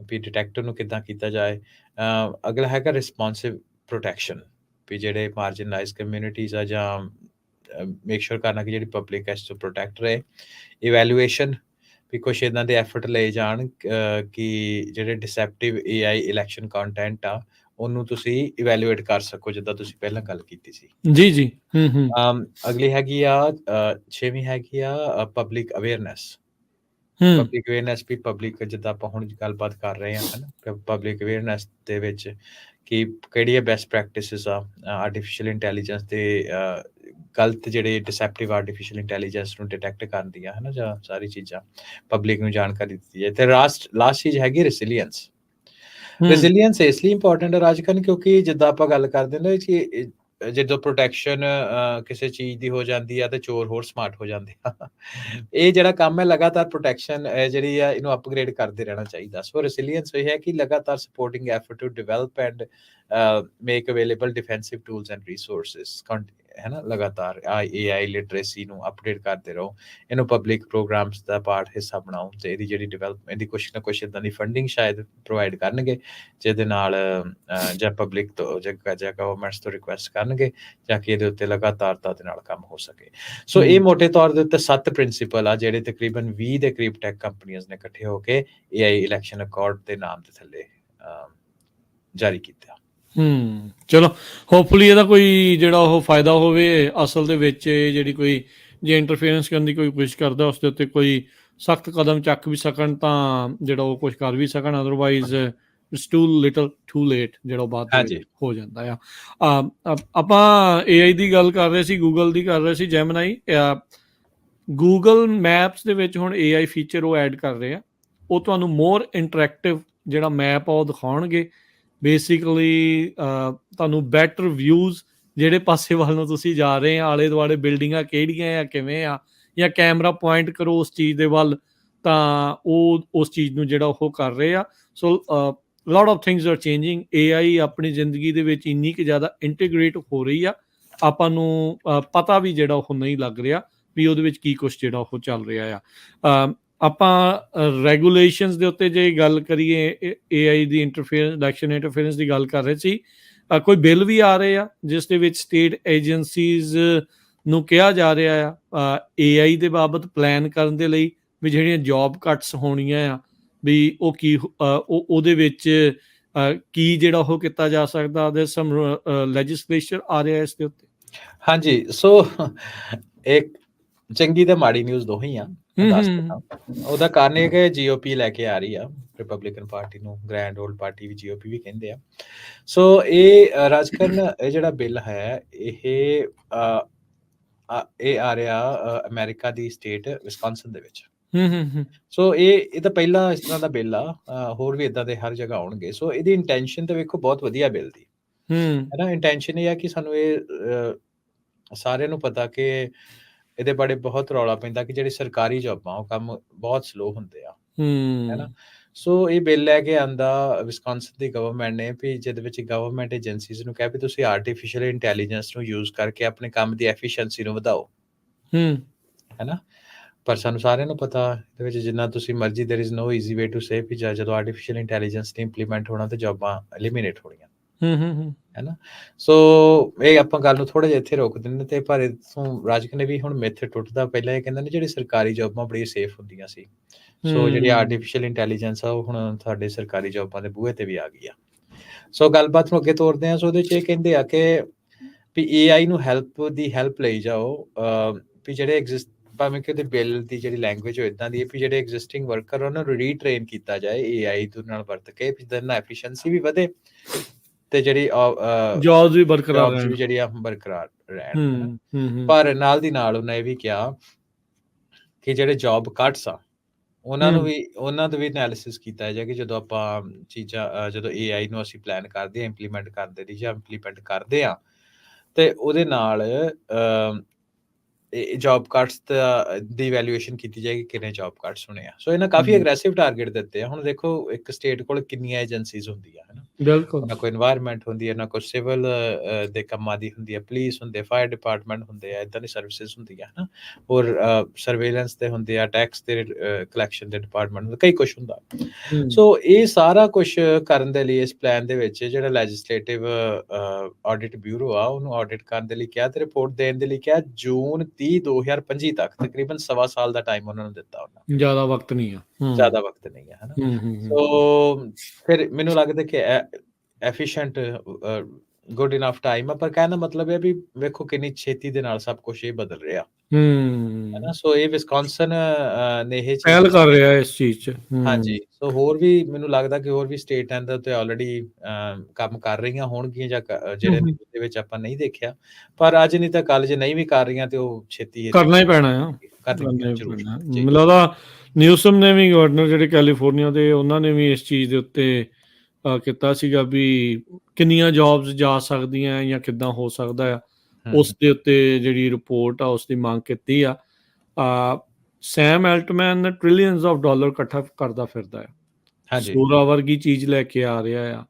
[SPEAKER 2] ਵੀ ਡਿਟੈਕਟਰ ਨੂੰ ਕਿੱਦਾਂ ਕੀਤਾ ਜਾਏ। ਅਗਲਾ ਹੈਗਾ ਰਿਸਪੌਂਸਿਵ ਪ੍ਰੋਟੈਕਸ਼ਨ, ਵੀ ਜਿਹੜੇ ਮਾਰਜਨਲਾਈਜ਼ ਕਮਿਊਨਿਟੀਜ਼ ਆ ਜਾਂ ਮੇਕ ਸ਼ੋਰ ਕਰਨਾ ਕਿ ਜਿਹੜੀ ਪਬਲਿਕ ਹੈ ਇਸ ਤੋਂ ਪ੍ਰੋਟੈਕਟ ਰਹੇ। ਇਵੈਲੂਏਸ਼ਨ ਵੀ ਕੁਛ ਇੱਦਾਂ ਦੇ ਐਫਰਟ ਲਏ ਜਾਣ ਕਿ ਜਿਹੜੇ ਡਿਸੈਪਟਿਵ AI ਇਲੈਕਸ਼ਨ ਕੰਟੈਂਟ ਆ ਉਹਨੂੰ ਤੁਸੀਂ ਇਵੈਲੂਏਟ ਕਰ ਸਕੋ, ਜਿੱਦਾਂ ਤੁਸੀਂ ਪਹਿਲਾਂ ਗੱਲ ਕੀਤੀ ਸੀ।
[SPEAKER 1] ਜੀ।
[SPEAKER 2] ਅਗਲੀ ਹੈਗੀ ਆ 6ਵੀਂ ਹੈਗੀ ਆ ਪਬਲਿਕ ਅਵੇਅਰਨੈਸ। ਪਬਲਿਕ ਅਵੇਅਰਨੈਸ ਵੀ ਪਬਲਿਕ, ਜਿੱਦਾਂ ਆਪਾਂ ਹੁਣ ਗੱਲਬਾਤ ਕਰ ਰਹੇ ਹਾਂ ਹਨਾ, ਪਬਲਿਕ ਅਵੇਅਰਨੈਸ ਦੇ ਵਿੱਚ ਕਿ ਕਿਹੜੀਆਂ ਬੈਸਟ ਪ੍ਰੈਕਟਿਸਿਸ ਆ ਆਰਟੀਫਿਸ਼ੀਅਲ ਇੰਟੈਲੀਜੈਂਸ ਦੇ, ਗਲਤ ਜਿਹੜੇ ਡਿਸੈਪਟਿਵ ਆਰਟੀਫਿਸ਼ੀਅਲ ਇੰਟੈਲੀਜੈਂਸ ਨੂੰ ਡਿਟੈਕਟ ਕਰਦੀਆਂ ਹਨਾ, ਜਾਂ ਸਾਰੀ ਚੀਜ਼ਾਂ ਪਬਲਿਕ ਨੂੰ ਜਾਣਕਾਰੀ ਦਿੱਤੀ ਜਾਏ। ਤੇ ਲਾਸਟ ਚੀਜ਼ ਹੈਗੀ ਰੈਸਿਲੀਅੰਸ। ਰੈਸਿਲੀਅੰਸ ਇਸ ਲਈ ਇੰਪੋਰਟੈਂਟ ਹੈ ਰਾਜਕਰਨ, ਕਿਉਂਕਿ ਜਿੱਦਾਂ ਆਪਾਂ ਗੱਲ ਕਰਦੇ ਨੇ ਕਿ ਜਦੋਂ ਪ੍ਰੋਟੈਕਸ਼ਨ ਕਿਸੇ ਚੀਜ਼ ਦੀ ਹੋ ਜਾਂਦੀ ਆ ਤੇ ਚੋਰ ਹੋਰ ਸਮਾਰਟ ਹੋ ਜਾਂਦੇ ਆ। ਇਹ ਜਿਹੜਾ ਕੰਮ ਹੈ ਲਗਾਤਾਰ ਪ੍ਰੋਟੈਕਸ਼ਨ ਜਿਹੜੀ ਆ ਇਹਨੂੰ ਅਪਗ੍ਰੇਡ ਕਰਦੇ ਰਹਿਣਾ ਚਾਹੀਦਾ। ਸੋ ਰੈਸਿਲੀਅੰਸ ਇਹ ਹੈ ਕਿ ਲਗਾਤਾਰ supporting effort to develop and make available defensive tools and resources ਹੈ ਨਾ, ਲਗਾਤਾਰ AI ਲਿਟਰੇਸੀ ਨੂੰ ਅਪਡੇਟ ਕਰਦੇ ਰਹੋ, ਇਹਨੂੰ ਪਬਲਿਕ ਪ੍ਰੋਗਰਾਮਸ ਦਾ ਪਾਰਟ ਹਿੱਸਾ ਬਣਾਓ ਤੇ ਇਹਦੀ ਜਿਹੜੀ ਡਿਵੈਲਪਮੈਂਟ ਦੀ ਕੁਛ ਨਾ ਕੁਛ ਇੱਦਾਂ ਦੀ ਫੰਡਿੰਗ ਸ਼ਾਇਦ ਪ੍ਰੋਵਾਈਡ ਕਰਨਗੇ, ਜਿਹਦੇ ਨਾਲ ਜਾਂ ਪਬਲਿਕ ਤੋਂ ਜਾਂ ਗਵਰਨਮੈਂਟਸ ਤੋਂ ਰਿਕੁਐਸਟ ਕਰਨਗੇ ਜਾਂ ਕਿ ਇਹਦੇ ਉੱਤੇ ਲਗਾਤਾਰਤਾ ਦੇ ਨਾਲ ਕੰਮ ਹੋ ਸਕੇ। ਸੋ ਇਹ ਮੋਟੇ ਤੌਰ ਦੇ ਉੱਤੇ 7 ਪ੍ਰਿੰਸੀਪਲ ਆ ਜਿਹੜੇ ਤਕਰੀਬਨ 20 ਦੇ ਕਰੀਬ ਟੈਕ ਕੰਪਨੀਆਂ ਨੇ ਇਕੱਠੇ ਹੋ ਕੇ AI ਇਲੈਕਸ਼ਨ ਅਕਾਰਡ ਦੇ ਨਾਮ ਦੇ ਥੱਲੇ ਜਾਰੀ ਕੀਤਾ।
[SPEAKER 1] ਚਲੋ ਹੋਪਫੁਲੀ ਇਹਦਾ ਕੋਈ ਜਿਹੜਾ ਉਹ ਫਾਇਦਾ ਹੋਵੇ। ਅਸਲ ਦੇ ਵਿੱਚ ਜਿਹੜੀ ਕੋਈ ਜੇ ਇੰਟਰਫੇਰੈਂਸ ਕਰਨ ਦੀ ਕੋਈ ਕੋਸ਼ਿਸ਼ ਕਰਦਾ ਉਸ ਦੇ ਉੱਤੇ ਕੋਈ ਸਖਤ ਕਦਮ ਚੱਕ ਵੀ ਸਕਣ ਤਾਂ ਜਿਹੜਾ ਉਹ ਕੁਛ ਕਰ ਵੀ ਸਕਣ, otherwise it's too little to late, ਜਿਹੜਾ ਬਾਅਦ ਦੇ ਵਿੱਚ ਹੋ ਜਾਂਦਾ ਆ। ਆਪਾਂ AI ਦੀ ਗੱਲ ਕਰ ਰਹੇ ਸੀ, ਗੂਗਲ ਦੀ ਕਰ ਰਹੇ ਸੀ, ਜੈਮਨਾਈ। ਗੂਗਲ ਮੈਪਸ ਦੇ ਵਿੱਚ ਹੁਣ AI ਫੀਚਰ ਉਹ ਐਡ ਕਰ ਰਹੇ ਆ, ਉਹ ਤੁਹਾਨੂੰ ਮੋਰ ਇੰਟਰੈਕਟਿਵ ਜਿਹੜਾ ਮੈਪ ਆ ਉਹ ਦਿਖਾਉਣਗੇ। ਬੇਸਿਕਲੀ ਤੁਹਾਨੂੰ ਬੈਟਰ ਵਿਊਜ਼, ਜਿਹੜੇ ਪਾਸੇ ਵੱਲ ਨੂੰ ਤੁਸੀਂ ਜਾ ਰਹੇ ਆ, ਆਲੇ ਦੁਆਲੇ ਬਿਲਡਿੰਗਾਂ ਕਿਹੜੀਆਂ ਆ, ਕਿਵੇਂ ਆ, ਜਾਂ ਕੈਮਰਾ ਪੁਆਇੰਟ ਕਰੋ ਉਸ ਚੀਜ਼ ਦੇ ਵੱਲ ਤਾਂ ਉਹ ਉਸ ਚੀਜ਼ ਨੂੰ ਜਿਹੜਾ ਉਹ ਕਰ ਰਹੇ ਆ। So lot of things are changing. AI ਆਪਣੀ ਜ਼ਿੰਦਗੀ ਦੇ ਵਿੱਚ ਇੰਨੀ ਕੁ ਜ਼ਿਆਦਾ ਇੰਟੀਗ੍ਰੇਟ ਹੋ ਰਹੀ ਆ, ਆਪਾਂ ਨੂੰ ਪਤਾ ਵੀ ਜਿਹੜਾ ਉਹ ਨਹੀਂ ਲੱਗ ਰਿਹਾ ਵੀ ਉਹਦੇ ਵਿੱਚ ਕੀ ਕੁਛ ਜਿਹੜਾ ਉਹ ਚੱਲ ਰਿਹਾ ਆ। ਆਪਾਂ ਰੈਗੂਲੇਸ਼ਨਸ ਦੇ ਉੱਤੇ ਜੇ ਗੱਲ ਕਰੀਏ, AI ਦੀ ਇਲੈਕਸ਼ਨ ਇੰਟਰਫੇਰੈਂਸ ਦੀ ਗੱਲ ਕਰ ਰਹੇ ਸੀ। ਕੋਈ ਬਿੱਲ ਵੀ ਆ ਰਹੇ ਆ ਜਿਸ ਦੇ ਵਿੱਚ ਸਟੇਟ ਏਜੰਸੀਜ਼ ਨੂੰ ਕਿਹਾ ਜਾ ਰਿਹਾ ਆ AI ਦੇ ਬਾਬਤ ਪਲਾਨ ਕਰਨ ਦੇ ਲਈ ਵੀ ਜਿਹੜੀਆਂ ਜੌਬ ਕੱਟਸ ਹੋਣੀਆਂ ਆ ਵੀ ਉਹ ਕੀ ਉਹਦੇ ਵਿੱਚ ਕੀ ਜਿਹੜਾ ਉਹ ਕੀਤਾ ਜਾ ਸਕਦਾ। ਦੇ ਸਮ ਲੈਜਿਸਲੇਚਰ ਆ ਰਿਹਾ ਇਸ ਦੇ ਉੱਤੇ।
[SPEAKER 2] ਹਾਂਜੀ, ਸੋ ਇੱਕ ਚੰਗੀ ਤੇ ਮਾੜੀ ਨਿਊਜ਼ ਦੋਹੀ ਆ। ਉਹਦਾ ਕਾਰਨ ਇਹ ਕਿ GOP ਲੈ ਕੇ ਆ ਰਹੀ ਆ ਰਿਪਬਲਿਕਨ ਪਾਰਟੀ ਨੂੰ, ਗ੍ਰੈਂਡ ਓਲਡ ਪਾਰਟੀ ਵੀ GOP ਵੀ ਕਹਿੰਦੇ ਆ। ਸੋ ਇਹ ਰਾਜਕਰਨ ਇਹ ਜਿਹੜਾ ਬਿੱਲ ਹੈ ਇਹ ਆ ਰਿਹਾ ਅਮਰੀਕਾ ਦੀ ਸਟੇਟ ਵਿਸਕੌਨਸਨ ਦੇ ਵਿੱਚ। ਸੋ ਇਹ ਤਾਂ ਪਹਿਲਾ ਇਸ ਤਰ੍ਹਾਂ ਦਾ ਬਿੱਲ ਆ, ਹੋਰ ਵੀ ਇਦਾਂ ਦੇ ਹਰ ਜਗ੍ਹਾ ਆਉਣਗੇ। ਸੋ ਇਹਦੀ ਇੰਟੈਂਸ਼ਨ ਤੇ ਵੇਖੋ ਬਹੁਤ ਵਧੀਆ ਬਿੱਲ ਦੀ ਹੈ ਨਾ। ਇੰਟੈਂਸ਼ਨ ਇਹ ਆ ਕਿ ਸਾਨੂੰ ਇਹ ਸਾਰਿਆਂ ਨੂੰ ਪਤਾ ਕਿ ਇਹਦੇ ਬਾਰੇ ਬਹੁਤ ਰੌਲਾ ਪੈਂਦਾ ਕਿ ਜਿਹੜੀ ਸਰਕਾਰੀ ਜੌਬਾਂ ਉਹ ਕੰਮ ਬਹੁਤ ਸਲੋ ਹੁੰਦੇ ਆ, ਹੈ ਨਾ। ਸੋ ਇਹ ਬਿੱਲ ਲੈ ਕੇ ਆਂਦਾ ਵਿਸਕੌਨਸਨ ਦੀ ਗਵਰਨਮੈਂਟ ਨੇ ਵੀ ਜਿਹਦੇ ਵਿੱਚ ਗਵਰਨਮੈਂਟ ਏਜੰਸੀਜ਼ ਨੂੰ ਕਿਹਾ ਵੀ ਤੁਸੀਂ ਆਰਟੀਫਿਸ਼ੀਅਲ ਇੰਟੈਲੀਜੈਂਸ ਨੂੰ ਯੂਜ਼ ਕਰਕੇ ਆਪਣੇ ਕੰਮ ਦੀ ਐਫੀਸ਼ੀਐਂਸੀ ਨੂੰ ਵਧਾਓ, ਹੈ ਨਾ। ਪਰ ਸਾਨੂੰ ਸਾਰਿਆਂ ਨੂੰ ਪਤਾ ਇਹਦੇ ਵਿੱਚ ਜਿੰਨਾ ਤੁਸੀਂ ਮਰਜ਼ੀ there is no easy way to say ਵੀ ਜਦੋਂ ਆਰਟੀਫਿਸ਼ੀਅਲ ਇੰਟੈਲੀਜੈਂਸ ਨੇ ਇੰਪਲੀਮੈਂਟ ਹੋਣਾ ਤੇ ਜੌਬਾਂ ਐਲੀਮੀਨੇਟ ਹੋਣੀਆਂ, ਹੈ ਨਾ। ਸੋ ਇਹ ਆਪਾਂ ਗੱਲ ਨੂੰ ਥੋੜਾ ਜਿਹਾ ਇੱਥੇ ਰੋਕ ਦਿੰਦੇ ਤੇ ਪਰ ਇਥੋਂ ਰਾਜਕ ਨੇ ਵੀ ਹੁਣ ਮਿੱਥ ਟੁੱਟਦਾ। ਪਹਿਲਾਂ ਇਹ ਕਹਿੰਦਾ ਨੇ ਜਿਹੜੀ ਸਰਕਾਰੀ ਜੌਬਾਂ ਬੜੀ ਸੇਫ ਹੁੰਦੀਆਂ ਸੀ, ਸੋ ਜਿਹੜੀ ਆਰਟੀਫਿਸ਼ੀਅਲ ਇੰਟੈਲੀਜੈਂਸ ਆ ਉਹ ਹੁਣ ਸਾਡੇ ਸਰਕਾਰੀ ਜੌਬਾਂ ਦੇ ਬੂਹੇ ਤੇ ਵੀ ਆ ਗਈ ਆ। ਸੋ ਗੱਲਬਾਤ ਨੂੰ ਅੱਗੇ ਤੋਰਦੇ ਆ। ਸੋ ਉਹਦੇ 'ਚ ਇਹ ਕਹਿੰਦੇ ਆ ਕਿ ਵੀ AI ਨੂੰ ਹੈਲਪ ਲਈ ਜਾਓ ਵੀ ਜਿਹੜੇ ਭਾਵੇਂ ਕਿ ਉਹਦੇ ਬਿੱਲ ਦੀ ਜਿਹੜੀ ਲੈਂਗੁਏਜ ਉਹ ਇੱਦਾਂ ਦੀ ਹੈ ਵੀ ਜਿਹੜੇ ਐਗਜ਼ਿਸਟਿੰਗ ਵਰਕਰ ਉਹਨਾਂ ਨੂੰ ਰੀਟ੍ਰੇਨ ਕੀਤਾ ਜਾਏ AI ਦੇ ਨਾਲ ਵਰਤ ਕੇ, ਜਿਹਦੇ ਨਾਲ ਐਫੀਸ਼ੀਐਂਸੀ ਵੀ ਵਧੇ ਤੇ ਜਿਹੜੀ
[SPEAKER 1] ਜੌਬਸ ਵੀ ਬਰਕਰਾਰ
[SPEAKER 2] ਰਹਿਣ। ਪਰ ਨਾਲ ਦੀ ਨਾਲ ਉਹਨਾਂ ਇਹ ਵੀ ਕਿਹਾ ਕਿ ਜਿਹੜੇ ਜੌਬ ਕੱਟਸ ਆ ਉਹਨਾਂ ਦਾ ਵੀ ਐਨਾਲਿਸਿਸ ਕੀਤਾ ਜਾਏ ਕਿ ਜਦੋਂ ਆਪਾਂ ਜਦੋਂ AI ਨੂੰ ਅਸੀਂ ਪਲਾਨ ਕਰਦੇ ਹਾਂ, ਇੰਪਲੀਮੈਂਟ ਕਰਦੇ ਆ ਤੇ ਉਹਦੇ ਨਾਲ ਜੌਬ ਕੱਟਸ ਦੀ ਵੈਲਿਊਏਸ਼ਨ ਕੀਤੀ ਜਾਏਗੀ, ਕਿੰਨੇ ਜੌਬ ਕੱਟਸ ਹੋਣੇ ਆ। ਸੋ ਇਹਨਾਂ ਕਾਫੀ ਅਗਰੈਸਿਵ ਟਾਰਗੇਟ ਦਿੱਤੇ ਆ। ਹੁਣ ਦੇਖੋ ਇੱਕ ਸਟੇਟ ਕੋਲ ਕਿੰਨੀਆਂ ਏਜੰਸੀਜ਼ ਹੁੰਦੀਆਂ, ਹੈ ਨਾ।
[SPEAKER 1] ਬਿਲਕੁਲ।
[SPEAKER 2] ਉਹਨਾਂ ਕੋਲ এনवायरमेंट ਹੁੰਦੀ ਹੈ, ਉਹਨਾਂ ਕੋਲ ਸਿਵਲ ਦੇ ਕੰਮਾਂ ਦੀ ਹੁੰਦੀ ਹੈ, ਪੁਲਿਸ ਹੁੰਦੇ, ਫਾਇਰ ਡਿਪਾਰਟਮੈਂਟ ਹੁੰਦੇ ਆ, ਇਦਾਂ ਦੀ ਸਰਵਿਸਿਜ਼ ਹੁੰਦੀਆਂ ਹਨਾ, ਔਰ ਸਰਵੇਲੈਂਸ ਦੇ ਹੁੰਦੇ ਆ, ਟੈਕਸ ਦੇ ਕਲੈਕਸ਼ਨ ਦੇ ਡਿਪਾਰਟਮੈਂਟ, ਕਈ ਕੁਝ ਹੁੰਦਾ। ਸੋ ਇਹ ਸਾਰਾ ਕੁਝ ਕਰਨ ਦੇ ਲਈ ਇਸ ਪਲਾਨ ਦੇ ਵਿੱਚ ਜਿਹੜਾ ਲੈਜਿਸਲੇਟਿਵ ਆਡਿਟ ਬਿਊਰੋ ਆ, ਉਹਨੂੰ ਆਡਿਟ ਕਰਨ ਦੇ ਲਈ ਕਿਹਾ ਤੇ ਰਿਪੋਰਟ ਦੇਣ ਦੇ ਲਈ ਕਿਹਾ ਜੂਨ 30 2025 ਤੱਕ, ਤਕਰੀਬਨ 1.25 ਸਾਲ ਦਾ ਟਾਈਮ ਉਹਨਾਂ ਨੂੰ ਦਿੱਤਾ। ਉਹਨਾਂ
[SPEAKER 1] ਜ਼ਿਆਦਾ ਵਕਤ ਨਹੀਂ ਆ,
[SPEAKER 2] ਜ਼ਿਆਦਾ ਵਕਤ ਨਹੀਂ ਹੈ ਹਨਾ। ਸੋ ਫਿਰ ਮੈਨੂੰ ਲੱਗਦਾ ਕਿ ਐਫੀਸ਼ੀਐਂਟ ਗੁੱਡ ਇਨਫ ਟਾਈਮ ਆ, ਪਰ ਕਹਿਣ ਦਾ ਮਤਲਬ ਹੈ ਵੀ ਵੇਖੋ ਕਿੰਨੀ ਛੇਤੀ ਦੇ ਨਾਲ ਸਭ ਕੁਝ ਇਹ ਬਦਲ ਰਿਹਾ ਹੈ ਨਾ। ਸੋ ਇਹ ਵਿਸਕੌਨਸਨ ਨੇ ਇਹ
[SPEAKER 1] ਪਹਿਲ ਕਰ ਰਿਹਾ ਇਸ ਚੀਜ਼ 'ਚ।
[SPEAKER 2] ਹਾਂਜੀ, ਸੋ ਹੋਰ ਵੀ ਮੈਨੂੰ ਲੱਗਦਾ ਕਿ ਹੋਰ ਵੀ ਸਟੇਟ ਇਹਦੇ ਉੱਤੇ ਆਲਰੇਡੀ ਕੰਮ ਕਰ ਰਹੀਆਂ ਹੋਣਗੀਆਂ, ਜਾਂ ਜਿਹੜੇ ਦੇ ਵਿੱਚ ਆਪਾਂ ਨਹੀਂ ਦੇਖਿਆ, ਪਰ ਅੱਜ ਨਹੀਂ ਤਾਂ ਕੱਲ ਜੇ ਨਹੀਂ ਵੀ ਕਰ ਰਹੀਆਂ ਤੇ ਉਹ ਛੇਤੀ
[SPEAKER 1] ਕਰਨਾ ਹੀ ਪੈਣਾ ਆ,
[SPEAKER 2] ਕਰਨਾ ਜ਼ਰੂਰ।
[SPEAKER 1] ਮੈਨੂੰ ਲੱਗਦਾ ਨਿਊਸਮ ਨੇ ਵੀ, ਗਵਰਨਰ ਜਿਹੜੇ ਕੈਲੀਫੋਰਨੀਆ ਦੇ, ਉਹਨਾਂ ਨੇ ਵੀ ਇਸ ਚੀਜ਼ ਦੇ ਉੱਤੇ ਕੀਤਾ ਸੀਗਾ ਵੀ ਕਿੰਨੀਆਂ ਜੌਬਸ ਜਾ ਸਕਦੀਆਂ ਜਾਂ ਕਿੱਦਾਂ ਹੋ ਸਕਦਾ ਆ, ਉਸ ਦੇ ਉੱਤੇ ਜਿਹੜੀ ਰਿਪੋਰਟ ਆ ਉਸ ਦੀ ਮੰਗ ਕੀਤੀ ਆ। ਸੈਮ ਐਲਟਮੈਨ ਟ੍ਰਿਲੀਅਨਸ ਆਫ ਡਾਲਰ ਇਕੱਠਾ ਕਰਦਾ ਫਿਰਦਾ ਆ, ਸੋਰਾ ਵਰਗੀ ਚੀਜ਼ ਲੈ ਕੇ ਆ ਰਿਹਾ ਆ।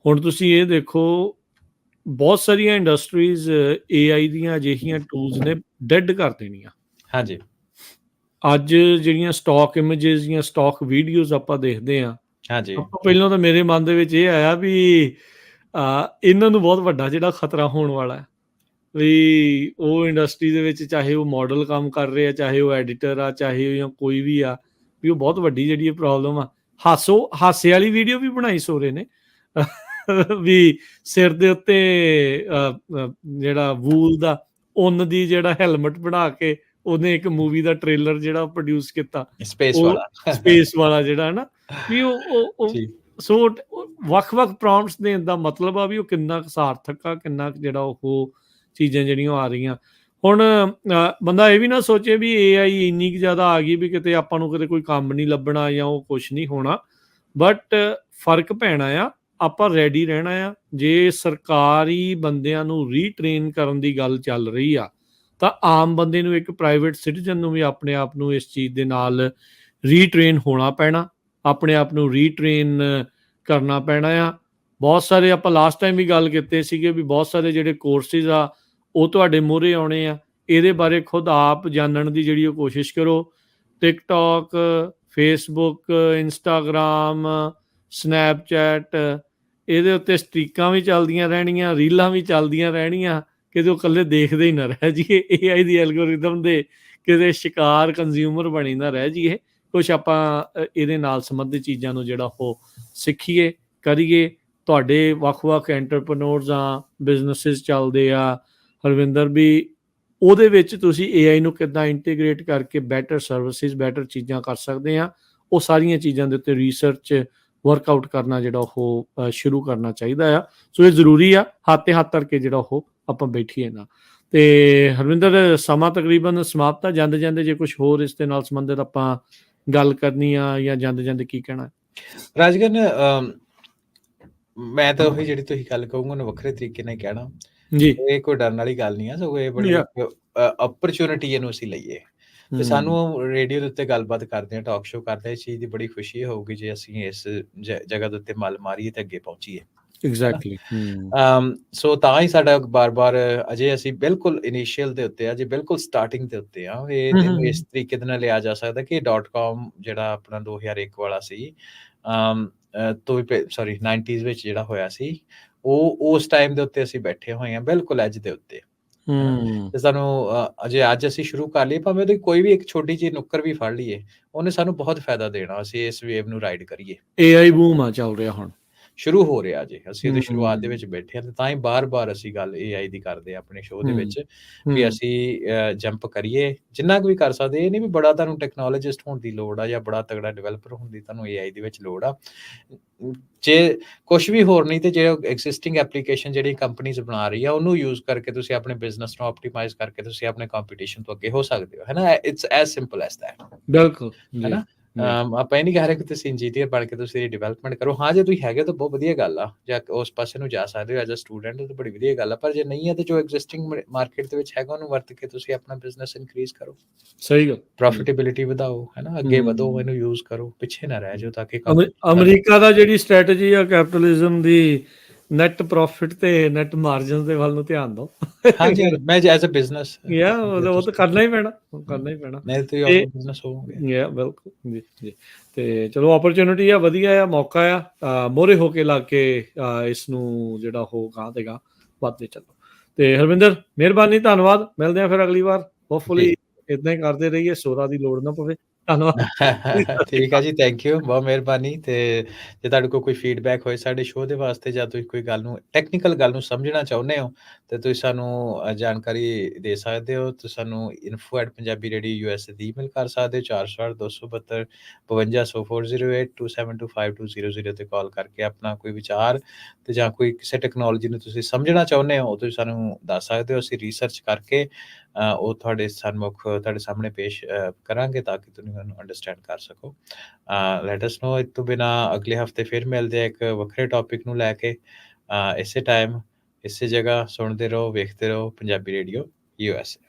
[SPEAKER 1] ਹੁਣ ਤੁਸੀਂ ਇਹ ਦੇਖੋ, ਬਹੁਤ ਸਾਰੀਆਂ ਇੰਡਸਟਰੀਜ਼ AI ਦੀਆਂ ਅਜਿਹੀਆਂ ਟੂਲਸ ਨੇ ਡੈਡ ਕਰ ਦੇਣੀਆਂ।
[SPEAKER 2] ਹਾਂਜੀ,
[SPEAKER 1] ਅੱਜ ਜਿਹੜੀਆਂ ਸਟਾਕ ਇਮੇਜਸ ਜਾਂ ਸਟਾਕ ਵੀਡੀਓਜ਼ ਆਪਾਂ ਦੇਖਦੇ ਹਾਂ,
[SPEAKER 2] ਹਾਂਜੀ,
[SPEAKER 1] ਪਹਿਲਾਂ ਤਾਂ ਮੇਰੇ ਮਨ ਦੇ ਵਿੱਚ ਇਹ ਆਇਆ ਵੀ ਇਹਨਾਂ ਨੂੰ ਬਹੁਤ ਵੱਡਾ ਜਿਹੜਾ ਖਤਰਾ ਹੋਣ ਵਾਲਾ ਹੈ, ਵੀ ਉਹ ਇੰਡਸਟਰੀ ਦੇ ਵਿੱਚ ਚਾਹੇ ਉਹ ਮਾਡਲ ਕੰਮ ਕਰ ਰਹੇ ਆ, ਚਾਹੇ ਉਹ ਐਡੀਟਰ ਆ, ਚਾਹੇ ਜਾਂ ਕੋਈ ਵੀ ਆ, ਵੀ ਉਹ ਬਹੁਤ ਵੱਡੀ ਜਿਹੜੀ ਇਹ ਪ੍ਰੋਬਲਮ ਆ। ਹਾਸੇ ਵਾਲੀ ਵੀਡੀਓ ਵੀ ਬਣਾਈ ਸੋਰੇ ਨੇ ਵੀ ਸਿਰ ਦੇ ਉੱਤੇ ਜਿਹੜਾ ਵੂਲ ਦਾ ਉੱਨ ਦੀ ਜਿਹੜਾ ਹੈਲਮਟ ਬਣਾ ਕੇ ਉਹਨੇ ਇੱਕ ਮੂਵੀ ਦਾ ਟ੍ਰੇਲਰ ਜਿਹੜਾ ਪ੍ਰੋਡਿਊਸ ਕੀਤਾ, ਸਪੇਸ ਵਾਲਾ ਜਿਹੜਾ ਹੈ ਨਾ, ਵੀ ਉਹ ਸੋ ਵੱਖ-ਵੱਖ ਪ੍ਰੌਂਪਟਸ ਦੇਣ ਦਾ ਮਤਲਬ ਆ ਵੀ ਉਹ ਕਿੰਨਾ ਕੁ ਸਾਰਥਕ ਆ, ਕਿੰਨਾ ਕੁ ਜਿਹੜਾ ਉਹ ਚੀਜ਼ਾਂ ਜਿਹੜੀਆਂ ਆ ਰਹੀਆਂ। ਹੁਣ ਬੰਦਾ ਇਹ ਵੀ ਨਾ ਸੋਚੇ ਵੀ AI ਇੰਨੀ ਕੁ ਜ਼ਿਆਦਾ ਆ ਗਈ ਵੀ ਕਿਤੇ ਆਪਾਂ ਨੂੰ ਕਿਤੇ ਕੋਈ ਕੰਮ ਨਹੀਂ ਲੱਭਣਾ ਜਾਂ ਉਹ ਕੁਛ ਨਹੀਂ ਹੋਣਾ, ਬਟ ਫਰਕ ਪੈਣਾ ਆ, ਆਪਾਂ ਰੈਡੀ ਰਹਿਣਾ ਆ। ਜੇ ਸਰਕਾਰੀ ਬੰਦਿਆਂ ਨੂੰ ਰੀਟ੍ਰੇਨ ਕਰਨ ਦੀ ਗੱਲ ਚੱਲ ਰਹੀ ਆ, ਤਾਂ ਆਮ ਬੰਦੇ ਨੂੰ, ਇੱਕ ਪ੍ਰਾਈਵੇਟ ਸਿਟੀਜ਼ਨ ਨੂੰ ਵੀ ਆਪਣੇ ਆਪ ਨੂੰ ਇਸ ਚੀਜ਼ ਦੇ ਨਾਲ ਰੀਟ੍ਰੇਨ ਹੋਣਾ ਪੈਣਾ, ਆਪਣੇ ਆਪ ਨੂੰ ਰੀਟ੍ਰੇਨ ਕਰਨਾ ਪੈਣਾ ਆ। ਬਹੁਤ ਸਾਰੇ ਆਪਾਂ ਲਾਸਟ ਟਾਈਮ ਵੀ ਗੱਲ ਕੀਤੇ ਸੀਗੇ ਵੀ ਬਹੁਤ ਸਾਰੇ ਜਿਹੜੇ ਕੋਰਸਿਸ ਆ ਉਹ ਤੁਹਾਡੇ ਮੂਹਰੇ ਆਉਣੇ ਆ, ਇਹਦੇ ਬਾਰੇ ਖੁਦ ਆਪ ਜਾਣਨ ਦੀ ਜਿਹੜੀ ਉਹ ਕੋਸ਼ਿਸ਼ ਕਰੋ। ਟਿਕਟੋਕ, ਫੇਸਬੁੱਕ, ਇੰਸਟਾਗ੍ਰਾਮ, ਸਨੈਪਚੈਟ, ਇਹਦੇ ਉੱਤੇ ਸਟ੍ਰੀਕਾਂ ਵੀ ਚੱਲਦੀਆਂ ਰਹਿਣੀਆਂ, ਰੀਲਾਂ ਵੀ ਚੱਲਦੀਆਂ ਰਹਿਣੀਆਂ, ਕਿਤੇ ਉਹ ਇਕੱਲੇ ਦੇਖਦੇ ਹੀ ਨਾ ਰਹਿ ਜਾਈਏ, AI ਦੀ ਐਲਗੋਰਿਦਮ ਦੇ ਕਿਤੇ ਸ਼ਿਕਾਰ ਕੰਜ਼ਿਊਮਰ ਬਣੀ ਨਾ ਰਹਿ ਜਾਈਏ। ਕੁਛ ਆਪਾਂ ਇਹਦੇ ਨਾਲ ਸੰਬੰਧਿਤ ਚੀਜ਼ਾਂ ਨੂੰ ਜਿਹੜਾ ਉਹ ਸਿੱਖੀਏ, ਕਰੀਏ। ਤੁਹਾਡੇ ਵੱਖ-ਵੱਖ ਐਂਟਰਪ੍ਰੈਨਿਓਰਸ ਆ, ਬਿਜ਼ਨਸਿਸ ਚੱਲਦੇ ਆ ਹਰਵਿੰਦਰ, ਵੀ ਉਹਦੇ ਵਿੱਚ ਤੁਸੀਂ AI ਨੂੰ ਕਿੱਦਾਂ ਇੰਟੀਗ੍ਰੇਟ ਕਰਕੇ ਬੈਟਰ ਸਰਵਿਸਿਜ਼, ਬੈਟਰ ਚੀਜ਼ਾਂ ਕਰ ਸਕਦੇ ਆ। ਉਹ ਸਾਰੀਆਂ ਚੀਜ਼ਾਂ ਦੇ ਉੱਤੇ ਰਿਸਰਚ ਵਰਕਆਊਟ ਕਰਨਾ ਜਿਹੜਾ ਉਹ ਸ਼ੁਰੂ ਕਰਨਾ ਚਾਹੀਦਾ ਆ। ਸੋ ਇਹ ਜ਼ਰੂਰੀ ਆ, ਹੱਥ ਤੇ ਹੱਥ ਧਰ ਕੇ ਜਿਹੜਾ ਉਹ ਆਪਾਂ ਬੈਠੀਏ ਨਾ। ਤੇ ਹਰਵਿੰਦਰ, ਸਮਾਂ ਤਕਰੀਬਨ ਸਮਾਪਤ ਆ। ਜਾਂਦੇ ਜਾਂਦੇ ਜੇ ਕੁਝ ਹੋਰ ਇਸ ਦੇ ਨਾਲ ਸੰਬੰਧਿਤ ਆਪਾਂ ਗੱਲ ਕਰਨੀ ਆ ਜਾਂ ਜਾਂਦੇ ਜਾਂਦੇ ਕੀ ਕਹਿਣਾ
[SPEAKER 2] ਰਾਜਗਨ? ਮੈਂ ਤਾਂ ਉਹੀ ਜਿਹੜੀ ਤੁਸੀਂ ਗੱਲ ਕਹੂੰਗਾ ਉਹਨੂੰ ਵੱਖਰੇ ਤਰੀਕੇ ਨਾਲ ਕਹਿਣਾ ਜੀ। ਇਹ ਕੋਈ ਡਰਨ ਵਾਲੀ ਗੱਲ ਨਹੀਂ ਆ, ਸਗੋਂ ਇਹ ਬੜੀ ਓਪਰਚੁਨਿਟੀ ਇਹਨੂੰ ਅਸੀਂ ਲਈਏ ਤੇ ਸਾਨੂੰ ਰੇਡੀਓ ਦੇ ਉੱਤੇ ਗੱਲਬਾਤ ਕਰਦੇ ਆ, ਟਾਕ ਸ਼ੋ ਕਰਦੇ ਆ, ਇਸ ਚੀਜ਼ ਦੀ ਬੜੀ ਖੁਸ਼ੀ ਹੋਊਗੀ ਜੇ ਅਸੀਂ ਇਸ ਜਗ੍ਹਾ ਦੇ ਉੱਤੇ ਮੱਲ ਮਾਰੀਏ ਤੇ ਅੱਗੇ ਪਹੁੰਚੀਏ। ਐਗਜ਼ੈਕਟਲੀ। ਸੋ ਤਾਂ ਹੀ ਸਾਡਾ ਬਾਰ-ਬਾਰ ਅਜੇ ਅਸੀਂ ਬਿਲਕੁਲ ਇਨੀਸ਼ੀਅਲ ਦੇ ਉੱਤੇ ਆ, ਜੇ ਬਿਲਕੁਲ ਸਟਾਰਟਿੰਗ ਦੇ ਉੱਤੇ ਆ। ਇਹ ਇਸ ਤਰੀਕੇ ਦੇ ਨਾਲ ਲਿਆ ਜਾ ਸਕਦਾ ਕਿ .com ਜਿਹੜਾ ਆਪਣਾ 2001 ਵਾਲਾ ਸੀ, ਸੌਰੀ 90s ਵਿੱਚ ਜਿਹੜਾ ਹੋਇਆ ਸੀ, ਉਹ ਉਸ ਟਾਈਮ ਦੇ ਉੱਤੇ ਅਸੀਂ ਬੈਠੇ ਹੋਏ ਹਾਂ ਬਿਲਕੁਲ ਐਜ ਦੇ ਉੱਤੇ। ਤੇ ਸਾਨੂੰ ਅਜੇ ਅੱਜ ਅਸੀਂ ਸ਼ੁਰੂ ਕਰ ਲਈਏ, ਭਾਵੇਂ ਉਹਦੀ ਕੋਈ ਵੀ ਇੱਕ ਛੋਟੀ ਜਿਹੀ ਨੁੱਕਰ ਵੀ ਫੜ ਲਈਏ, ਉਹਨੇ ਸਾਨੂੰ ਬਹੁਤ ਫਾਇਦਾ ਦੇਣਾ। ਅਸੀਂ ਇਸ ਵੇਵ ਨੂੰ ਰਾਈਡ ਕਰੀਏ। AI ਬੂਮ ਆ ਚੱਲ ਰਿਹਾ, ਹੁਣ ਸ਼ੁਰੂ ਹੋ ਰਿਹਾ ਜੇ। ਅਸੀਂ ਉਹਦੀ ਸ਼ੁਰੂਆਤ ਦੇ ਵਿੱਚ ਬੈਠੇ ਹਾਂ, ਤੇ ਤਾਂ ਹੀ ਬਾਰ-ਬਾਰ ਅਸੀਂ ਗੱਲ AI ਦੀ ਕਰਦੇ ਹਾਂ ਆਪਣੇ ਸ਼ੋਅ ਦੇ ਵਿੱਚ ਵੀ ਅਸੀਂ ਜੰਪ ਕਰੀਏ ਜਿੰਨਾ ਕੁ ਵੀ ਕਰ ਸਕਦੇ। ਇਹ ਨਹੀਂ ਵੀ ਬੜਾ ਤੁਹਾਨੂੰ ਟੈਕਨੋਲੋਜਿਸਟ ਹੋਣ ਦੀ ਲੋੜ ਆ ਜਾਂ ਬੜਾ ਤਗੜਾ ਡਿਵੈਲਪਰ ਹੋਣ ਦੀ ਤੁਹਾਨੂੰ AI ਦੇ ਵਿੱਚ ਲੋੜ ਆ। ਜੇ ਕੁਛ ਵੀ ਹੋਰ ਨਹੀਂ ਤੇ ਜਿਹੜੇ ਐਗਜ਼ਿਸਟਿੰਗ ਐਪਲੀਕੇਸ਼ਨ ਜਿਹੜੀ ਕੰਪਨੀਜ਼ ਬਣਾ ਰਹੀ ਆ, ਉਹਨੂੰ ਯੂਜ਼ ਕਰਕੇ ਤੁਸੀਂ ਆਪਣੇ ਬਿਜ਼ਨਸ ਨੂੰ ਆਪਟੀਮਾਈਜ਼ ਕਰਕੇ ਤੁਸੀਂ ਆਪਣੇ ਕੰਪੀਟੀਸ਼ਨ ਤੋਂ ਅੱਗੇ ਹੋ ਸਕਦੇ ਹੋ, ਹੈ ਨਾ। It's as simple as that. ਬਿਲਕੁਲ, ਹੈ ਨਾ। ਆਪਾਂ ਇਹ ਨਹੀਂ ਕਹਿ ਰਹੇ ਕਿ ਤੁਸੀਂ ਇੰਜੀਨੀਅਰ ਬਣ ਕੇ ਤੁਸੀਂ ਡਿਵੈਲਪਮੈਂਟ ਕਰੋ। ਹਾਂ, ਜੇ ਤੁਸੀਂ ਹੈਗੇ ਤਾਂ ਬਹੁਤ ਵਧੀਆ ਗੱਲ ਆ, ਜਾਂ ਉਸ ਪਾਸੇ ਨੂੰ ਜਾ ਸਕਦੇ ਹੋ ਐਜ਼ ਅ ਸਟੂਡੈਂਟ ਤਾਂ ਬੜੀ ਵਧੀਆ ਗੱਲ ਆ। ਪਰ ਜੇ ਨਹੀਂ ਹੈ ਤਾਂ ਜੋ ਐਗਜ਼ਿਸਟਿੰਗ ਮਾਰਕੀਟ ਦੇ ਵਿੱਚ ਹੈਗਾ ਉਹਨੂੰ ਵਰਤ ਕੇ ਤੁਸੀਂ ਆਪਣਾ ਬਿਜ਼ਨਸ ਇਨਕਰੀਜ਼ ਕਰੋ,
[SPEAKER 1] ਸਹੀ ਗੱਲ।
[SPEAKER 2] ਪ੍ਰੋਫਿਟੇਬਿਲਿਟੀ ਵਧਾਓ, ਹੈ ਨਾ, ਅੱਗੇ ਵਧੋ, ਇਹਨੂੰ ਯੂਜ਼ ਕਰੋ, ਪਿੱਛੇ ਨਾ ਰਹਿ ਜਾਓ ਤਾਂ ਕਿ
[SPEAKER 1] ਅਮਰੀਕਾ ਦਾ ਜਿਹੜੀ ਸਟ੍ਰੈਟਜੀ ਆ ਕੈਪੀਟਲਿਜ਼ਮ ਦੀ, ਨੈਟ ਪ੍ਰੋਫਿਟ ਤੇ ਨੈਟ ਮਾਰਜਨ ਦੇ ਵੱਲ ਨੂੰ ਧਿਆਨ ਦਿਓ।
[SPEAKER 2] ਹਾਂਜੀ, ਮੈਂ ਐਜ਼ ਅ ਬਿਜ਼ਨਸ
[SPEAKER 1] ਉਹ ਤਾਂ ਕਰਨਾ ਹੀ ਪੈਣਾ, ਕਰਨਾ ਹੀ ਪੈਣਾ।
[SPEAKER 2] ਨਹੀਂ ਤੁਸੀਂ ਆਪਣਾ ਬਿਜ਼ਨਸ ਹੋਵੋਗੇ।
[SPEAKER 1] ਬਿਲਕੁਲ ਜੀ ਜੀ। ਤੇ ਚਲੋ ਓਪਰਚੁਨਿਟੀ ਆ, ਵਧੀਆ ਆ, ਮੌਕਾ ਆ, ਮੋਹਰੇ ਹੋ ਕੇ ਲੱਗ ਕੇ ਇਸ ਨੂੰ ਜਿਹੜਾ ਹੋ ਗਾਂ ਤੇ ਗਾਂ ਵੱਧਦੇ ਚੱਲੋ। ਤੇ ਹਰਵਿੰਦਰ, ਮਿਹਰਬਾਨੀ, ਧੰਨਵਾਦ। ਮਿਲਦੇ ਆ ਫਿਰ ਅਗਲੀ ਵਾਰ, ਹੋਪਫੁਲੀ ਇਦਾਂ ਹੀ ਕਰਦੇ ਰਹੀਏ, ਸੋਰਾ ਦੀ ਲੋੜ ਨਾ ਪਵੇ। ਧੰਨਵਾਦ।
[SPEAKER 2] ਠੀਕ ਹੈ ਜੀ, ਥੈਂਕ ਯੂ, ਬਹੁਤ ਮਿਹਰਬਾਨੀ। ਤੇ ਜੇ ਤੁਹਾਡੇ ਕੋਲ ਕੋਈ ਫੀਡਬੈਕ ਹੋਏ ਸਾਡੇ ਸ਼ੋਅ ਦੇ ਵਾਸਤੇ, ਜਾਂ ਤੁਸੀਂ ਕੋਈ ਗੱਲ ਨੂੰ ਟੈਕਨੀਕਲ ਗੱਲ ਨੂੰ ਸਮਝਣਾ ਚਾਹੁੰਦੇ ਹੋ, ਤੇ ਤੁਸੀਂ ਸਾਨੂੰ ਜਾਣਕਾਰੀ ਦੇ ਸਕਦੇ ਹੋ। ਤੁਸੀਂ ਸਾਨੂੰ info@punjabi radio USA ਦੀ ਈਮੇਲ ਕਰ ਸਕਦੇ ਹੋ, 46272 5200 4082725200 ਤੇ ਕਾਲ ਕਰਕੇ ਆਪਣਾ ਕੋਈ ਵਿਚਾਰ ਤੇ ਜਾਂ ਕੋਈ ਕਿਸੇ ਟੈਕਨੋਲੋਜੀ ਨੂੰ ਤੁਸੀਂ ਸਮਝਣਾ ਚਾਹੁੰਦੇ ਹੋ, ਤੁਸੀਂ ਸਾਨੂੰ ਦੱਸ ਸਕਦੇ ਹੋ। ਅਸੀਂ ਰਿਸਰਚ ਕਰਕੇ ਉਹ ਤੁਹਾਡੇ ਸਨਮੁਖ, ਤੁਹਾਡੇ ਸਾਹਮਣੇ ਪੇਸ਼ ਕਰਾਂਗੇ ਤਾਂ ਕਿ ਤੁਸੀਂ ਉਹਨੂੰ ਅੰਡਰਸਟੈਂਡ ਕਰ ਸਕੋ। ਲੈਟ ਅਸ ਨੋ। ਇਸ ਤੋਂ ਬਿਨਾਂ ਅਗਲੇ ਹਫਤੇ ਫਿਰ ਮਿਲਦੇ ਆ ਇੱਕ ਵੱਖਰੇ ਟੌਪਿਕ ਨੂੰ ਲੈ ਕੇ, ਇਸੇ ਟਾਈਮ, ਇਸੇ ਜਗ੍ਹਾ। ਸੁਣਦੇ ਰਹੋ, ਵੇਖਦੇ ਰਹੋ ਪੰਜਾਬੀ ਰੇਡੀਓ USA।